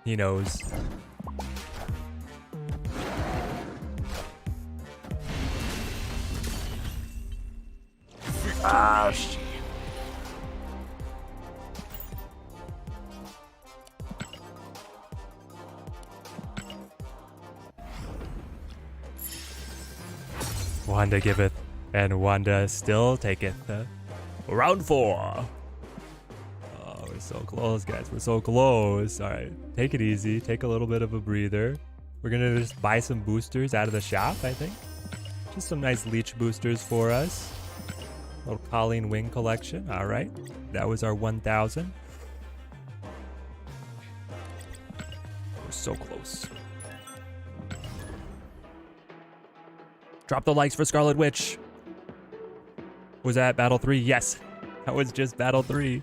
Speaker 1: He knows. Ah, shit. Wanda giveth, and Wanda still taketh. Round 4. Oh, we're so close, guys. We're so close. All right, take it easy. Take a little bit of a breather. We're gonna just buy some boosters out of the shop, I think. Just some nice leech boosters for us. Little Colleen Wing collection. All right, that was our 1,000. We're so close. Drop the likes for Scarlet Witch. Was that Battle 3? Yes. That was just Battle 3.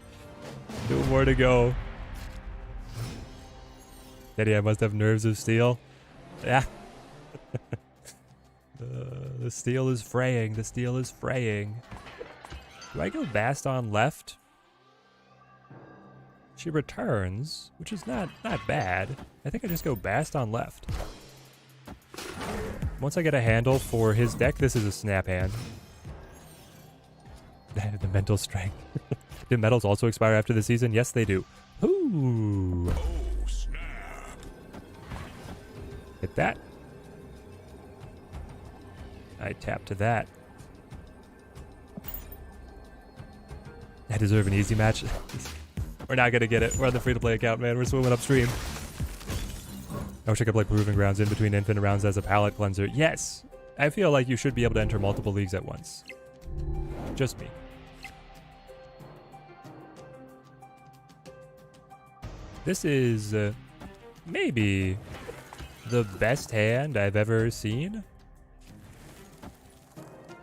Speaker 1: 2 more to go. Daddy, I must have nerves of steel. Yeah. The steel is fraying. The steel is fraying. Do I go Baston left? She returns, which is not bad. I think I just go Bast on left. Once I get a handle for his deck, this is a snap hand. The mental strength. Do medals also expire after the season? Yes, they do. Ooh.
Speaker 2: Oh, snap.
Speaker 1: Hit that. I tap to that. I deserve an easy match. We're not gonna get it. We're on the free-to-play account, man. We're swimming upstream. I wish I could play Proving Grounds in between infinite rounds as a palate cleanser. Yes! I feel like you should be able to enter multiple leagues at once. Just me. This is maybe the best hand I've ever seen.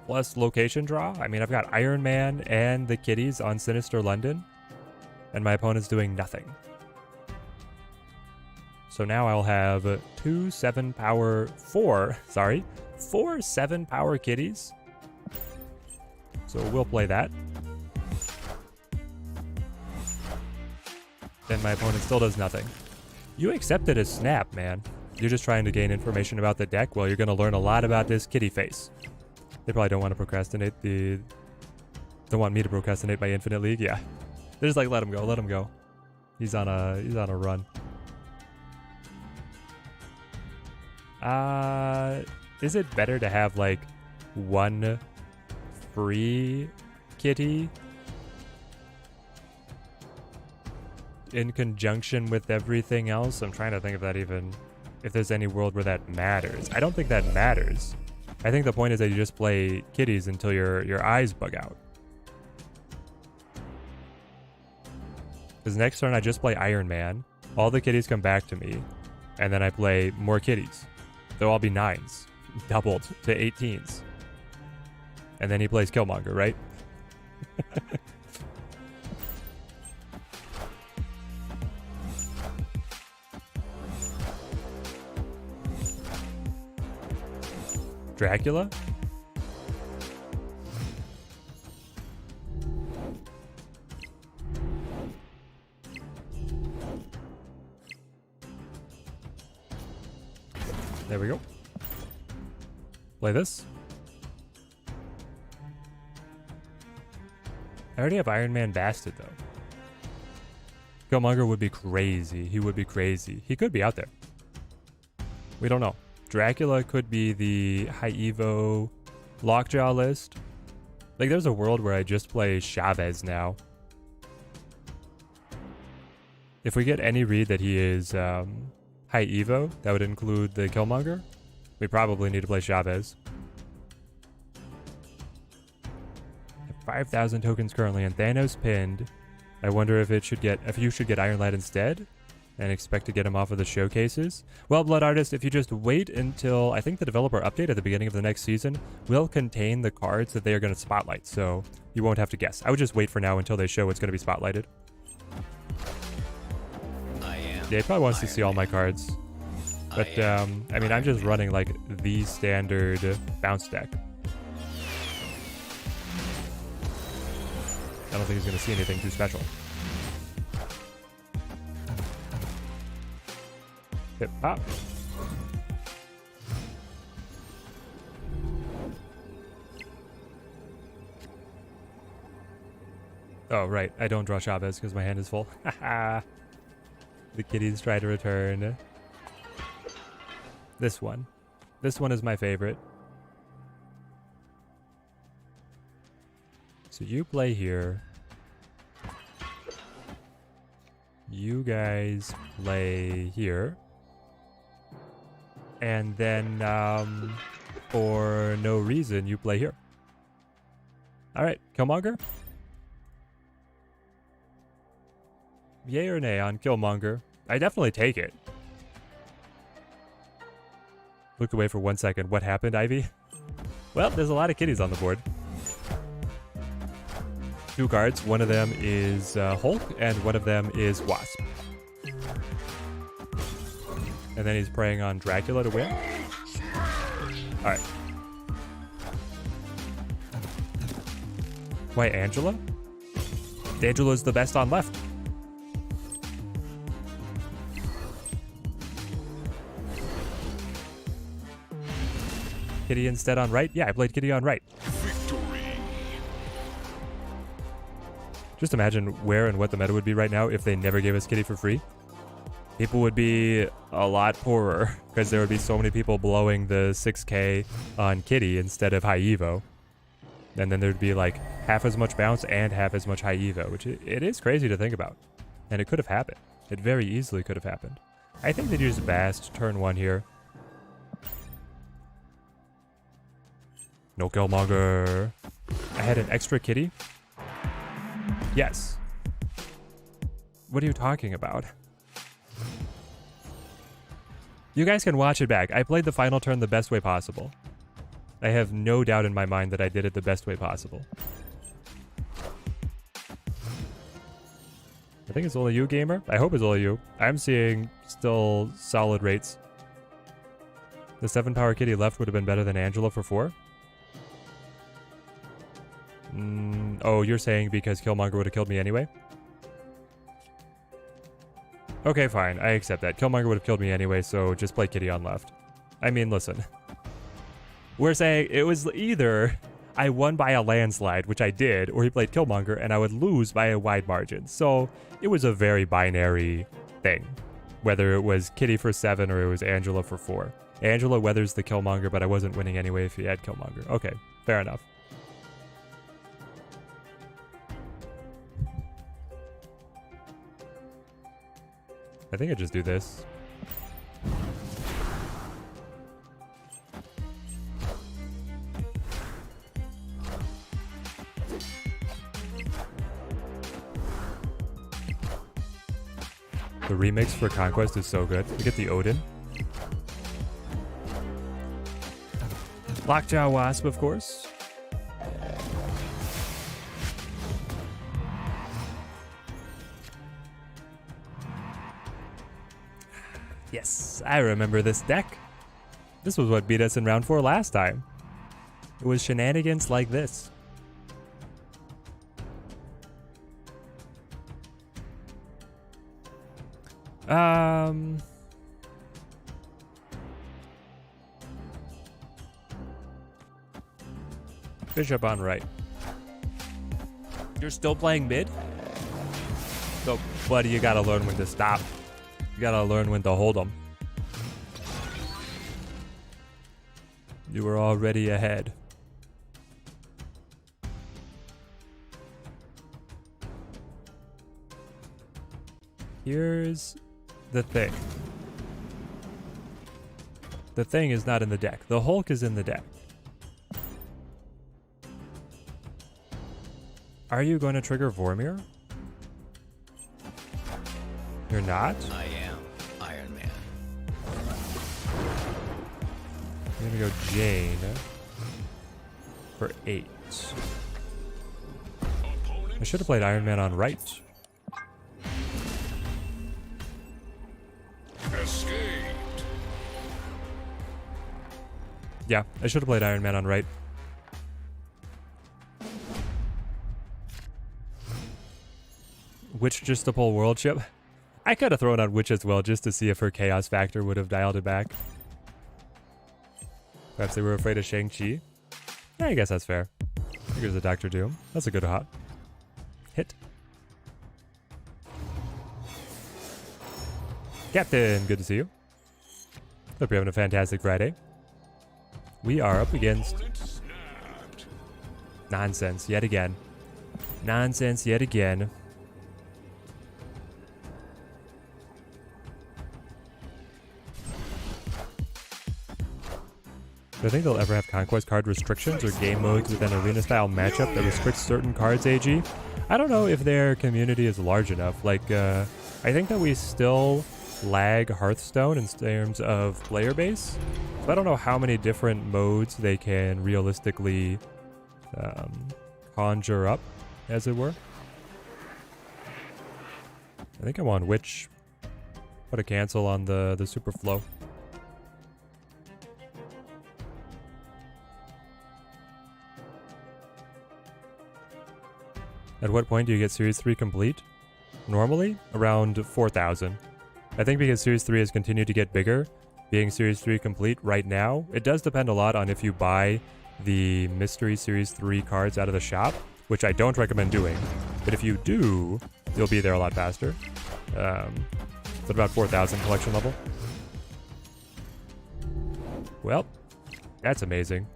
Speaker 1: Plus location draw. I mean, I've got Iron Man and the Kitties on Sinister London. And my opponent's doing nothing. So now I'll have four 7-power Kitties. So we'll play that. Then my opponent still does nothing. You accepted a snap, man. You're just trying to gain information about the deck. Well, you're going to learn a lot about this kitty face. They probably don't want to procrastinate don't want me to procrastinate my Infinite League. Yeah. They're just like, let him go, let him go. He's on a run. Is it better to have like one free kitty in conjunction with everything else? I'm trying to think if there's any world where that matters. I don't think that matters. I think the point is that you just play kitties until your eyes bug out. Because next turn I just play Iron Man. All the kitties come back to me. And then I play more kitties. They'll all be 9s. Doubled to 18s. And then he plays Killmonger, right? Dracula? There we go. Play this. I already have Iron Man Bastard, though. Killmonger would be crazy. He would be crazy. He could be out there. We don't know. Dracula could be the high Evo Lockjaw list. Like, there's a world where I just play Chavez now. If we get any read that he is high Evo, that would include the Killmonger. We probably need to play Chavez. I have 5,000 tokens currently, and Thanos pinned. I wonder if you should get Iron Lad instead, and expect to get him off of the showcases. Well, Blood Artist, if you just wait until, I think the developer update at the beginning of the next season will contain the cards that they are going to spotlight, so you won't have to guess. I would just wait for now until they show what's going to be spotlighted. Yeah, he probably wants to see all my cards. But, I mean, I'm just running, like, the standard bounce deck. I don't think he's going to see anything too special. Hip hop. Oh, right. I don't draw Chavez because my hand is full. Haha. The kitties try to return. This one. This one is my favorite. So you play here. You guys play here. And then, for no reason, you play here. Alright, Killmonger? Yay or nay on Killmonger? I definitely take it. Looked away for 1 second. What happened, Ivy? Well, there's a lot of kitties on the board. 2 cards. One of them is Hulk, and one of them is Wasp. And then he's preying on Dracula to win. Alright. Why Angela? Angela's the best on left. Kitty instead on right? Yeah, I played Kitty on right.
Speaker 2: Victory.
Speaker 1: Just imagine where and what the meta would be right now if they never gave us Kitty for free. People would be a lot poorer because there would be so many people blowing the 6k on Kitty instead of high Evo. And then there'd be like half as much bounce and half as much high Evo, which it is crazy to think about. And it could have happened. It very easily could have happened. I think they'd use Bast turn 1 here. No Killmonger. I had an extra Kitty? Yes. What are you talking about? You guys can watch it back. I played the final turn the best way possible. I have no doubt in my mind that I did it the best way possible. I think it's only you, gamer. I hope it's only you. I'm seeing still solid rates. The 7-power Kitty left would have been better than Angela for 4. Oh, you're saying because Killmonger would have killed me anyway? Okay, fine. I accept that. Killmonger would have killed me anyway, so just play Kitty on left. I mean, listen. We're saying it was either I won by a landslide, which I did, or he played Killmonger, and I would lose by a wide margin. So it was a very binary thing, whether it was Kitty for 7 or it was Angela for 4. Angela weathers the Killmonger, but I wasn't winning anyway if he had Killmonger. Okay, fair enough. I think I just do this. The remix for Conquest is so good. We get the Odin. Lockjaw Wasp, of course. Yes, I remember this deck. This was what beat us in round 4 last time. It was shenanigans like this. Bishop on right. You're still playing mid? So, buddy, you gotta learn when to stop. You gotta learn when to hold them. You were already ahead. Here's the thing. The thing is not in the deck. The Hulk is in the deck. Are you going to trigger Vormir? You're not?
Speaker 3: I am Iron Man.
Speaker 1: I'm gonna go Jane for 8. I should have played Iron Man on right.
Speaker 2: Escaped.
Speaker 1: Yeah, I should have played Iron Man on right. Witch just to pull World Ship? I could have thrown on Witch as well just to see if her Chaos Factor would have dialed it back. Perhaps they were afraid of Shang-Chi. Yeah, I guess that's fair. Here's a Dr. Doom. That's a good hot hit. Captain, good to see you. Hope you're having a fantastic Friday. We are up against nonsense yet again. Nonsense yet again. Do I think they'll ever have Conquest card restrictions or game modes with an arena-style matchup that restricts certain cards, AG? I don't know if their community is large enough. Like, I think that we still lag Hearthstone in terms of player base. So I don't know how many different modes they can realistically conjure up, as it were. I think I'm on Witch. Put a cancel on the super flow. At what point do you get Series 3 complete? Normally, around 4,000. I think because Series 3 has continued to get bigger, being Series 3 complete right now. It does depend a lot on if you buy the Mystery Series 3 cards out of the shop, which I don't recommend doing. But if you do, you'll be there a lot faster. It's at about 4,000 collection level. Well, that's amazing.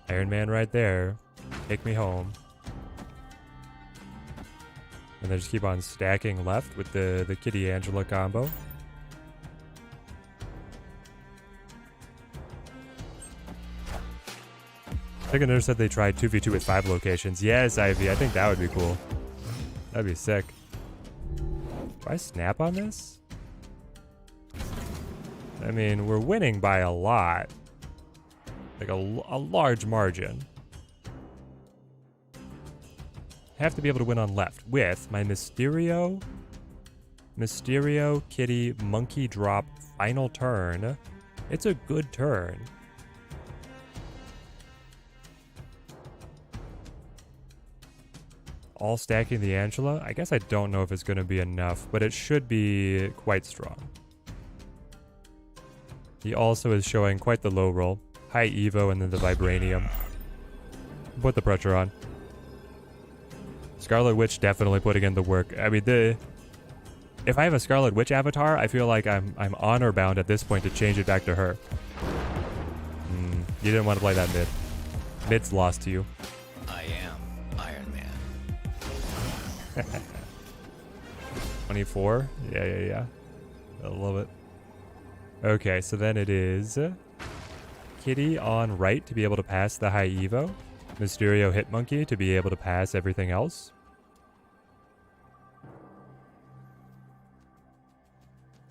Speaker 1: Iron Man right there. Take me home. And then just keep on stacking left with the Kitty Angela combo. Ticketer said they tried 2v2 with 5 locations. Yes, Ivy, I think that would be cool. That'd be sick. Do I snap on this? I mean, we're winning by a lot. Like a large margin. Have to be able to win on left with my Mysterio, Kitty, Monkey drop, final turn. It's a good turn. All stacking the Angela. I guess I don't know if it's going to be enough, but it should be quite strong. He also is showing quite the low roll. High Evo and then the Vibranium. Put the pressure on. Scarlet Witch definitely putting in the work. I mean, if I have a Scarlet Witch avatar, I feel like I'm honor bound at this point to change it back to her. You didn't want to play that mid. Mid's lost to you.
Speaker 3: I am Iron Man.
Speaker 1: 24? Yeah. I love it. Okay, so then it is Kitty on right to be able to pass the high Evo. Mysterio Hitmonkey to be able to pass everything else.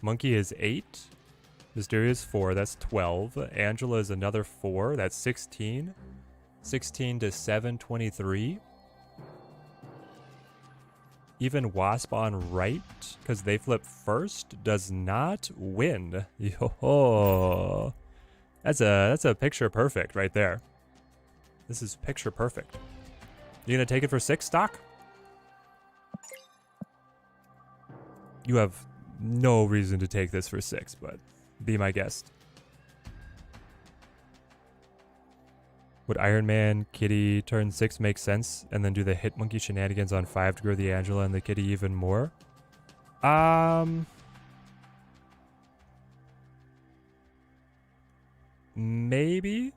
Speaker 1: Monkey is 8. Mysterio is 4. That's 12. Angela is another 4. That's 16. 16 to 7, 23. Even Wasp on right, because they flip first, does not win. Yo, that's a picture perfect right there. This is picture perfect. You gonna take it for 6, Stock? You have no reason to take this for 6, but be my guest. Would Iron Man, Kitty, turn 6 make sense, and then do the Hitmonkey shenanigans on 5 to grow the Angela and the Kitty even more? Maybe?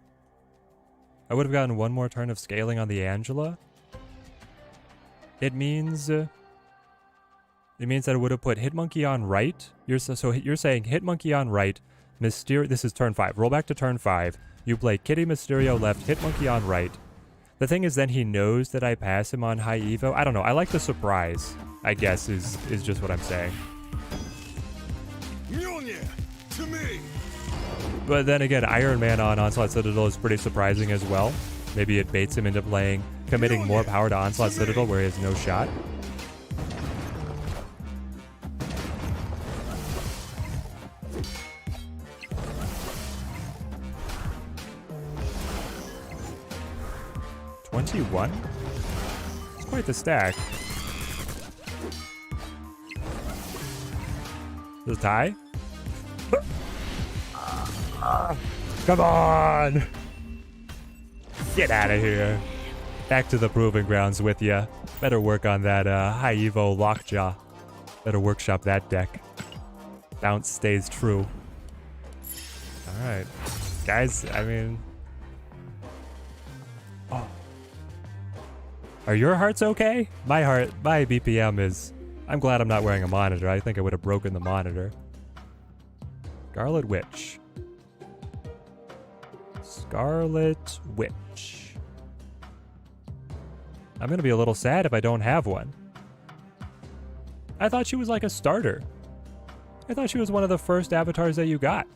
Speaker 1: I would have gotten one more turn of scaling on the Angela. It means that it would have put Hitmonkey on right. So you're saying Hitmonkey on right, Mysterio. This is turn 5. Roll back to turn 5. You play Kitty, Mysterio left, Hitmonkey on right. The thing is, then he knows that I pass him on high Evo. I don't know. I like the surprise, I guess, is just what I'm saying.
Speaker 2: Mjolnir, to me.
Speaker 1: But then again, Iron Man on Onslaught Citadel is pretty surprising as well. Maybe it baits him into committing more power to Onslaught Citadel where he has no shot. $21? It's quite the stack. Is it tie? Come on! Get out of here. Back to the proving grounds with ya. Better work on that high Evo Lockjaw. Better workshop that deck. Bounce stays true. Alright. Guys, I mean... Oh. Are your hearts okay? My BPM is... I'm glad I'm not wearing a monitor. I think I would have broken the monitor. Scarlet Witch. Scarlet Witch. I'm gonna be a little sad if I don't have one. I thought she was like a starter. I thought she was one of the first avatars that you got.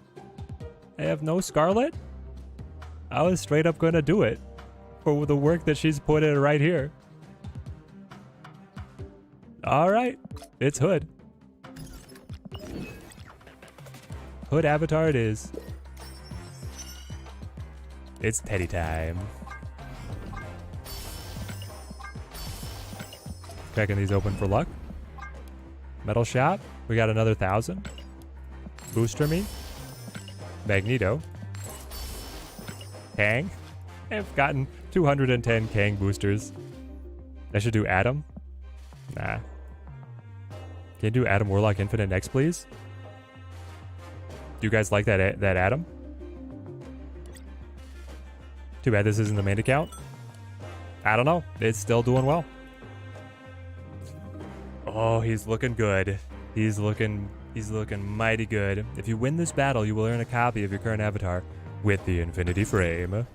Speaker 1: I have no Scarlet? I was straight up gonna do it for the work that she's put in right here. Alright, it's Hood. Hood avatar it is. It's Teddy time. Cracking these open for luck. Metal Shot. We got another 1,000. Booster Me. Magneto. Kang. I've gotten 210 Kang boosters. I should do Adam. Nah. Can you do Adam Warlock Infinite next, please? Do you guys like that Adam? Too bad this isn't the main account. I don't know. It's still doing well. Oh, he's looking good. He's looking mighty good. If you win this battle, you will earn a copy of your current avatar with the Infinity Frame.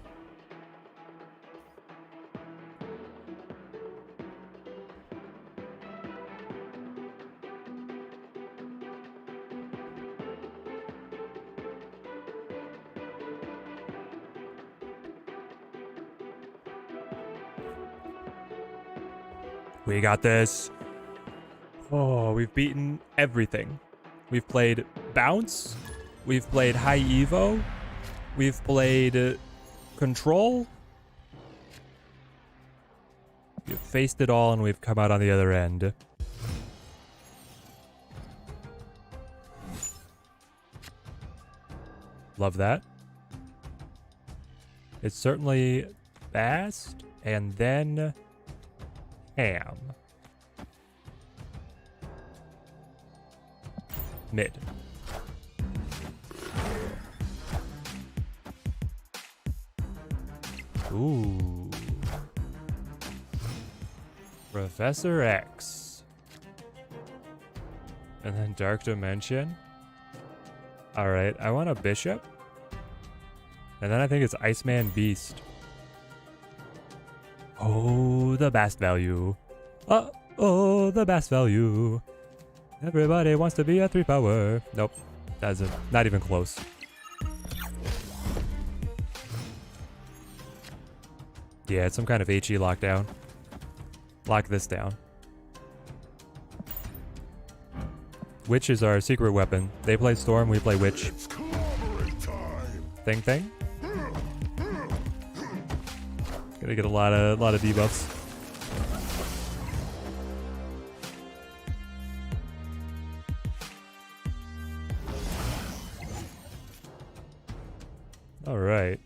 Speaker 1: We got this. Oh, we've beaten everything. We've played Bounce. We've played High Evo. We've played Control. We've faced it all and we've come out on the other end. Love that. It's certainly fast and then ham. Mid. Ooh. Professor X. And then Dark Dimension. Alright, I want a Bishop. And then I think it's Iceman Beast. Oh, the best value. Oh, the best value. Everybody wants to be a 3-power. Nope, that's not even close. Yeah, it's some kind of HE lockdown. Lock this down. Witch is our secret weapon. They play Storm, we play Witch.
Speaker 2: It's collaborate time.
Speaker 1: Thing. Gonna get a lot of debuffs. All right.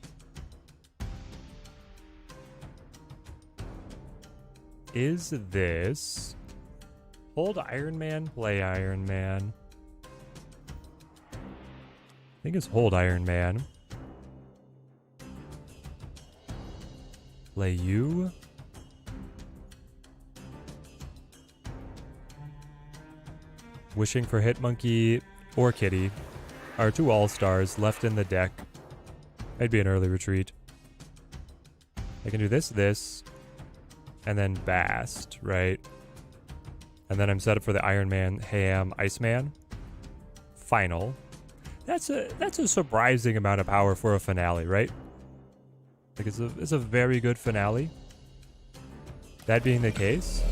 Speaker 1: Is this hold Iron Man, play Iron Man? I think it's hold Iron Man. Play you. Wishing for Hitmonkey or Kitty are two all-stars left in the deck. I'd be an early retreat. I can do this, and then Bast, right? And then I'm set up for the Iron Man, Ham, Iceman. Final. That's a surprising amount of power for a finale, right? Like it's a very good finale. That being the case,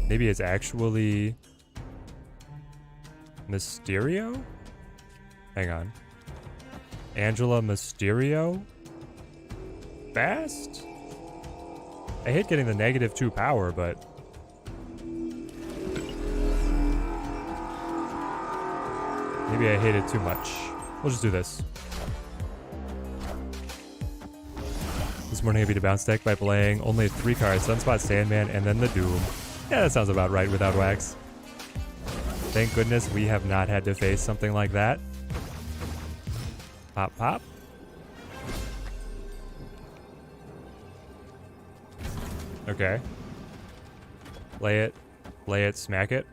Speaker 1: maybe it's actually Mysterio? Hang on. Angela Mysterio? Bast? I hate getting the -2 power, but maybe I hate it too much. We'll just do this. This morning I beat a bounce deck by playing only 3 cards, Sunspot, Sandman, and then the Doom. Yeah, that sounds about right without wax. Thank goodness we have not had to face something like that. Pop, pop. Okay. Play it, smack it.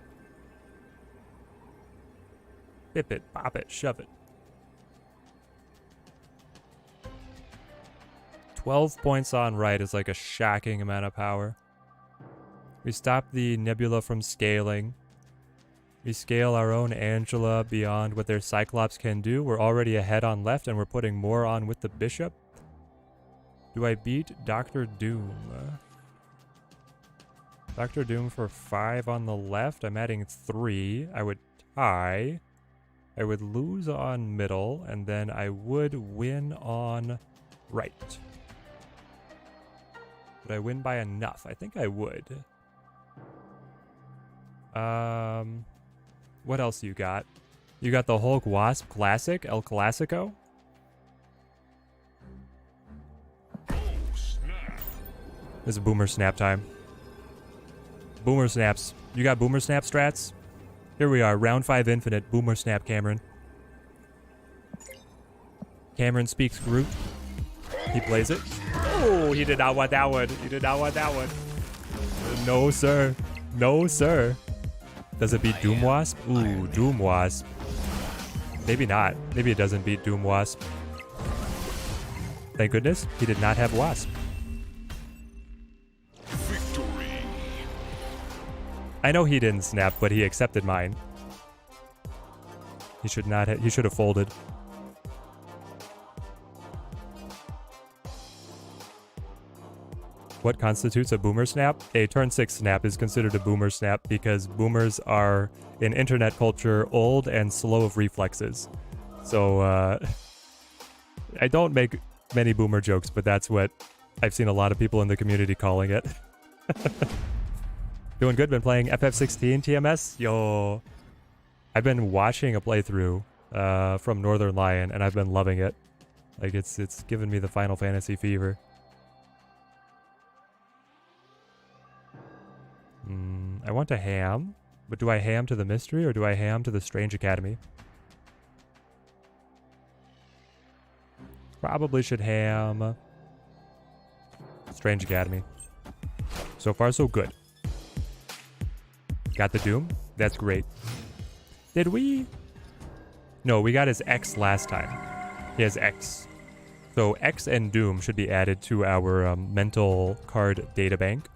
Speaker 1: Bip it, pop it, shove it. 12 points on right is like a shocking amount of power. We stop the Nebula from scaling. We scale our own Angela beyond what their Cyclops can do. We're already ahead on left and we're putting more on with the Bishop. Do I beat Dr. Doom? Dr. Doom for 5 on the left. I'm adding 3. I would tie. I would lose on middle and then I would win on right. Would I win by enough? I think I would. What else you got? You got the Hulk Wasp Classic, El Clasico.
Speaker 2: Oh, snap.
Speaker 1: This is Boomer Snap time. Boomer Snaps. You got Boomer Snap strats? Here we are, round 5 infinite, Boomer Snap Cameron. Cameron speaks Groot. He plays it. Oh, he did not want that one. He did not want that one. No, sir. No, sir. Does it beat Doom Wasp? Ooh, Doom Wasp. Maybe not. Maybe it doesn't beat Doom Wasp. Thank goodness he did not have Wasp.
Speaker 2: Victory.
Speaker 1: I know he didn't snap, but he accepted mine. He should not have. He should have folded. What constitutes a boomer snap? A turn 6 snap is considered a boomer snap because boomers are, in internet culture, old and slow of reflexes. So, I don't make many boomer jokes, but that's what I've seen a lot of people in the community calling it. Doing good, been playing FF16 TMS? Yo. I've been watching a playthrough from Northern Lion, and I've been loving it. Like, it's given me the Final Fantasy fever. I want to ham, but do I ham to the mystery or do I ham to the Strange Academy? Probably should ham Strange Academy. So far, so good. Got the Doom? That's great. Did we? No, we got his X last time. He has X. So X and Doom should be added to our mental card databank.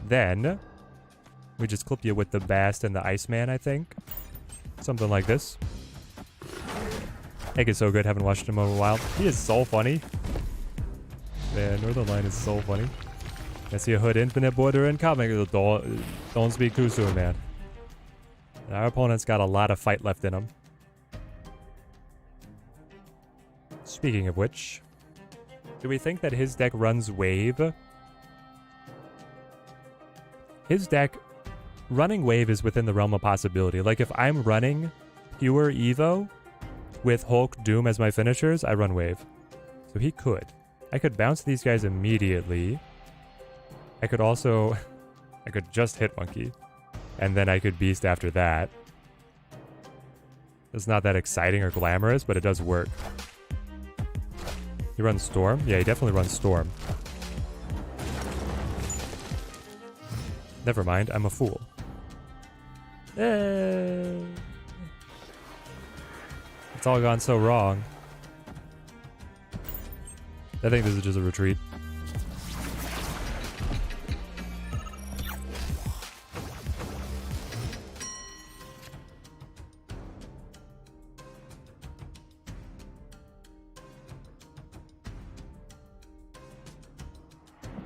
Speaker 1: Then we just clip you with the Bast and the Iceman, I think. Something like this. Egg is so good, haven't watched him in a while. He is so funny. Man, Northern Lion is so funny. I see a Hood Infinite Border incoming. Don't speak too soon, man. Our opponent's got a lot of fight left in him. Speaking of which, do we think that his deck runs Wave? His deck, running Wave is within the realm of possibility. Like, if I'm running pure Evo with Hulk, Doom as my finishers, I run Wave. So he could. I could bounce these guys immediately. I could also... I could just hit Monkey. And then I could Beast after that. It's not that exciting or glamorous, but it does work. He runs Storm? Yeah, he definitely runs Storm. Never mind, I'm a fool. It's all gone so wrong. I think this is just a retreat.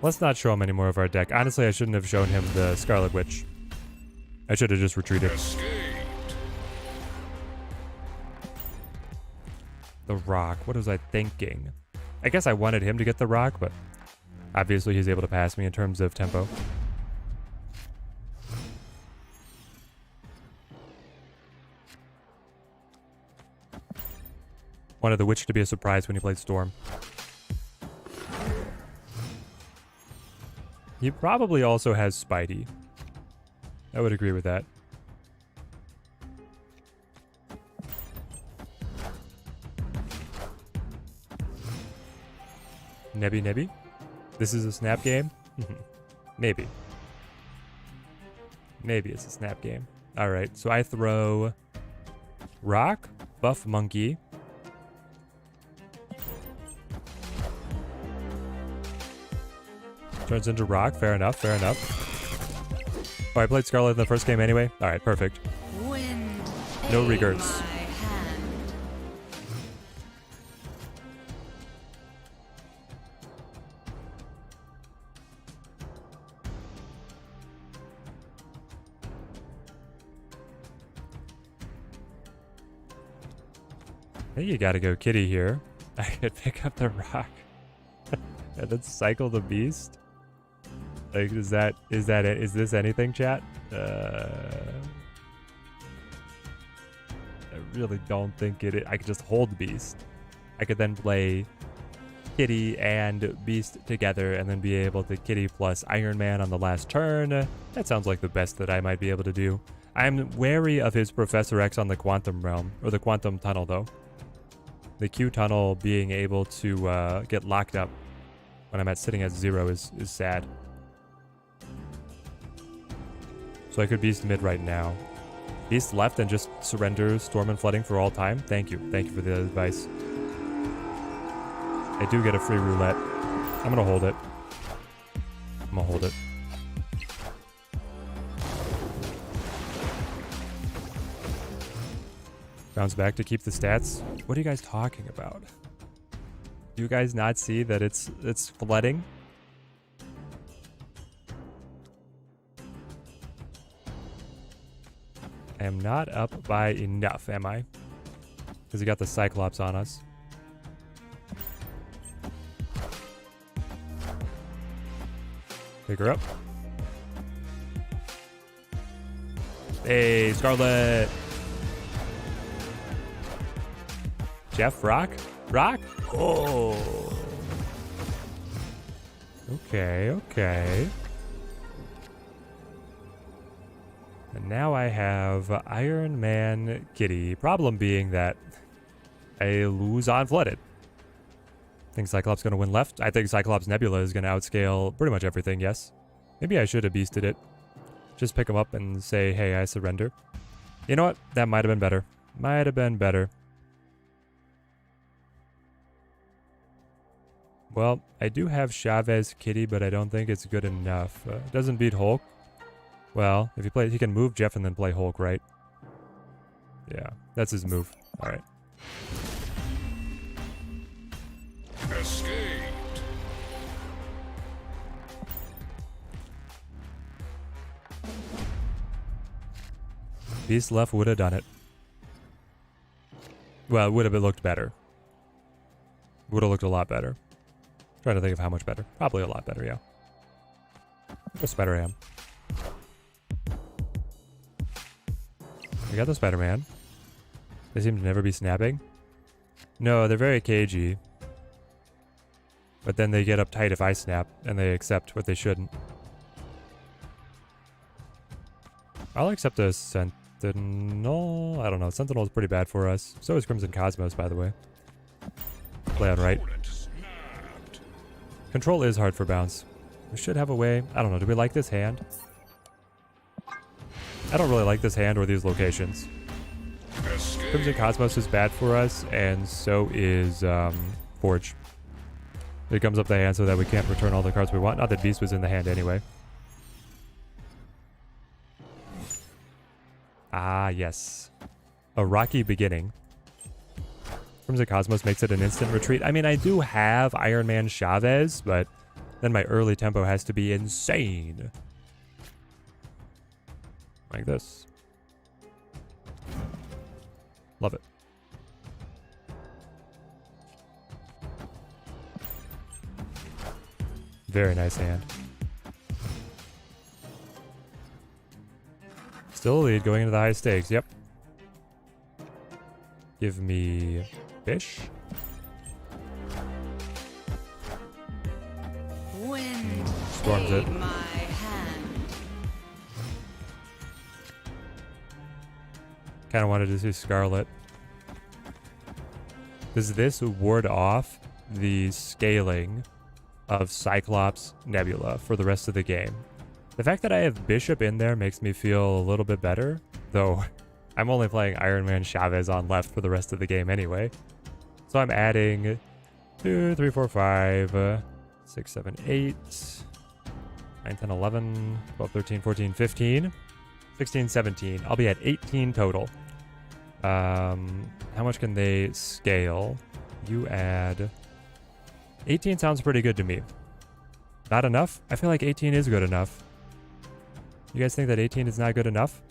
Speaker 1: Let's not show him any more of our deck. Honestly, I shouldn't have shown him the Scarlet Witch. I should have just retreated.
Speaker 2: Escaped.
Speaker 1: The Rock. What was I thinking? I guess I wanted him to get the Rock, but obviously he's able to pass me in terms of tempo. Wanted the Witch to be a surprise when he played Storm. He probably also has Spidey. I would agree with that. Nebby? This is a snap game? Maybe. Maybe it's a snap game. Alright, so I throw Rock, buff Monkey. Turns into Rock. Fair enough, fair enough. Oh, I played Scarlet in the first game anyway? Alright, perfect. No regrets. I think you gotta go Kitty here. I could pick up the Rock. And then cycle the Beast. Like, is that it? Is this anything, chat? really don't think I could just hold Beast. I could then play Kitty and Beast together and then be able to Kitty plus Iron Man on the last turn. That sounds like the best that I might be able to do. I'm wary of his Professor X on the Quantum Realm, or the Quantum Tunnel though. The Q Tunnel being able to get locked up when I'm sitting at 0 is sad. So I could Beast mid right now. Beast left and just surrender Storm and Flooding for all time. Thank you. Thank you for the advice. I do get a free roulette. I'm gonna hold it. I'm gonna hold it. Bounce back to keep the stats. What are you guys talking about? Do you guys not see that it's flooding? I am not up by enough, am I? Because he got the Cyclops on us. Pick her up. Hey, Scarlet. Jeff, rock? Rock? Oh. Okay, okay. And now I have Iron Man Kitty. Problem being that I lose on Flooded. I think Cyclops going to win left. I think Cyclops Nebula is going to outscale pretty much everything, yes. Maybe I should have beasted it. Just pick him up and say, hey, I surrender. You know what? That might have been better. Might have been better. Well, I do have Chavez Kitty, but I don't think it's good enough. Doesn't beat Hulk. Well, if he can move Jeff and then play Hulk, right? Yeah, that's his move. All right.
Speaker 2: Escaped.
Speaker 1: Beast left would have done it. Well, it would have looked better. Would have looked a lot better. Trying to think of how much better. Probably a lot better, yeah. Go Spider-Man. We got the Spider-Man. They seem to never be snapping. No, they're very cagey. But then they get uptight if I snap, and they accept what they shouldn't. I'll accept a Sentinel. I don't know. Sentinel is pretty bad for us. So is Crimson Cosmos, by the way. Play on right. Control is hard for bounce. We should have a way. I don't know. Do we like this hand? I don't really like this hand or these locations. Crimson Cosmos is bad for us, and so is Forge. It comes up the hand so that we can't return all the cards we want. Not that Beast was in the hand anyway. Ah, yes. A rocky beginning. Crimson Cosmos makes it an instant retreat. I mean, I do have Iron Man Chavez, but then my early tempo has to be insane. Like this. Love it. Very nice hand. Still a lead going into the high stakes. Yep. Give me fish.
Speaker 5: Wind
Speaker 1: Storms it.
Speaker 5: my hand.
Speaker 1: Kind of wanted to see Scarlet. Does this ward off the scaling of Cyclops Nebula for the rest of the game? The fact that I have Bishop in there makes me feel a little bit better, though I'm only playing Iron Man Chavez on left for the rest of the game anyway. So I'm adding 2, 3, 4, 5, 6, 7, 8, 9, 10, 11, 12, 13, 14, 15, 16, 17. I'll be at 18 total. How much can they scale? You add... 18 sounds pretty good to me. Not enough? I feel like 18 is good enough. You guys think that 18 is not good enough?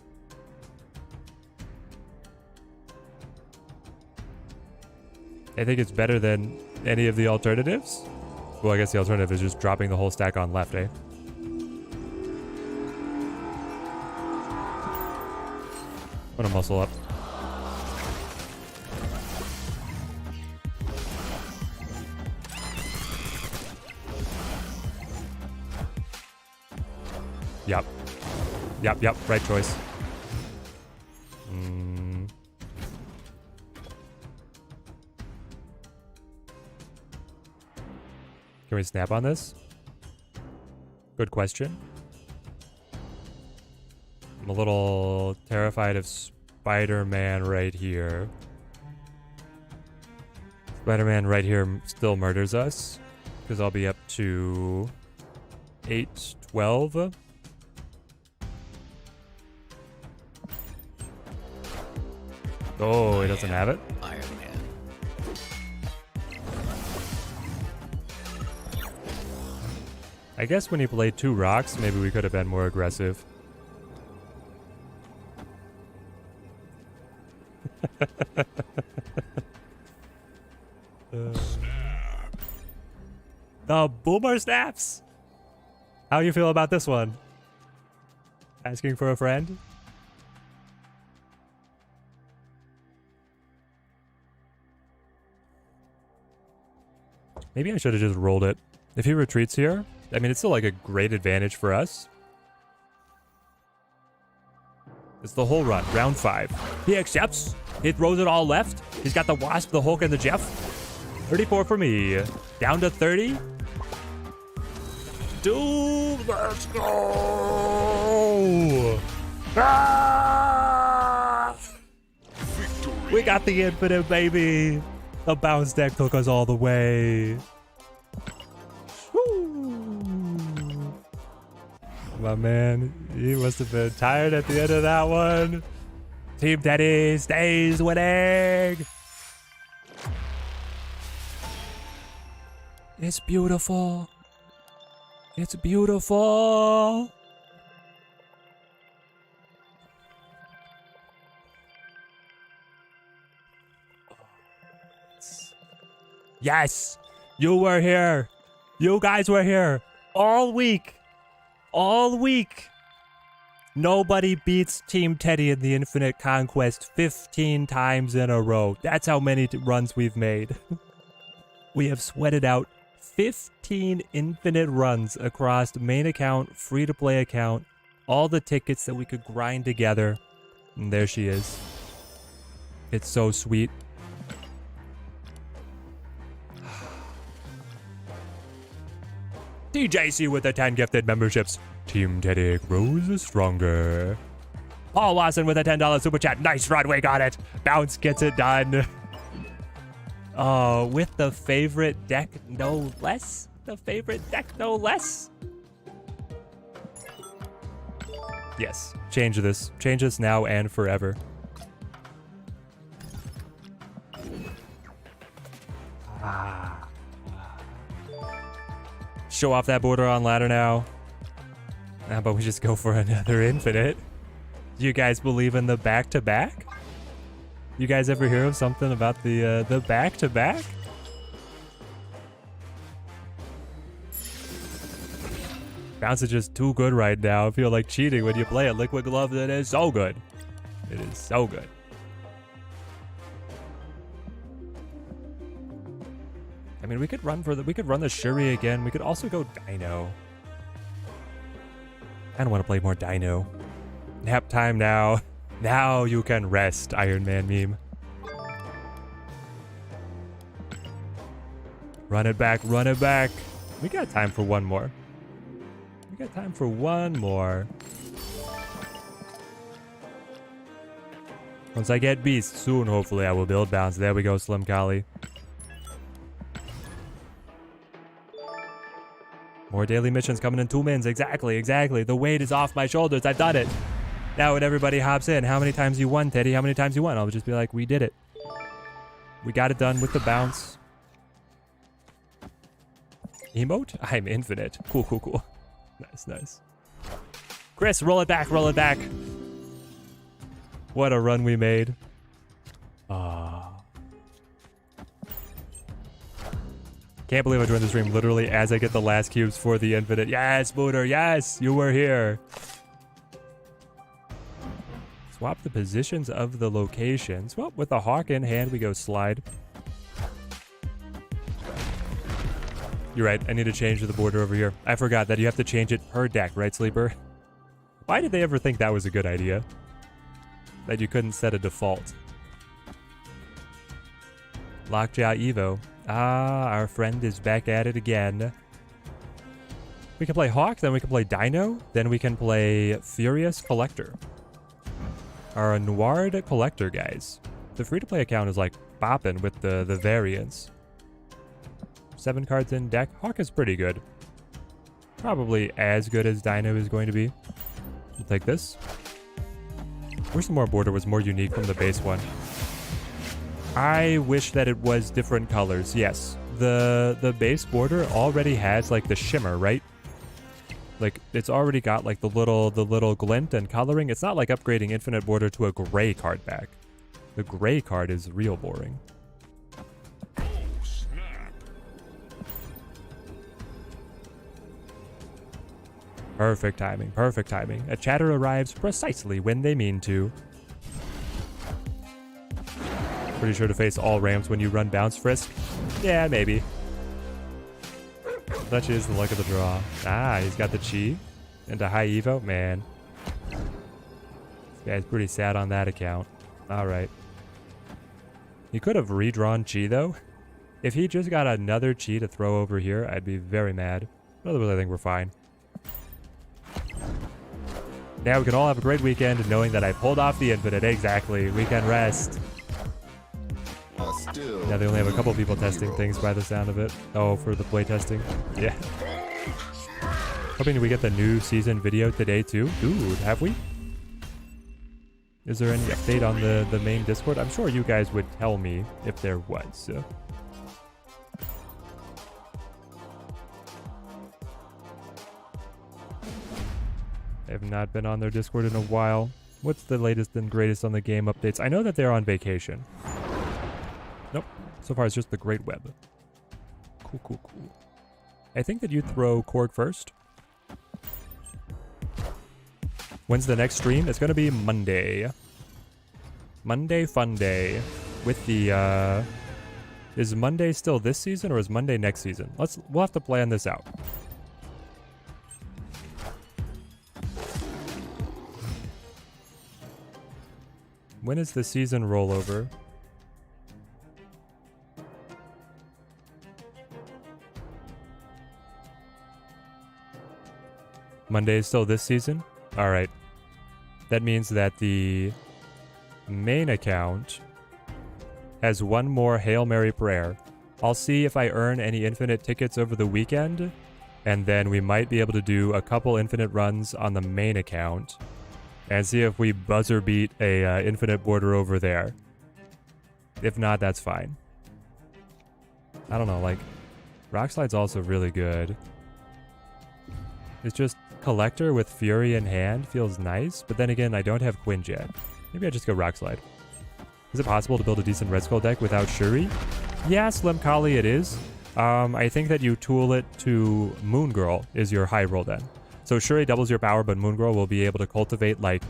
Speaker 1: I think it's better than any of the alternatives. Well, I guess the alternative is just dropping the whole stack on left, eh? I'm gonna muscle up. Yep. Yep. Right choice. Can we snap on this? Good question. I'm a little terrified of Spider-Man right here. Spider-Man right here still murders us. Because I'll be up to 8-12. Oh, he doesn't have it?
Speaker 3: Iron Man.
Speaker 1: I guess when he played 2 rocks, maybe we could have been more aggressive. The boomer snaps! How you feel about this one? Asking for a friend? Maybe I should have just rolled it. If he retreats here, I mean, it's still like a great advantage for us. It's the whole run, round 5. He accepts. He throws it all left. He's got the Wasp, the Hulk, and the Jeff. 34 for me. Down to 30. Dude, let's go! Ah!
Speaker 2: Victory.
Speaker 1: We got the infinite, baby. The bounce deck took us all the way. Woo. My man, he must have been tired at the end of that one. Team Teddy stays winning. It's beautiful. It's beautiful. Yes, you were here. You guys were here all week. All week. Nobody beats Team Teddy in the Infinite Conquest 15 times in a row. That's how many runs we've made. We have sweated out 15 infinite runs across main account, free-to-play account, all the tickets that we could grind together. And there she is. It's so sweet. DJC with the 10 gifted memberships. Team Teddy grows stronger. Paul Watson with a $10 super chat. Nice run, we got it. Bounce gets it done. Oh, with the favorite deck, no less. The favorite deck, no less. Yes, change this. Change this now and forever. Show off that border on ladder now. How about we just go for another infinite? Do you guys believe in the back-to-back? You guys ever hear of something about the back-to-back? Bounce is just too good right now. I feel like cheating when you play it. Liquid Glove, it is so good. It is so good. I mean, we could run the Shuri again. We could also go Dino. I don't want to play more Dino. Nap time now. Now you can rest, Iron Man meme. Run it back, run it back. We got time for one more. We got time for one more. Once I get Beast, soon hopefully I will build Bounce. There we go, Slim Kali. More daily missions coming in 2 mins. Exactly. The weight is off my shoulders. I've done it. Now when everybody hops in, how many times you won, Teddy? How many times you won? I'll just be like, we did it. We got it done with the bounce. Emote? I'm infinite. Cool. Nice. Chris, roll it back. What a run we made. Can't believe I joined the stream literally as I get the last cubes for the infinite. Yes, Booter, yes, you were here. Swap the positions of the locations. Well, with the Hawk in hand, we go slide. You're right, I need to change the border over here. I forgot that you have to change it per deck, right, Sleeper? Why did they ever think that was a good idea? That you couldn't set a default. Lockjaw Evo. Ah, our friend is back at it again. We can play Hawk, then we can play Dino, then we can play Furious Collector. Our Noired Collector, guys. The free-to-play account is like bopping with the variants. 7 cards in deck. Hawk is pretty good. Probably as good as Dino is going to be. We'll take this. Wish the more border was more unique from the base one. I wish that it was different colors. Yes, the base border already has like the shimmer, right? Like it's already got like the little glint and coloring. It's not like upgrading Infinite Border to a gray card back. The gray card is real boring.
Speaker 2: Oh, snap.
Speaker 1: Perfect timing, perfect timing. A chatter arrives precisely when they mean to. Pretty sure to face all ramps when you run Bounce Frisk. Yeah, maybe. That is the luck of the draw. Ah, he's got the Chi into high Evo. Man. This guy's pretty sad on that account. Alright. He could have redrawn Chi, though. If he just got another Chi to throw over here, I'd be very mad. But otherwise, I think we're fine. Now we can all have a great weekend knowing that I pulled off the infinite. Exactly. Weekend rest. Yeah, they only have a couple people testing things by the sound of it. Oh, for the play testing. Yeah. Hoping we get the new season video today, too. Dude, have we? Is there any update on the main Discord? I'm sure you guys would tell me if there was. I have not been on their Discord in a while. What's the latest and greatest on the game updates? I know that they're on vacation. Nope. So far, it's just the Great Web. Cool, cool, cool. I think that you throw Korg first. When's the next stream? It's going to be Monday. Monday Fun Day. With the, Is Monday still this season or is Monday next season? We'll have to plan this out. When is the season rollover? Monday is still this season? Alright. That means that the main account has one more Hail Mary prayer. I'll see if I earn any infinite tickets over the weekend, and then we might be able to do a couple infinite runs on the main account, and see if we buzzer beat a infinite border over there. If not, that's fine. I don't know, like, Rock Slide's also really good. It's just Collector with Fury in hand feels nice, but then again, I don't have Quinjet. Maybe I just go Rock Slide. Is it possible to build a decent Red Skull deck without Shuri? Yeah, Slim Kali, it is. I think that you tool it to Moon Girl is your high roll then. So Shuri doubles your power, but Moon Girl will be able to cultivate like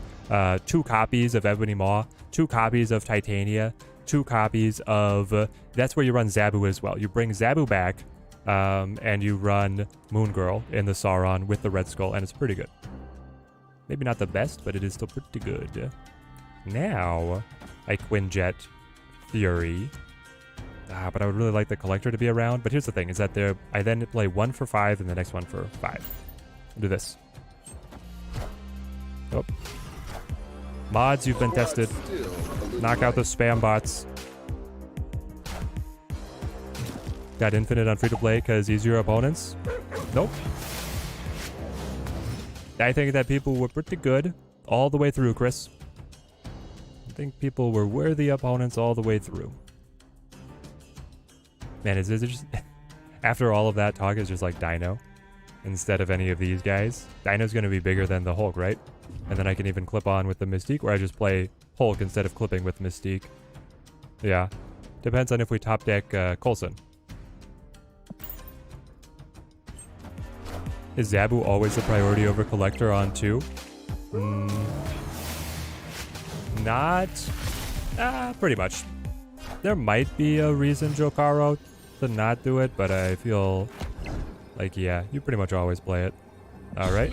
Speaker 1: 2 copies of Ebony Maw, 2 copies of Titania, 2 copies of... that's where you run Zabu as well. You bring Zabu back, and you run Moon Girl in the Sauron with the Red Skull, and it's pretty good. Maybe not the best, but it is still pretty good. Now, I Quinjet Fury. But I would really like the Collector to be around. But here's the thing, is that I then play 1 for 5 and the next one for 5. I'll do this. Oh. Mods, you've been tested. Knock out the spam bots. Got infinite on free-to-play because easier opponents? Nope. I think that people were pretty good all the way through, Chris. I think people were worthy opponents all the way through. Man, is it just... after all of that talk, it's just like Dino instead of any of these guys. Dino's going to be bigger than the Hulk, right? And then I can even clip on with the Mystique, or I just play Hulk instead of clipping with Mystique. Yeah. Depends on if we top deck Coulson. Is Zabu always the priority over Collector on 2? Not... pretty much. There might be a reason, Jokaro, to not do it, but I feel like, yeah, you pretty much always play it. Alright.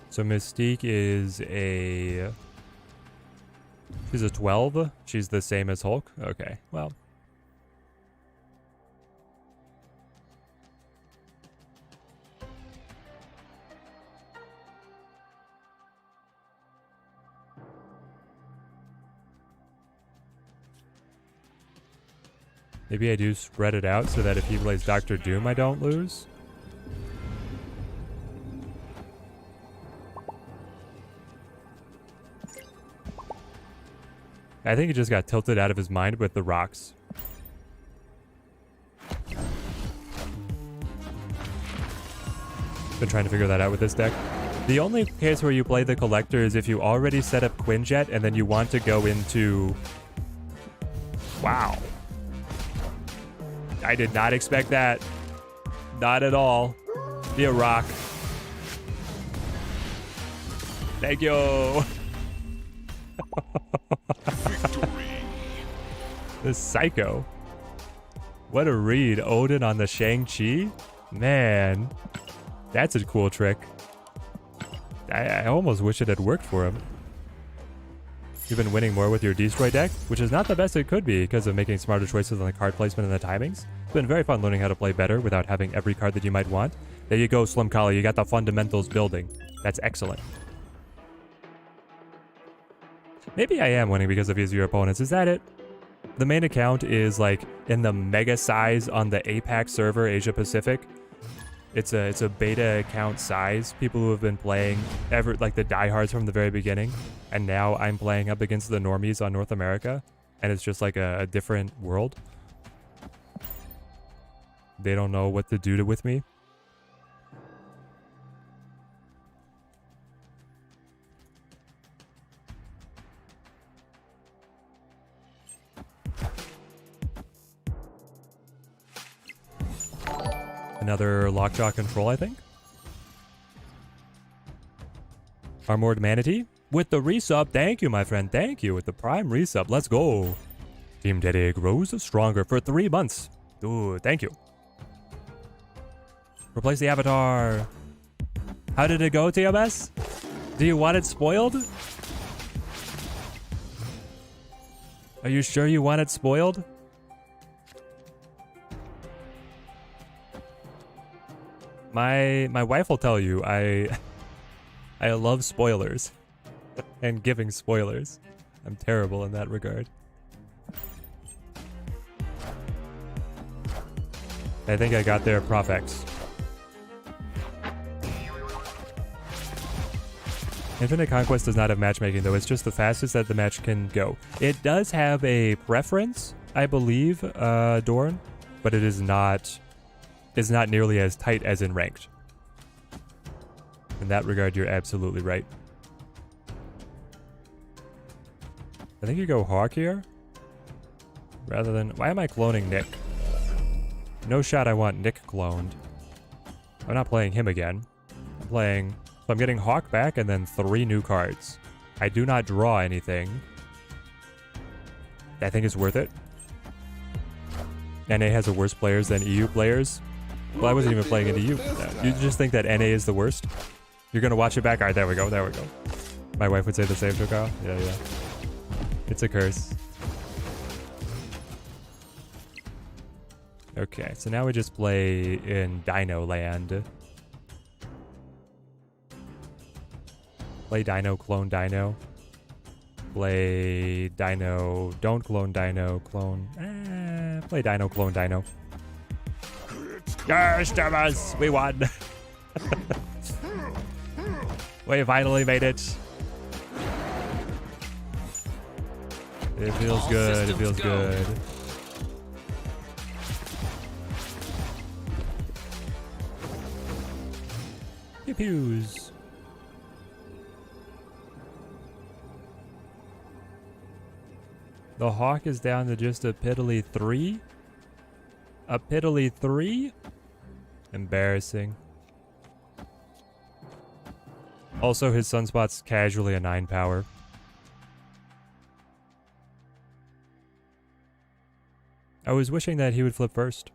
Speaker 1: So Mystique is a... She's a 12? She's the same as Hulk? Okay, well. Maybe I do spread it out so that if he plays Doctor Doom, I don't lose. I think he just got tilted out of his mind with the rocks. Been trying to figure that out with this deck. The only case where you play the Collector is if you already set up Quinjet and then you want to go into... Wow. I did not expect that. Not at all. Be a rock. Thank you. This Psycho. What a read. Odin on the Shang-Chi? Man. That's a cool trick. I almost wish it had worked for him. You've been winning more with your Destroy deck, which is not the best it could be because of making smarter choices on the card placement and the timings. It's been very fun learning how to play better without having every card that you might want. There you go, Slim Collie. You got the fundamentals building. That's excellent. Maybe I am winning because of easier opponents. Is that it? The main account is like in the mega size on the APAC server, Asia Pacific. It's a beta account size. People who have been playing like the diehards from the very beginning, and now I'm playing up against the normies on North America, and it's just like a different world. They don't know what to do with me. Another Lockjaw control, I think. Armored Manatee with the resub. Thank you, my friend. Thank you with the prime resub. Let's go. Team Teddy grows stronger for 3 months. Ooh, thank you. Replace the avatar. How did it go, TMS? Do you want it spoiled? Are you sure you want it spoiled? My wife will tell you I love spoilers and giving spoilers. I'm terrible in that regard. I think I got there, Prof X. Infinite Conquest does not have matchmaking though. It's just the fastest that the match can go. It does have a preference, I believe, Dorn, but it is not nearly as tight as in ranked. In that regard, you're absolutely right. I think you go Hawk here. Rather than... Why am I cloning Nick? No shot I want Nick cloned. I'm not playing him again. I'm playing... So I'm getting Hawk back and then 3 new cards. I do not draw anything. I think it's worth it. NA has a worse players than EU players. Well, I wasn't even playing into you. No, you just think that NA is the worst? You're gonna watch it back? Alright, there we go, there we go. My wife would say the same, Chokao. Yeah. It's a curse. Okay, so now we just play in Dino Land. Play Dino, clone Dino. Play Dino, don't clone Dino, clone... play Dino, clone Dino. Yes, Thomas! We won! We finally made it. It feels good, it feels good. Pew pews. The Hawk is down to just a piddly 3? A piddly 3? Embarrassing. Also, his Sunspot's casually a 9 power. I was wishing that he would flip first.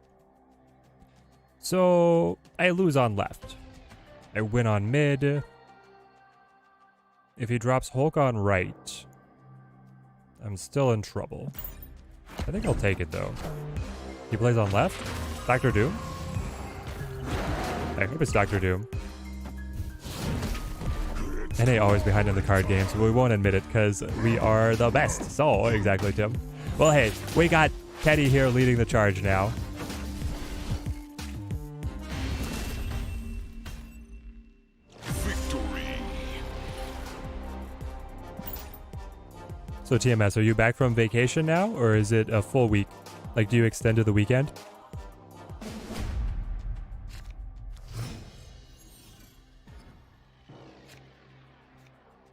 Speaker 1: So, I lose on left. I win on mid. If he drops Hulk on right, I'm still in trouble. I think I'll take it though. He plays on left. Doctor Doom. I hope it's Doctor Doom. NA always behind in the card games, but we won't admit it because we are the best. So, exactly, Tim. Well, hey, we got Teddy here leading the charge now.
Speaker 2: Victory.
Speaker 1: So, TMS, are you back from vacation now, or is it a full week? Like, do you extend to the weekend?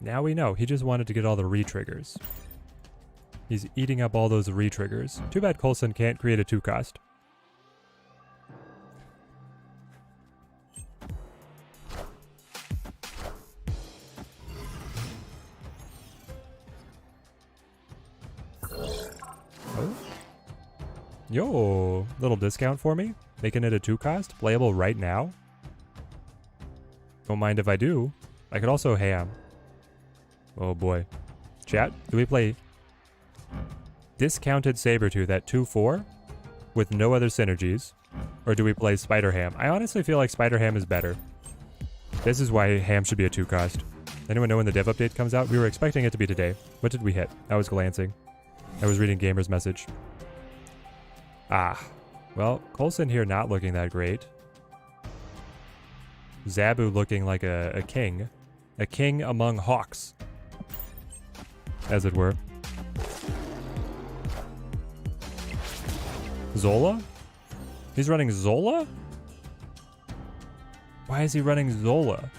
Speaker 1: Now we know. He just wanted to get all the re-triggers. He's eating up all those re-triggers. Too bad Coulson can't create a 2-cost. Oh. Yo, little discount for me? Making it a 2-cost? Playable right now? Don't mind if I do. I could also ham. Oh boy. Chat, do we play discounted Sabretooth at 2-4 with no other synergies? Or do we play Spider-Ham? I honestly feel like Spider-Ham is better. This is why Ham should be a 2-cost. Anyone know when the dev update comes out? We were expecting it to be today. What did we hit? I was glancing. I was reading Gamer's message. Ah. Well, Coulson here not looking that great. Zabu looking like a king. A king among hawks. As it were. Zola? He's running Zola? Why is he running Zola?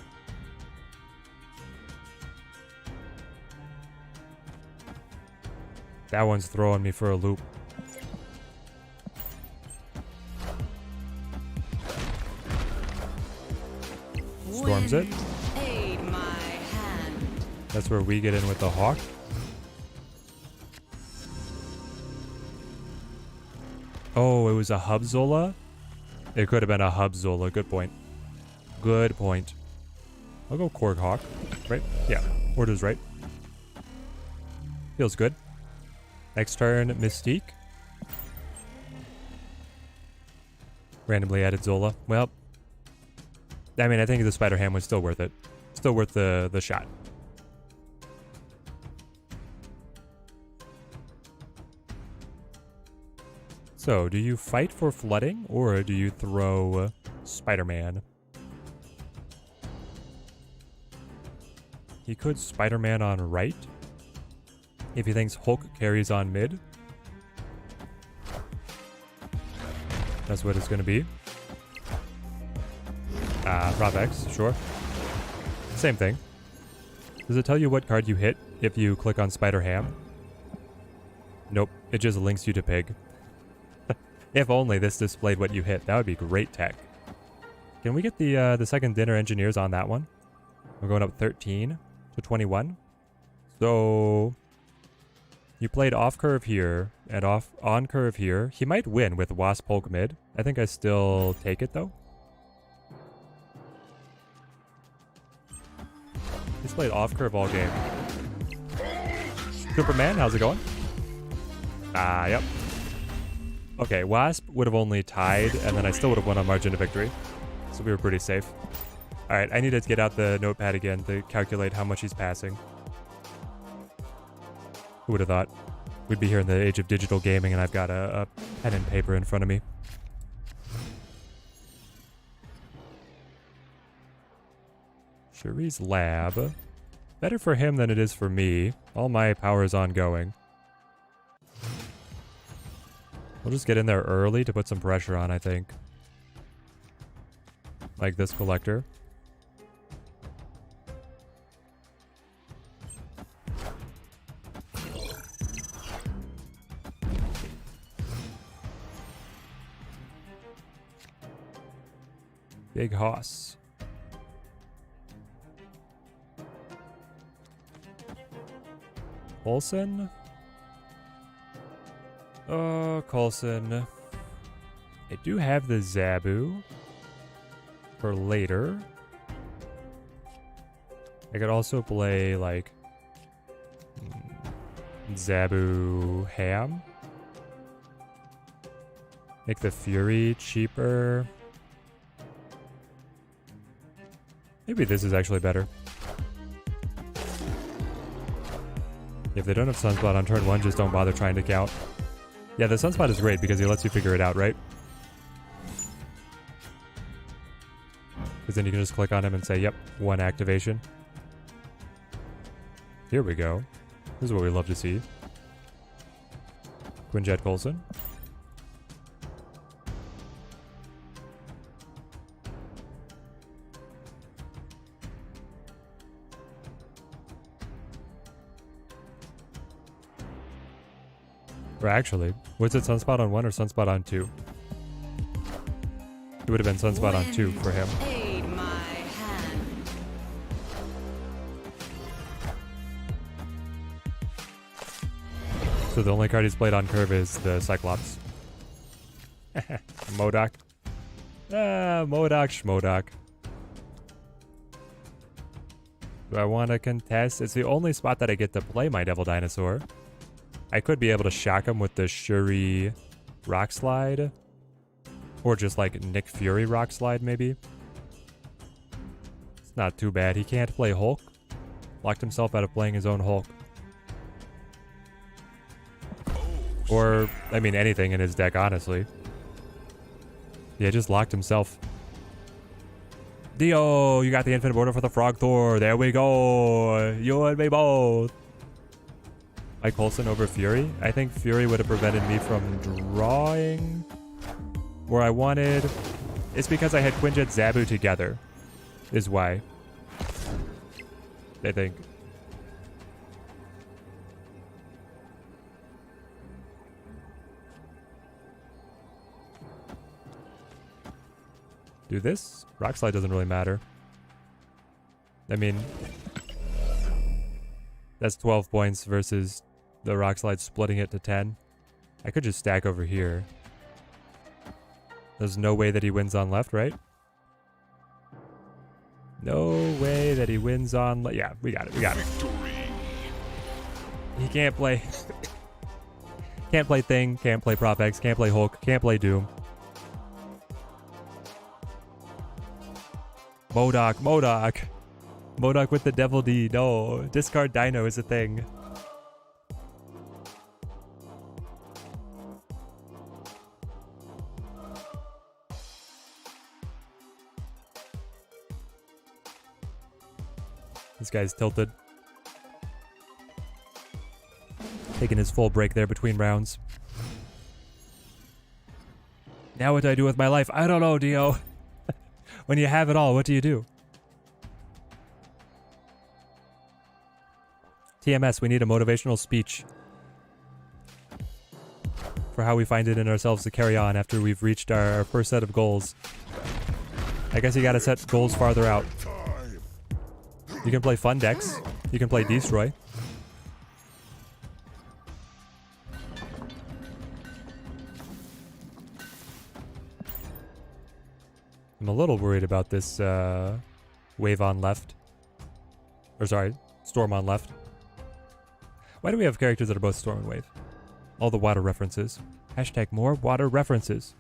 Speaker 1: That one's throwing me for a loop. Storms it.
Speaker 5: Aid my hand.
Speaker 1: That's where we get in with the hawk. Oh, it was a hub Zola? It could have been a hub Zola. Good point. Good point. I'll go Korg Hawk. Right? Yeah. Order's right. Feels good. Next turn, Mystique. Randomly added Zola. Well, I mean, I think the Spider-Ham was still worth it. Still worth the shot. So, do you fight for flooding, or do you throw Spider-Man? He could Spider-Man on right, if he thinks Hulk carries on mid. That's what it's going to be. Prop X, sure. Same thing. Does it tell you what card you hit if you click on Spider-Ham? Nope, it just links you to Pig. If only this displayed what you hit. That would be great tech. Can we get the second dinner engineers on that one? We're going up 13 to 21. So you played off curve here and on curve here. He might win with Wasp Hulk mid. I think I still take it though. He's played off curve all game. Superman, how's it going? Yep. Okay, Wasp would have only tied, and then I still would have won on margin of victory. So we were pretty safe. Alright, I need to get out the notepad again to calculate how much he's passing. Who would have thought? We'd be here in the age of digital gaming, and I've got a pen and paper in front of me. Cherie's lab. Better for him than it is for me. All my power is ongoing. We'll just get in there early to put some pressure on, I think. Like this collector. Big Hoss. Coulson? Oh, Coulson. I do have the Zabu for later. I could also play like Zabu Ham. Make the Fury cheaper. Maybe this is actually better. If they don't have Sunspot on turn 1, just don't bother trying to count. Yeah, the Sunspot is great because he lets you figure it out, right? Because then you can just click on him and say, yep, 1 activation. Here we go. This is what we love to see. Quinjet Coulson. Or actually, was it Sunspot on 1 or Sunspot on 2? It would have been Sunspot on 2 for him.
Speaker 5: Aid my hand.
Speaker 1: So the only card he's played on curve is the Cyclops. Modok. Modok Schmodok. Do I want to contest? It's the only spot that I get to play my Devil Dinosaur. I could be able to shock him with the Shuri Rock Slide. Or just like Nick Fury Rock Slide, maybe. It's not too bad. He can't play Hulk. Locked himself out of playing his own Hulk. Or, I mean, anything in his deck, honestly. Yeah, just locked himself. Dio, you got the Infinite Border for the Frog Thor. There we go. You and me both. Mike Coulson over Fury. I think Fury would have prevented me from drawing where I wanted. It's because I had Quinjet Zabu together, is why. I think. Do this? Rock Slide doesn't really matter. I mean, that's 12 points versus the Rock Slide splitting it to 10. I could just stack over here. There's no way that he wins on left, right? No way that he wins on left. Yeah, we got it. We got it. He can't play. Can't play Thing. Can't play Prop X. Can't play Hulk. Can't play Doom. Modok. Modok. Modok with the Devil D. No. Discard Dino is a thing. This guy's tilted. Taking his full break there between rounds. Now what do I do with my life? I don't know, Dio. When you have it all, what do you do? TMS, we need a motivational speech for how we find it in ourselves to carry on after we've reached our first set of goals. I guess you gotta set goals farther out. You can play fun decks. You can play Destroy. I'm a little worried about this wave on left. Or sorry, storm on left. Why do we have characters that are both storm and wave? All the water references. Hashtag more water references.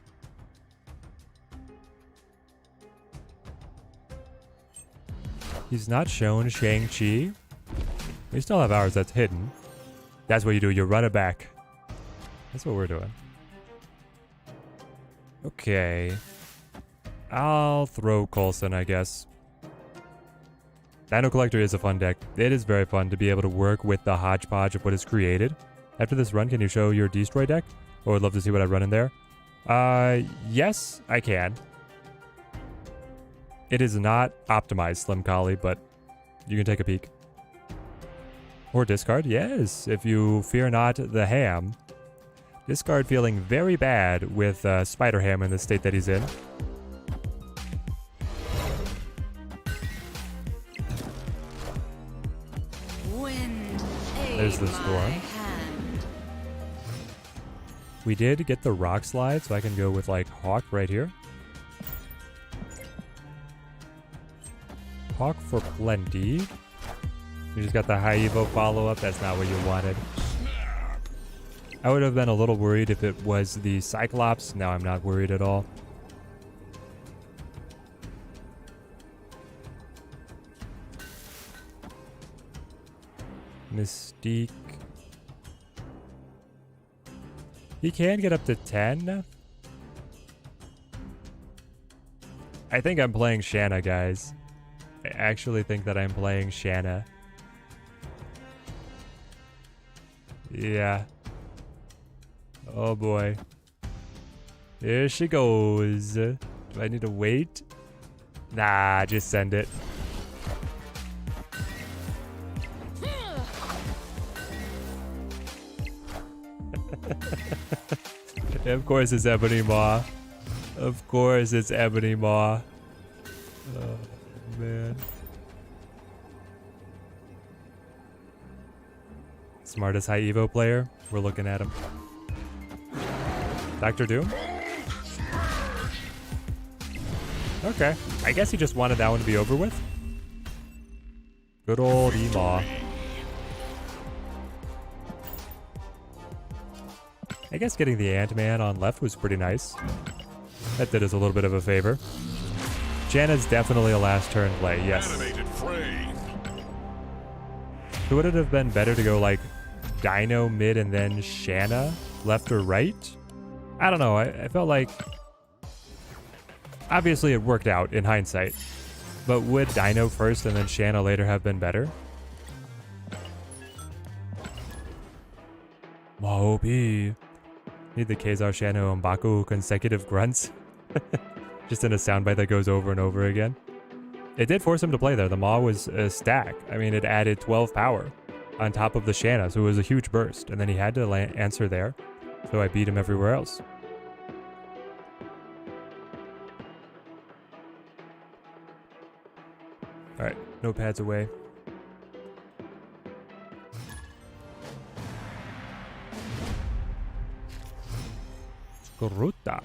Speaker 1: He's not shown Shang-Chi. We still have ours that's hidden. That's what you do. You run it back. That's what we're doing. Okay. I'll throw Coulson, I guess. Dino Collector is a fun deck. It is very fun to be able to work with the hodgepodge of what is created. After this run, can you show your Destroy deck? Or would love to see what I run in there. Yes, I can. It is not optimized, Slim Collie, but you can take a peek. Or discard, yes, if you fear not the ham. Discard feeling very bad with Spider Ham in the state that he's in. There's the storm. We did get the Rock Slide, so I can go with like Hawk right here. Hawk for plenty. You just got the high evo follow-up. That's not what you wanted. I would have been a little worried if it was the Cyclops. Now I'm not worried at all. Mystique. He can get up to 10. I think I'm playing Shanna, guys. I actually think that I'm playing Shanna. Yeah. Oh boy. Here she goes. Do I need to wait? Nah, just send it. Of course it's Ebony Maw. Of course it's Ebony Maw. Oh, man. Smartest high Evo player. We're looking at him. Dr. Doom? Okay. I guess he just wanted that one to be over with. Good old Emaw. I guess getting the Ant-Man on left was pretty nice. That did us a little bit of a favor. Janna's definitely a last turn play, yes.
Speaker 2: Animated frame.
Speaker 1: So would it have been better to go like Dino mid and then Shanna left or right? I don't know. I felt like obviously it worked out in hindsight, but would Dino first and then Shanna later have been better? Moby. Need the Kazar Shanna M'Baku consecutive grunts. Just in a soundbite that goes over and over again. It did force him to play there. The Maw was a stack. I mean, it added 12 power on top of the Shanna, so it was a huge burst. And then he had to answer there, so I beat him everywhere else. Alright, notepads away. Gruta.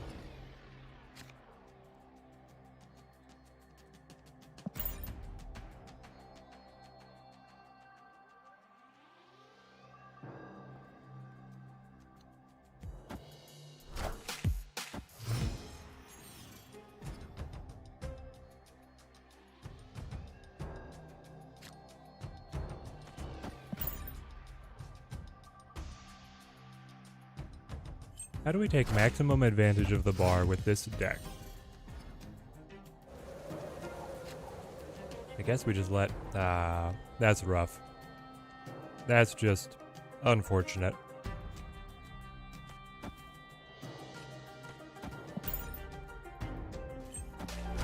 Speaker 1: How do we take maximum advantage of the bar with this deck? I guess we just let... that's rough. That's just unfortunate.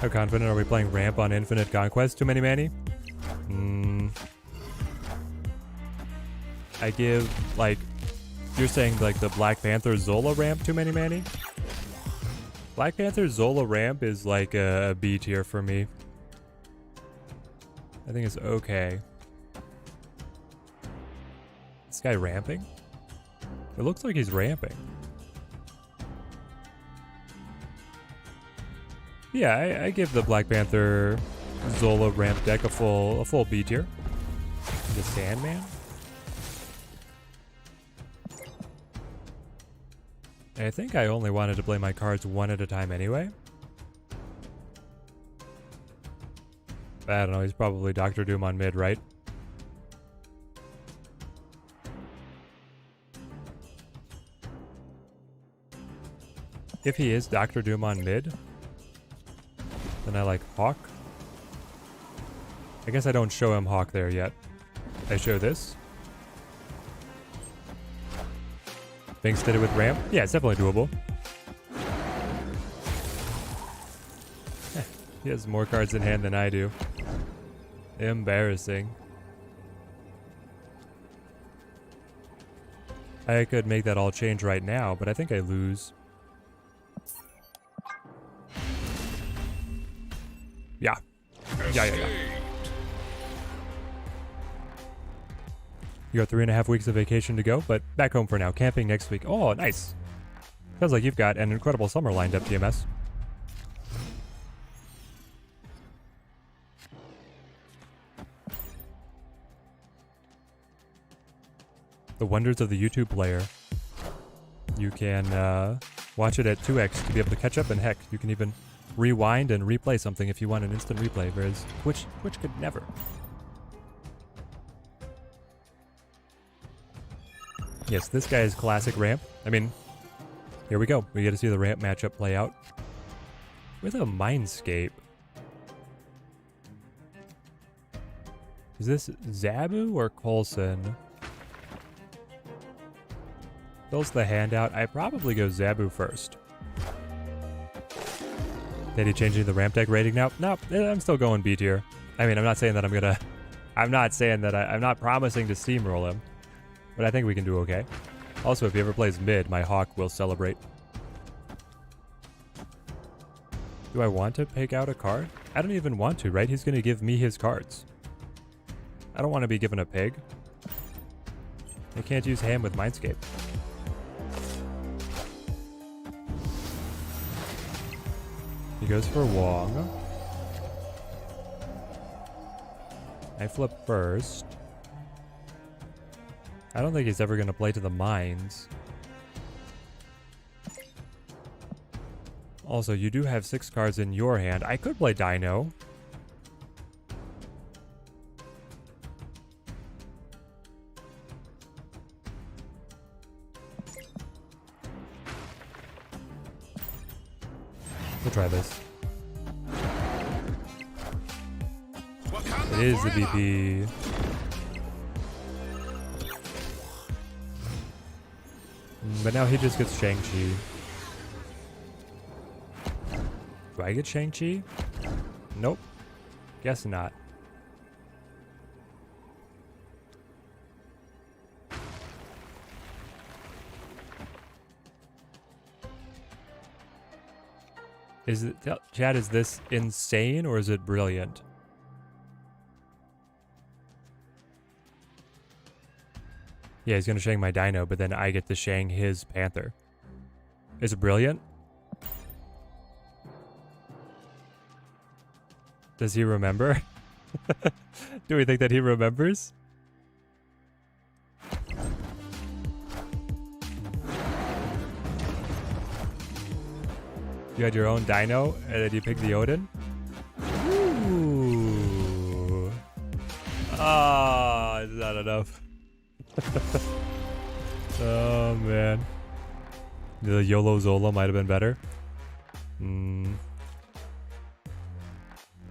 Speaker 1: How confident are we playing ramp on Infinite Conquest? Too many Manny? I give, like... You're saying like the Black Panther Zola ramp too many Manny? Black Panther Zola ramp is like a B tier for me. I think it's okay. This guy ramping? It looks like he's ramping. Yeah, I give the Black Panther Zola ramp deck a full B tier. The Sandman? I think I only wanted to play my cards one at a time anyway. I don't know, he's probably Dr. Doom on mid, right? If he is Dr. Doom on mid, then I like Hawk. I guess I don't show him Hawk there yet. I show this. Binks did it with ramp. Yeah, it's definitely doable. He has more cards in hand than I do. Embarrassing. I could make that all change right now, but I think I lose. Yeah. Yeah. You got 3.5 weeks of vacation to go, but back home for now. Camping next week. Oh, nice. Sounds like you've got an incredible summer lined up, TMS. The wonders of the YouTube player. You can watch it at 2x to be able to catch up, and heck, you can even rewind and replay something if you want an instant replay, whereas Twitch could never. Yes, this guy is classic ramp. I mean, here we go. We get to see the ramp matchup play out with a Mindscape. Is this Zabu or Coulson? Fills the handout. I probably go Zabu first. Is he changing the ramp deck rating now? No, I'm still going B tier. I mean, I'm not saying that I'm not promising to steamroll him, but I think we can do okay. Also, if he ever plays mid, my Hawk will celebrate. Do I want to pick out a card? I don't even want to, right? He's going to give me his cards. I don't want to be given a pig. I can't use ham with Mindscape. He goes for Wong. I flip first. I don't think he's ever going to play to the mines. Also, you do have 6 cards in your hand. I could play Dino. We'll try this. It is the BP. But now he just gets Shang-Chi. Do I get Shang-Chi? Nope. Guess not. Is it, Chad, is this insane or is it brilliant? Yeah, he's gonna Shang my Dino, but then I get to Shang his Panther. Is it brilliant? Does he remember? Do we think that he remembers? You had your own Dino, and then you picked the Odin? Ooh. Ah, it's not enough. Oh, man. The YOLO Zola might have been better. Maybe.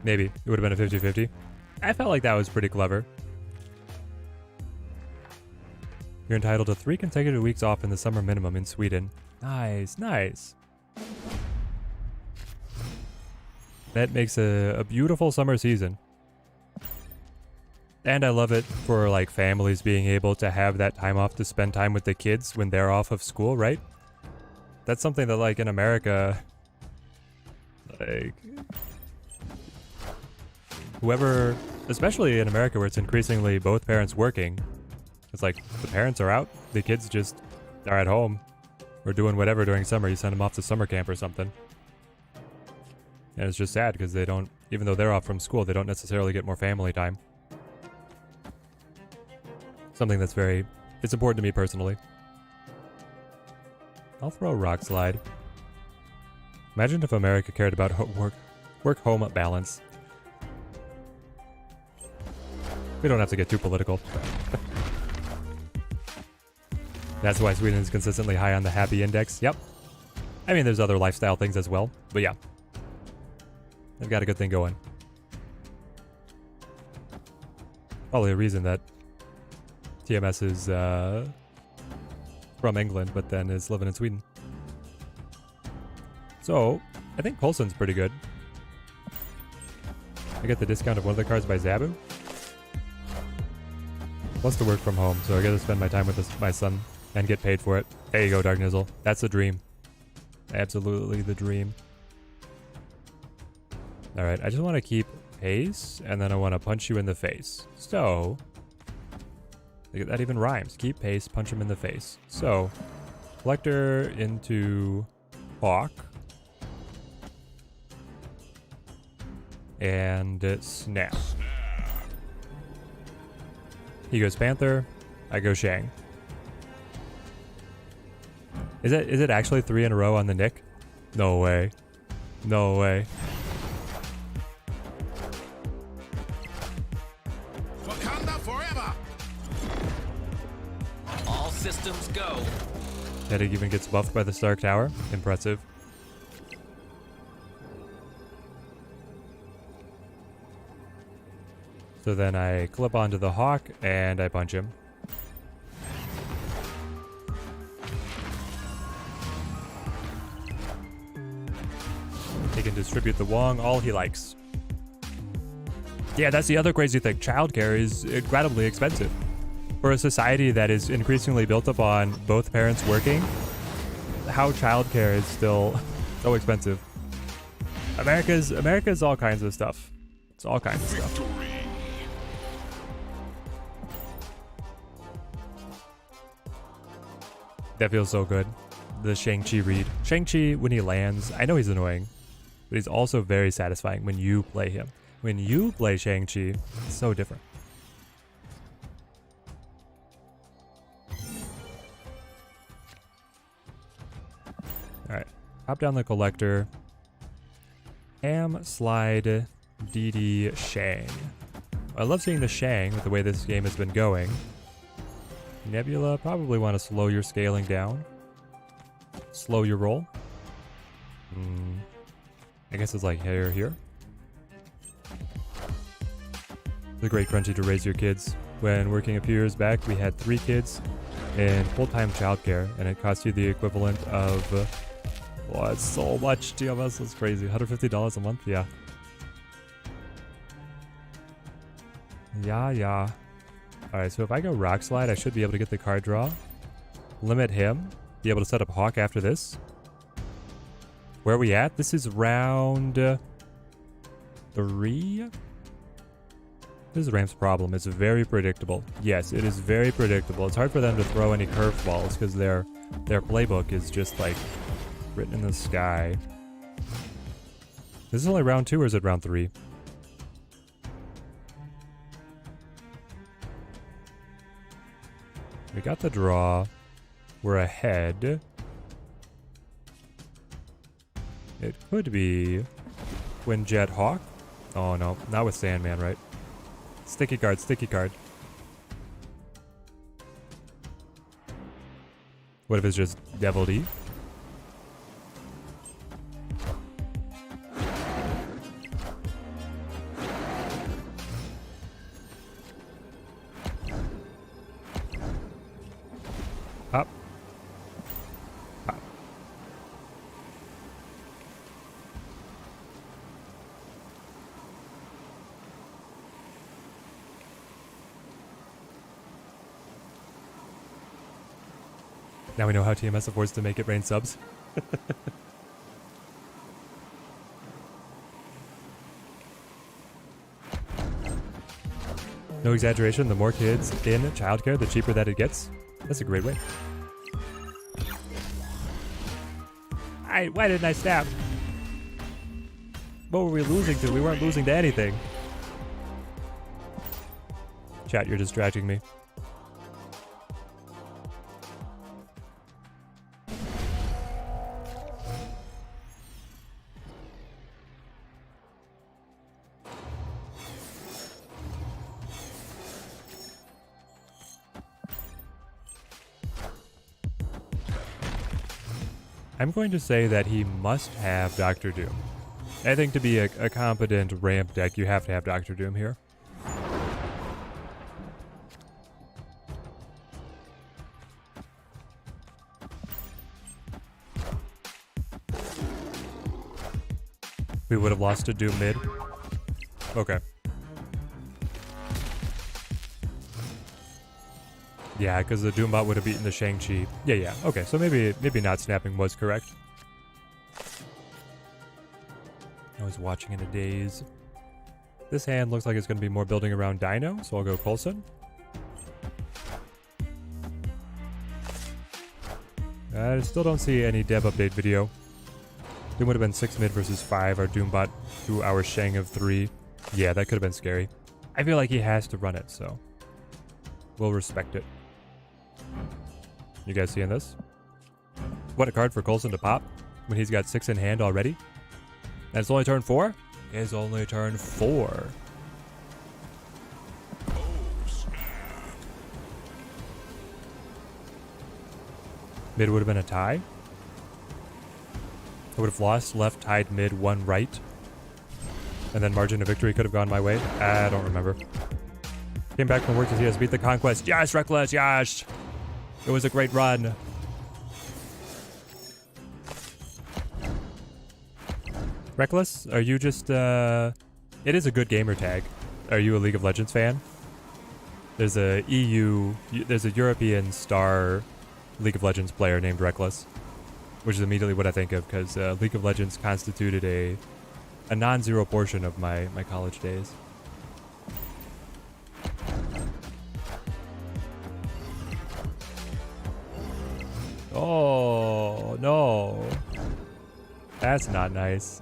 Speaker 1: It would have been a 50-50. I felt like that was pretty clever. You're entitled to 3 consecutive weeks off in the summer minimum in Sweden. Nice, nice. That makes a beautiful summer season. And I love it for like families being able to have that time off to spend time with the kids when they're off of school, right? That's something that like in America, like whoever, especially in America where it's increasingly both parents working, it's like the parents are out, the kids just are at home or doing whatever during summer. You send them off to summer camp or something. And it's just sad because they don't, even though they're off from school, they don't necessarily get more family time. Something that's it's important to me personally. I'll throw Rock Slide. Imagine if America cared about work-home balance. We don't have to get too political. That's why Sweden is consistently high on the happy index. Yep. I mean, there's other lifestyle things as well, but yeah. They've got a good thing going. Probably a reason that TMS is from England, but then is living in Sweden. So, I think Coulson's pretty good. I get the discount of one of the cards by Zabu. Wants to work from home, so I get to spend my time with my son and get paid for it. There you go, Dark Nizzle. That's the dream. Absolutely the dream. Alright, I just want to keep pace, and then I want to punch you in the face. So, that even rhymes. Keep pace, punch him in the face. So, Collector into Hawk. And Snap. He goes Panther, I go Shang. Is it actually 3 in a row on the Nick? No way. No way.
Speaker 2: Wakanda forever.
Speaker 3: All systems go.
Speaker 1: That it even gets buffed by the Stark Tower. Impressive. So then I clip onto the Hawk and I punch him. He can distribute the Wong all he likes. Yeah, that's the other crazy thing. Childcare is incredibly expensive. For a society that is increasingly built upon both parents working, how childcare is still so expensive. America's all kinds of stuff. It's all kinds of stuff.
Speaker 2: Victory.
Speaker 1: That feels so good. The Shang-Chi read. Shang-Chi, when he lands, I know he's annoying, but he's also very satisfying when you play him. When you play Shang-Chi, it's so different. Alright, hop down the collector. Ham, slide, DD, Shang. I love seeing the Shang with the way this game has been going. Nebula, probably want to slow your scaling down. Slow your roll. I guess it's like here. It's a great crunchy to raise your kids. When working a few years back, we had 3 kids in full-time childcare, and it cost you the equivalent of, oh, it's so much, TMS, that's crazy. $150 a month, yeah. Yeah. Alright, so if I go Rock Slide, I should be able to get the card draw. Limit him. Be able to set up Hawk after this. Where are we at? This is round 3? This is Ram's problem. It's very predictable. Yes, it is very predictable. It's hard for them to throw any curveballs because their playbook is just like written in the sky. This is only round 2 or is it round 3? We got the draw. We're ahead. It could be Quinjet Hawk. Oh no, not with Sandman, right? Sticky card, sticky card. What if it's just Devil D? Up. Up. Now we know how TMS affords to make it rain subs. No exaggeration, the more kids in childcare, the cheaper that it gets. That's a great way. Why didn't I snap? What were we losing to? We weren't losing to anything. Chat, you're distracting me. I'm going to say that he must have Dr. Doom. I think to be a competent ramp deck, you have to have Dr. Doom here. We would have lost to Doom mid. Okay. Yeah, because the Doombot would have beaten the Shang-Chi. Yeah. Okay, so maybe not snapping was correct. I was watching in a daze. This hand looks like it's going to be more building around Dino, so I'll go Coulson. I still don't see any dev update video. Doom would have been 6 mid versus 5. Our Doombot to our Shang of 3. Yeah, that could have been scary. I feel like he has to run it, so we'll respect it. You guys seeing this? What a card for Coulson to pop when he's got 6 in hand already. And it's only turn 4? It's only turn 4. Mid would have been a tie. I would have lost left, tied mid, 1 right. And then margin of victory could have gone my way. I don't remember. Came back from work to see us beat the Conquest. Yes, Reckless, yes! It was a great run. Reckless, are you just, it is a good gamer tag. Are you a League of Legends fan? There's a there's a European star League of Legends player named Reckless, which is immediately what I think of, because League of Legends constituted a non-zero portion of my college days. Oh, no. That's not nice.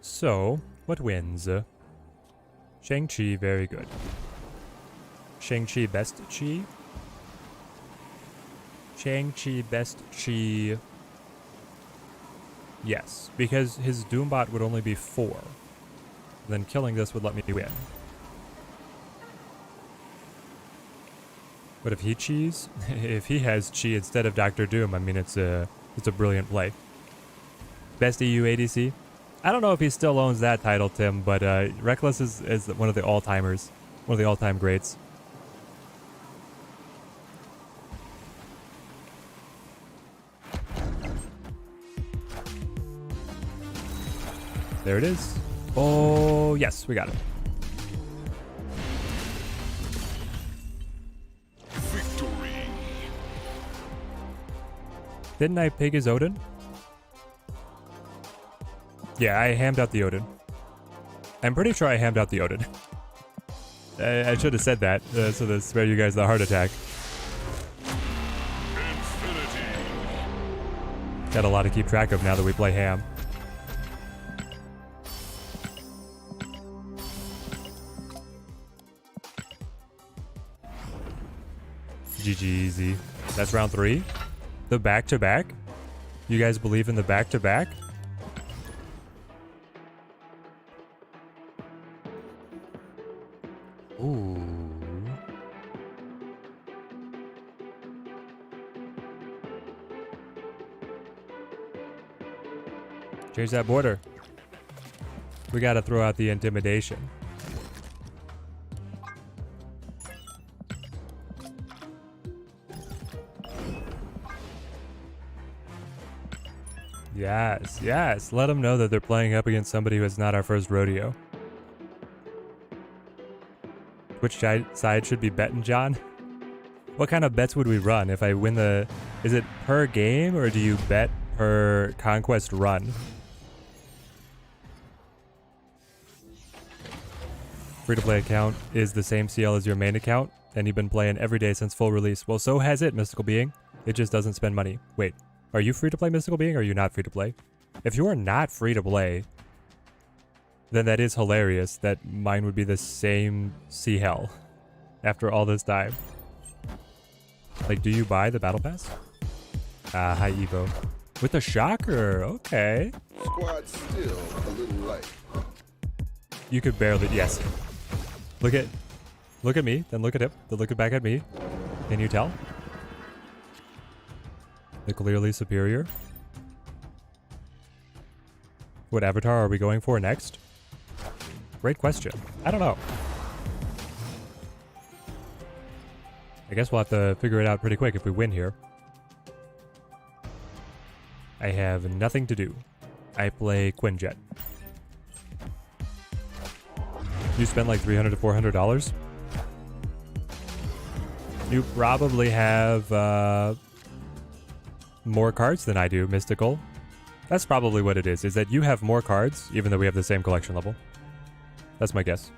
Speaker 1: So, what wins? Shang-Chi, very good. Shang-Chi, best Chi? Shang-Chi, best Chi. Yes, because his Doombot would only be 4. Then killing this would let me win. But if he Chi's, if he has Chi instead of Doctor Doom, I mean, it's a brilliant play. Best EU ADC? I don't know if he still owns that title, Tim, but Reckless is one of the all-timers. One of the all-time greats. There it is. Oh, yes, we got it.
Speaker 2: Victory.
Speaker 1: Didn't I pig his Odin? Yeah, I hammed out the Odin. I'm pretty sure I hammed out the Odin. I should have said that, so to spare you guys the heart attack.
Speaker 2: Infinity.
Speaker 1: Got a lot to keep track of now that we play ham. GG easy. That's round 3. The back-to-back? You guys believe in the back-to-back? Ooh. Change that border. We gotta throw out the intimidation. Yes, yes. Let them know that they're playing up against somebody who is not our first rodeo. Which side should be betting, John? What kind of bets would we run if I win the... Is it per game or do you bet per Conquest run? Free-to-play account is the same CL as your main account, and you've been playing every day since full release. Well, so has it, Mystical Being. It just doesn't spend money. Wait. Are you free-to-play, Mystical Being, or are you not free-to-play? If you are not free-to-play, then that is hilarious that mine would be the same sea hell after all this time. Like, do you buy the Battle Pass? Hi, Evo. With a shocker, okay.
Speaker 2: Squad still a little light.
Speaker 1: You could barely, yes. Look at me, then look at him, then look back at me. Can you tell? The clearly superior. What avatar are we going for next? Great question. I don't know. I guess we'll have to figure it out pretty quick if we win here. I have nothing to do. I play Quinjet. You spent like $300 to $400? You probably have more cards than I do, Mystical. That's probably what it is that you have more cards, even though we have the same collection level. That's my guess.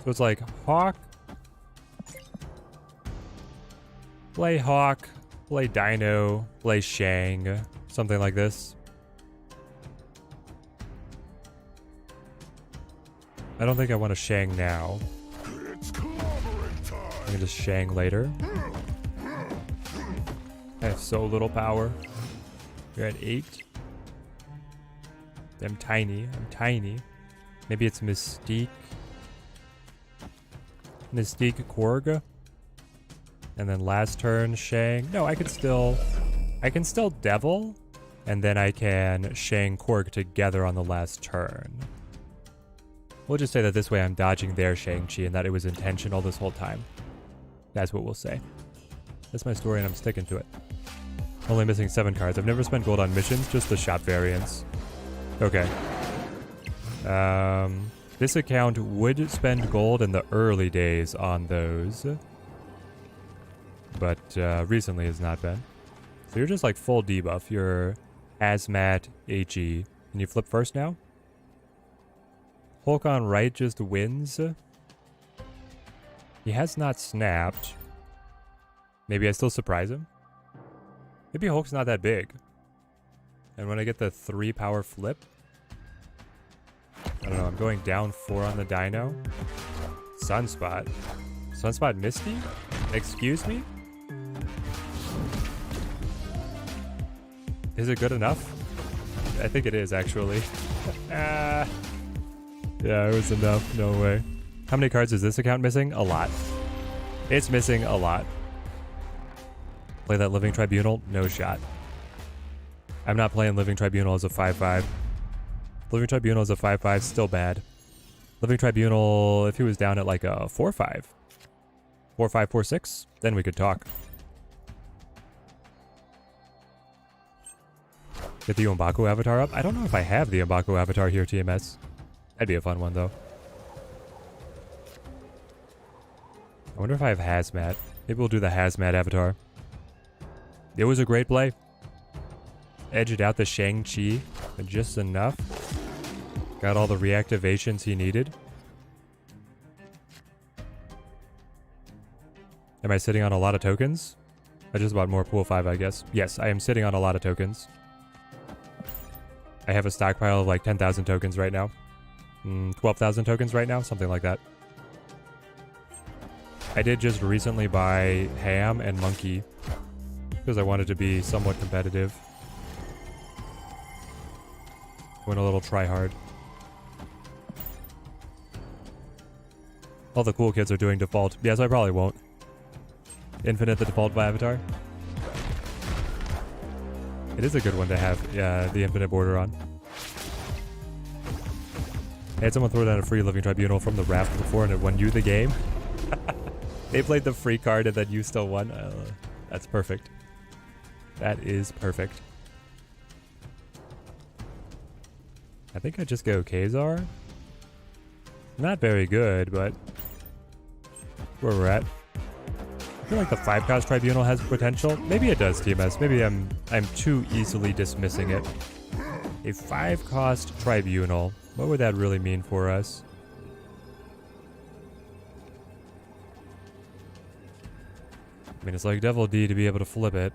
Speaker 1: So it's like Hawk, play Hawk, play Dino, play Shang, something like this. I don't think I want to Shang now.
Speaker 2: It's clobbering time.
Speaker 1: I can just Shang later. I have so little power. You're at 8. I'm tiny. I'm tiny. Maybe it's Mystique. Mystique Korg. And then last turn Shang. No, I can still Devil. And then I can Shang Korg together on the last turn. We'll just say that this way I'm dodging their Shang-Chi and that it was intentional this whole time. That's what we'll say. That's my story and I'm sticking to it. Only missing 7 cards. I've never spent gold on missions, just the shop variants. Okay. This account would spend gold in the early days on those. But recently has not been. So you're just like full debuff. You're Hazmat, HE. And you flip first now? Hulk on right just wins. He has not snapped. Maybe I still surprise him. Maybe Hulk's not that big. And when I get the 3 power flip, I don't know, I'm going down 4 on the Dino. Sunspot. Sunspot Misty? Excuse me? Is it good enough? I think it is, actually. Yeah, it was enough. No way. How many cards is this account missing? A lot. It's missing a lot. Play that Living Tribunal? No shot. I'm not playing Living Tribunal as a 5-5. Living Tribunal as a 5-5, still bad. Living Tribunal, if he was down at like a 4-5. 4-5, 4-6, then we could talk. Get the Umbaku avatar up? I don't know if I have the Umbaku avatar here, TMS. That'd be a fun one, though. I wonder if I have Hazmat. Maybe we'll do the Hazmat avatar. It was a great play. Edged out the Shang-Chi just enough. Got all the reactivations he needed. Am I sitting on a lot of tokens? I just bought more pool 5, I guess. Yes, I am sitting on a lot of tokens. I have a stockpile of like 10,000 tokens right now. 12,000 tokens right now, something like that. I did just recently buy Ham and Monkey because I wanted to be somewhat competitive. Went a little try hard. All the cool kids are doing default. Yeah, so I probably won't. Infinite the default by avatar. It is a good one to have the infinite border on. I had someone throw down a free Living Tribunal from the raft before and it won you the game. They played the free card and then you still won. That's perfect. That is perfect. I think I just go Kazar. Not very good, but where we're at. I feel like the 5-cost Tribunal has potential. Maybe it does, TMS. Maybe I'm too easily dismissing it. A 5-cost Tribunal. What would that really mean for us? I mean, it's like Devil D to be able to flip it.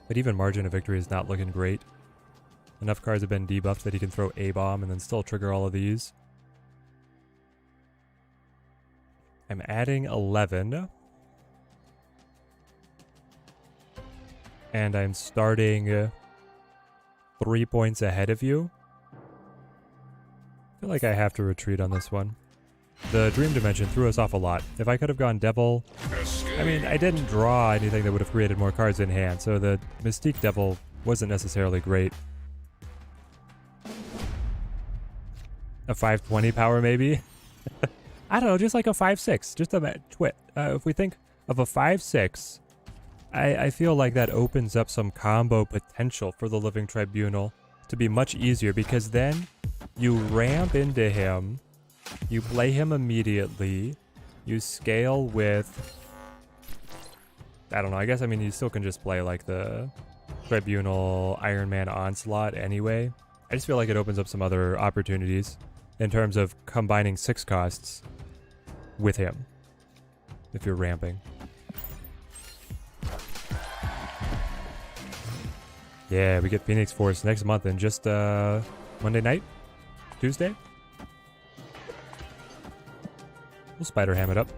Speaker 1: But even margin of victory is not looking great. Enough cards have been debuffed that he can throw A-bomb and then still trigger all of these. I'm adding 11. And I'm starting 3 points ahead of you. I feel like I have to retreat on this one. The Dream Dimension threw us off a lot. If I could have gone Devil... I mean, I didn't draw anything that would have created more cards in hand, so the Mystique Devil wasn't necessarily great. A 520 power, maybe? I don't know, just like a 5-6. Just a twit. If we think of a 5-6, I feel like that opens up some combo potential for the Living Tribunal to be much easier, because then you ramp into him, you play him immediately, you scale with... I don't know, I guess, I mean, you still can just play like the Tribunal Iron Man Onslaught anyway. I just feel like it opens up some other opportunities in terms of combining 6 costs with him, if you're ramping. Yeah, we get Phoenix Force next month in just Monday night? Tuesday? We'll Spider Ham it up.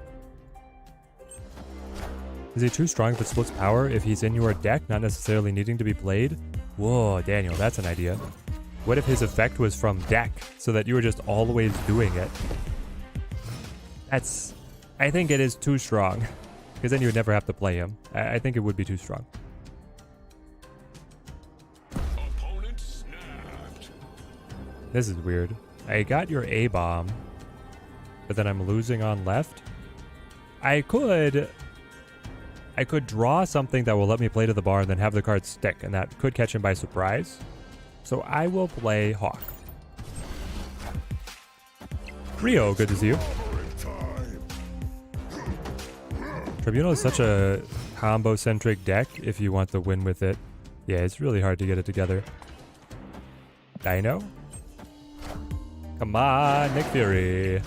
Speaker 1: Is he too strong if it splits power if he's in your deck, not necessarily needing to be played? Whoa, Daniel, that's an idea. What if his effect was from deck, so that you were just always doing it? I think it is too strong, because then you would never have to play him. I think it would be too strong.
Speaker 2: Opponent snapped.
Speaker 1: This is weird. I got your A-bomb, but then I'm losing on left. I could draw something that will let me play to the bar and then have the card stick, and that could catch him by surprise. So I will play Hawk. Rio, good to see you. Tribunal is such a combo-centric deck if you want to win with it. Yeah, it's really hard to get it together. Dino? Come on, Nick Fury.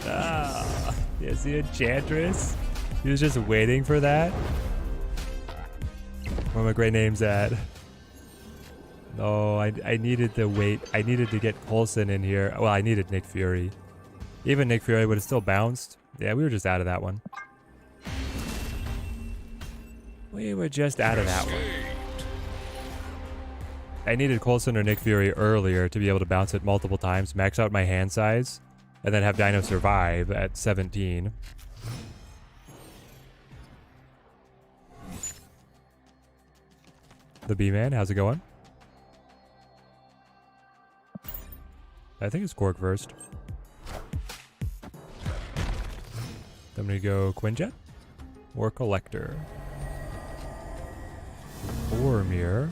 Speaker 1: Ah, is the Enchantress? He was just waiting for that. Where are my great names at? No, I needed to wait. I needed to get Coulson in here. Well, I needed Nick Fury. Even Nick Fury would have still bounced. Yeah, we were just out of that one. We were just out of that one. I needed Coulson or Nick Fury earlier to be able to bounce it multiple times, max out my hand size, and then have Dino survive at 17. The B-Man, how's it going? I think it's Korg first. I'm gonna go Quinjet or Collector. Or Mirror.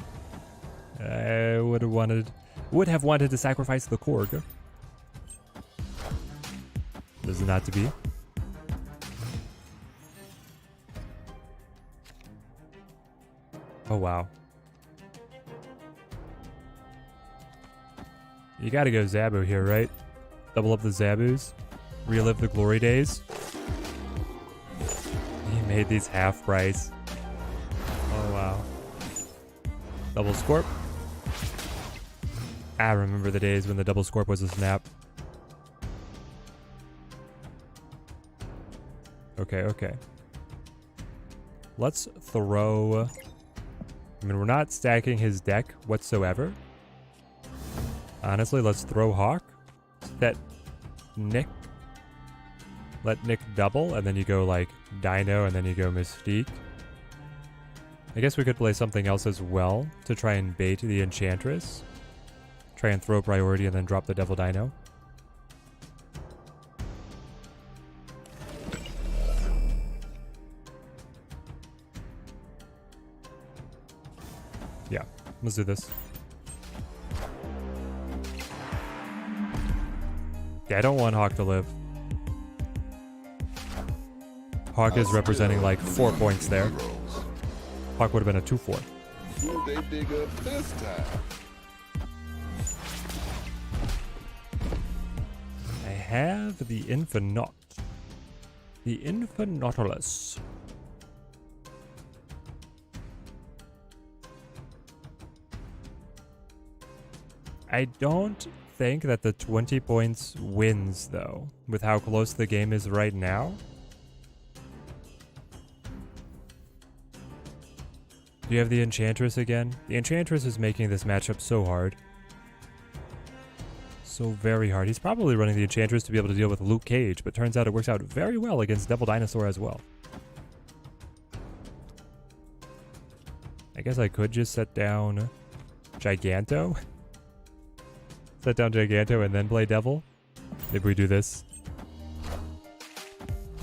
Speaker 1: I would have wanted to sacrifice the Korg. This is not to be. Oh wow. You gotta go Zabu here, right? Double up the Zabus. Relive the glory days. He made these half price. Oh wow. Double Scorp. I remember the days when the double Scorp was a snap. Okay, okay. Let's throw... I mean, we're not stacking his deck whatsoever. Honestly, let's throw Hawk. Set Nick. Let Nick double, and then you go like Dino, and then you go Mystique. I guess we could play something else as well to try and bait the Enchantress. Try and throw priority and then drop the Devil Dino. Yeah, let's do this. Yeah, I don't want Hawk to live. Hawk is representing like 4 points there. Hawk would have been a 2-4.
Speaker 2: Who they dig up this time?
Speaker 1: I have the Infinaut. The Infinautilus. I don't think that the 20 points wins, though, with how close the game is right now. Do you have the Enchantress again? The Enchantress is making this matchup so hard. So very hard. He's probably running the Enchantress to be able to deal with Luke Cage, but turns out it works out very well against Devil Dinosaur as well. I guess I could just set down Giganto. Set down Giganto and then play Devil. Maybe we do this.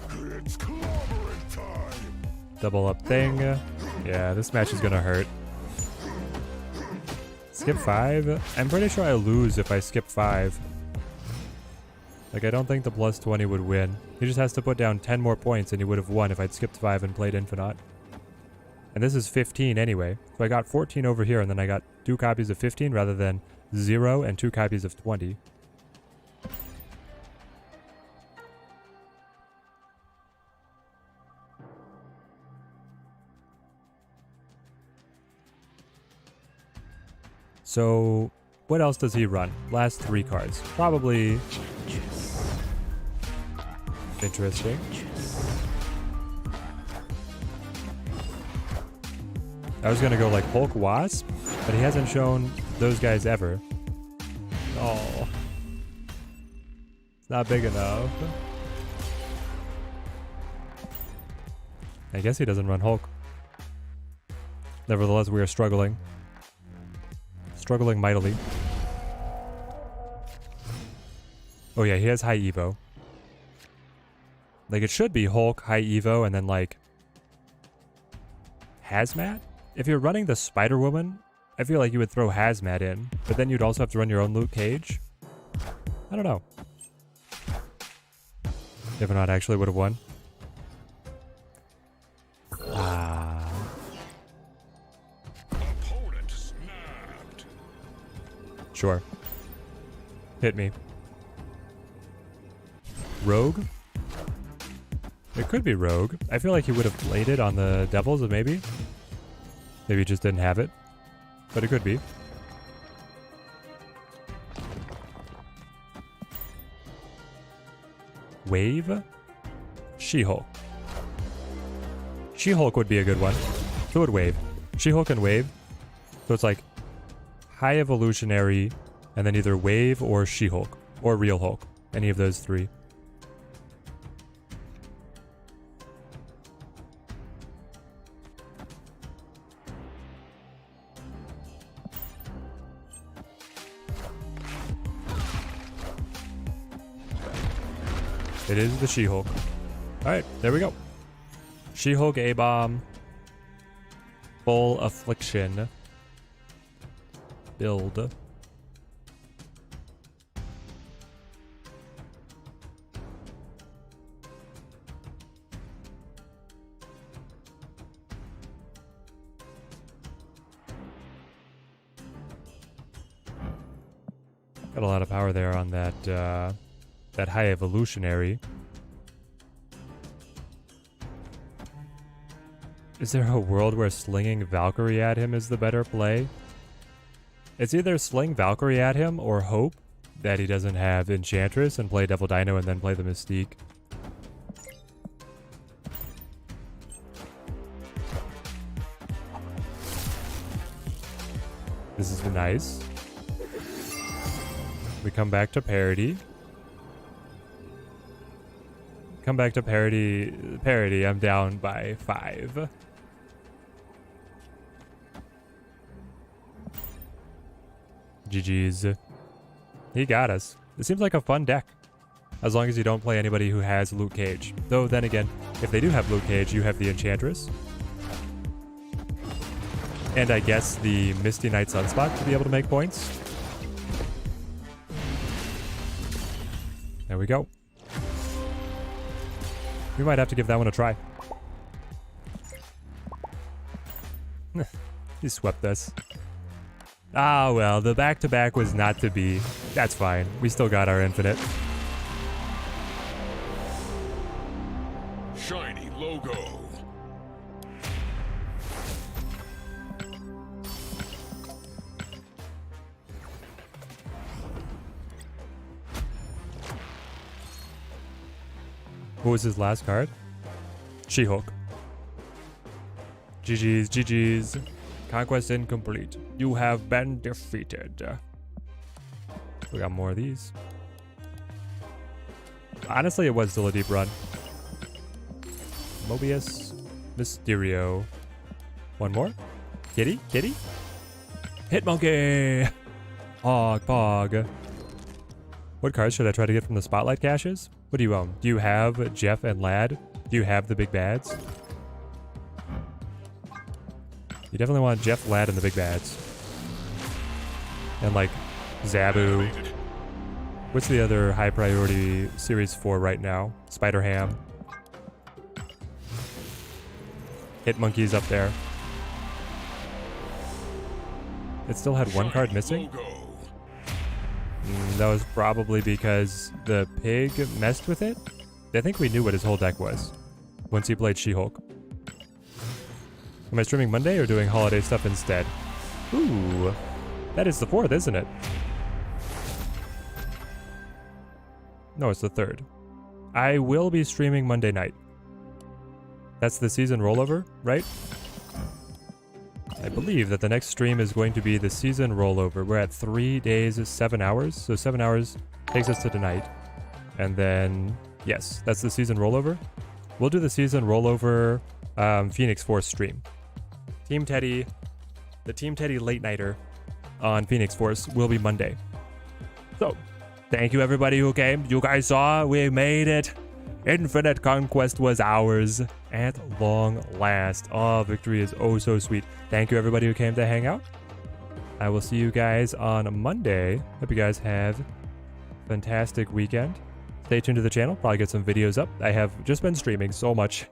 Speaker 2: It's clobbering time.
Speaker 1: Double up thing. Yeah, this match is gonna hurt. Skip 5? I'm pretty sure I lose if I skip 5. Like, I don't think the plus 20 would win. He just has to put down 10 more points and he would have won if I'd skipped 5 and played Infinaut. And this is 15 anyway. So I got 14 over here and then I got 2 copies of 15 rather than 0 and 2 copies of 20. So What else does he run? Last 3 cards. Probably interesting. I was gonna go like Hulk Wasp, but he hasn't shown those guys ever. Oh. It's not big enough. I guess he doesn't run Hulk. Nevertheless, we are struggling. Struggling mightily. Oh yeah, he has high Evo. Like, it should be Hulk, high Evo, and then like Hazmat? If you're running the Spider-Woman, I feel like you would throw Hazmat in, but then you'd also have to run your own Luke Cage. I don't know. If not, actually would have won. Ah.
Speaker 2: Opponent snapped.
Speaker 1: Sure. Hit me. Rogue? It could be Rogue. I feel like he would have played it on the Devils, or maybe. Maybe he just didn't have it. But it could be. Wave? She-Hulk. She-Hulk would be a good one. So would Wave. She-Hulk and Wave. So it's like high evolutionary, and then either Wave or She-Hulk. Or Real Hulk. Any of those 3. It is the She-Hulk. Alright, there we go. She-Hulk A-Bomb. Full Affliction. Build. Got a lot of power there on that, that high evolutionary. Is there a world where slinging Valkyrie at him is the better play? It's either sling Valkyrie at him or hope that he doesn't have Enchantress and play Devil Dino and then play the Mystique. This is nice. We come back to parity. Come back to parity. Parity, I'm down by 5. GG's. He got us. It seems like a fun deck. As long as you don't play anybody who has Luke Cage. Though then again, if they do have Luke Cage, you have the Enchantress. And I guess the Misty Knight Sunspot to be able to make points. There we go. We might have to give that one a try. He swept us. Ah, well, the back-to-back was not to be. That's fine. We still got our infinite.
Speaker 2: Shiny logo.
Speaker 1: What was his last card? She-Hulk. GG's, GG's. Conquest incomplete. You have been defeated. We got more of these. Honestly, it was still a deep run. Mobius. Mysterio. One more. Kitty? Kitty? Hitmonkey! Hog, Pog. What cards should I try to get from the Spotlight caches? What do you own? Do you have Jeff and Lad? Do you have the big bads? You definitely want Jeff, Lad, and the big bads. And like Zabu. What's the other high priority Series 4 right now? Spider-Ham. Hitmonkey's up there. It still had one card missing? That was probably because the pig messed with it. I think we knew what his whole deck was once he played She-Hulk. Am I streaming Monday or doing holiday stuff instead? Ooh, that is the 4th, isn't it? No, it's the 3rd. I will be streaming Monday night. That's the season rollover, right? I believe that the next stream is going to be the season rollover. We're at 3 days, 7 hours. So 7 hours takes us to tonight. And then, yes, that's the season rollover. We'll do the season rollover Phoenix Force stream. Team Teddy, the Team Teddy late nighter on Phoenix Force will be Monday. So, thank you everybody who came. You guys saw, we made it. Infinite Conquest was ours at long last. Oh, victory is oh so sweet. Thank you everybody who came to hang out. I will see you guys on Monday. Hope you guys have a fantastic weekend. Stay tuned to the channel. Probably get some videos up. I have just been streaming so much.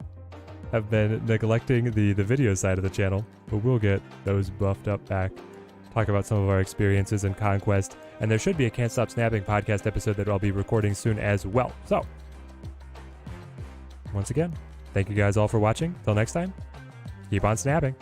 Speaker 1: I've been neglecting the video side of the channel, but we'll get those buffed up back. Talk about some of our experiences in Conquest. And there should be a Can't Stop Snapping podcast episode that I'll be recording soon as well. So, once again, thank you guys all for watching. Till next time, keep on snapping.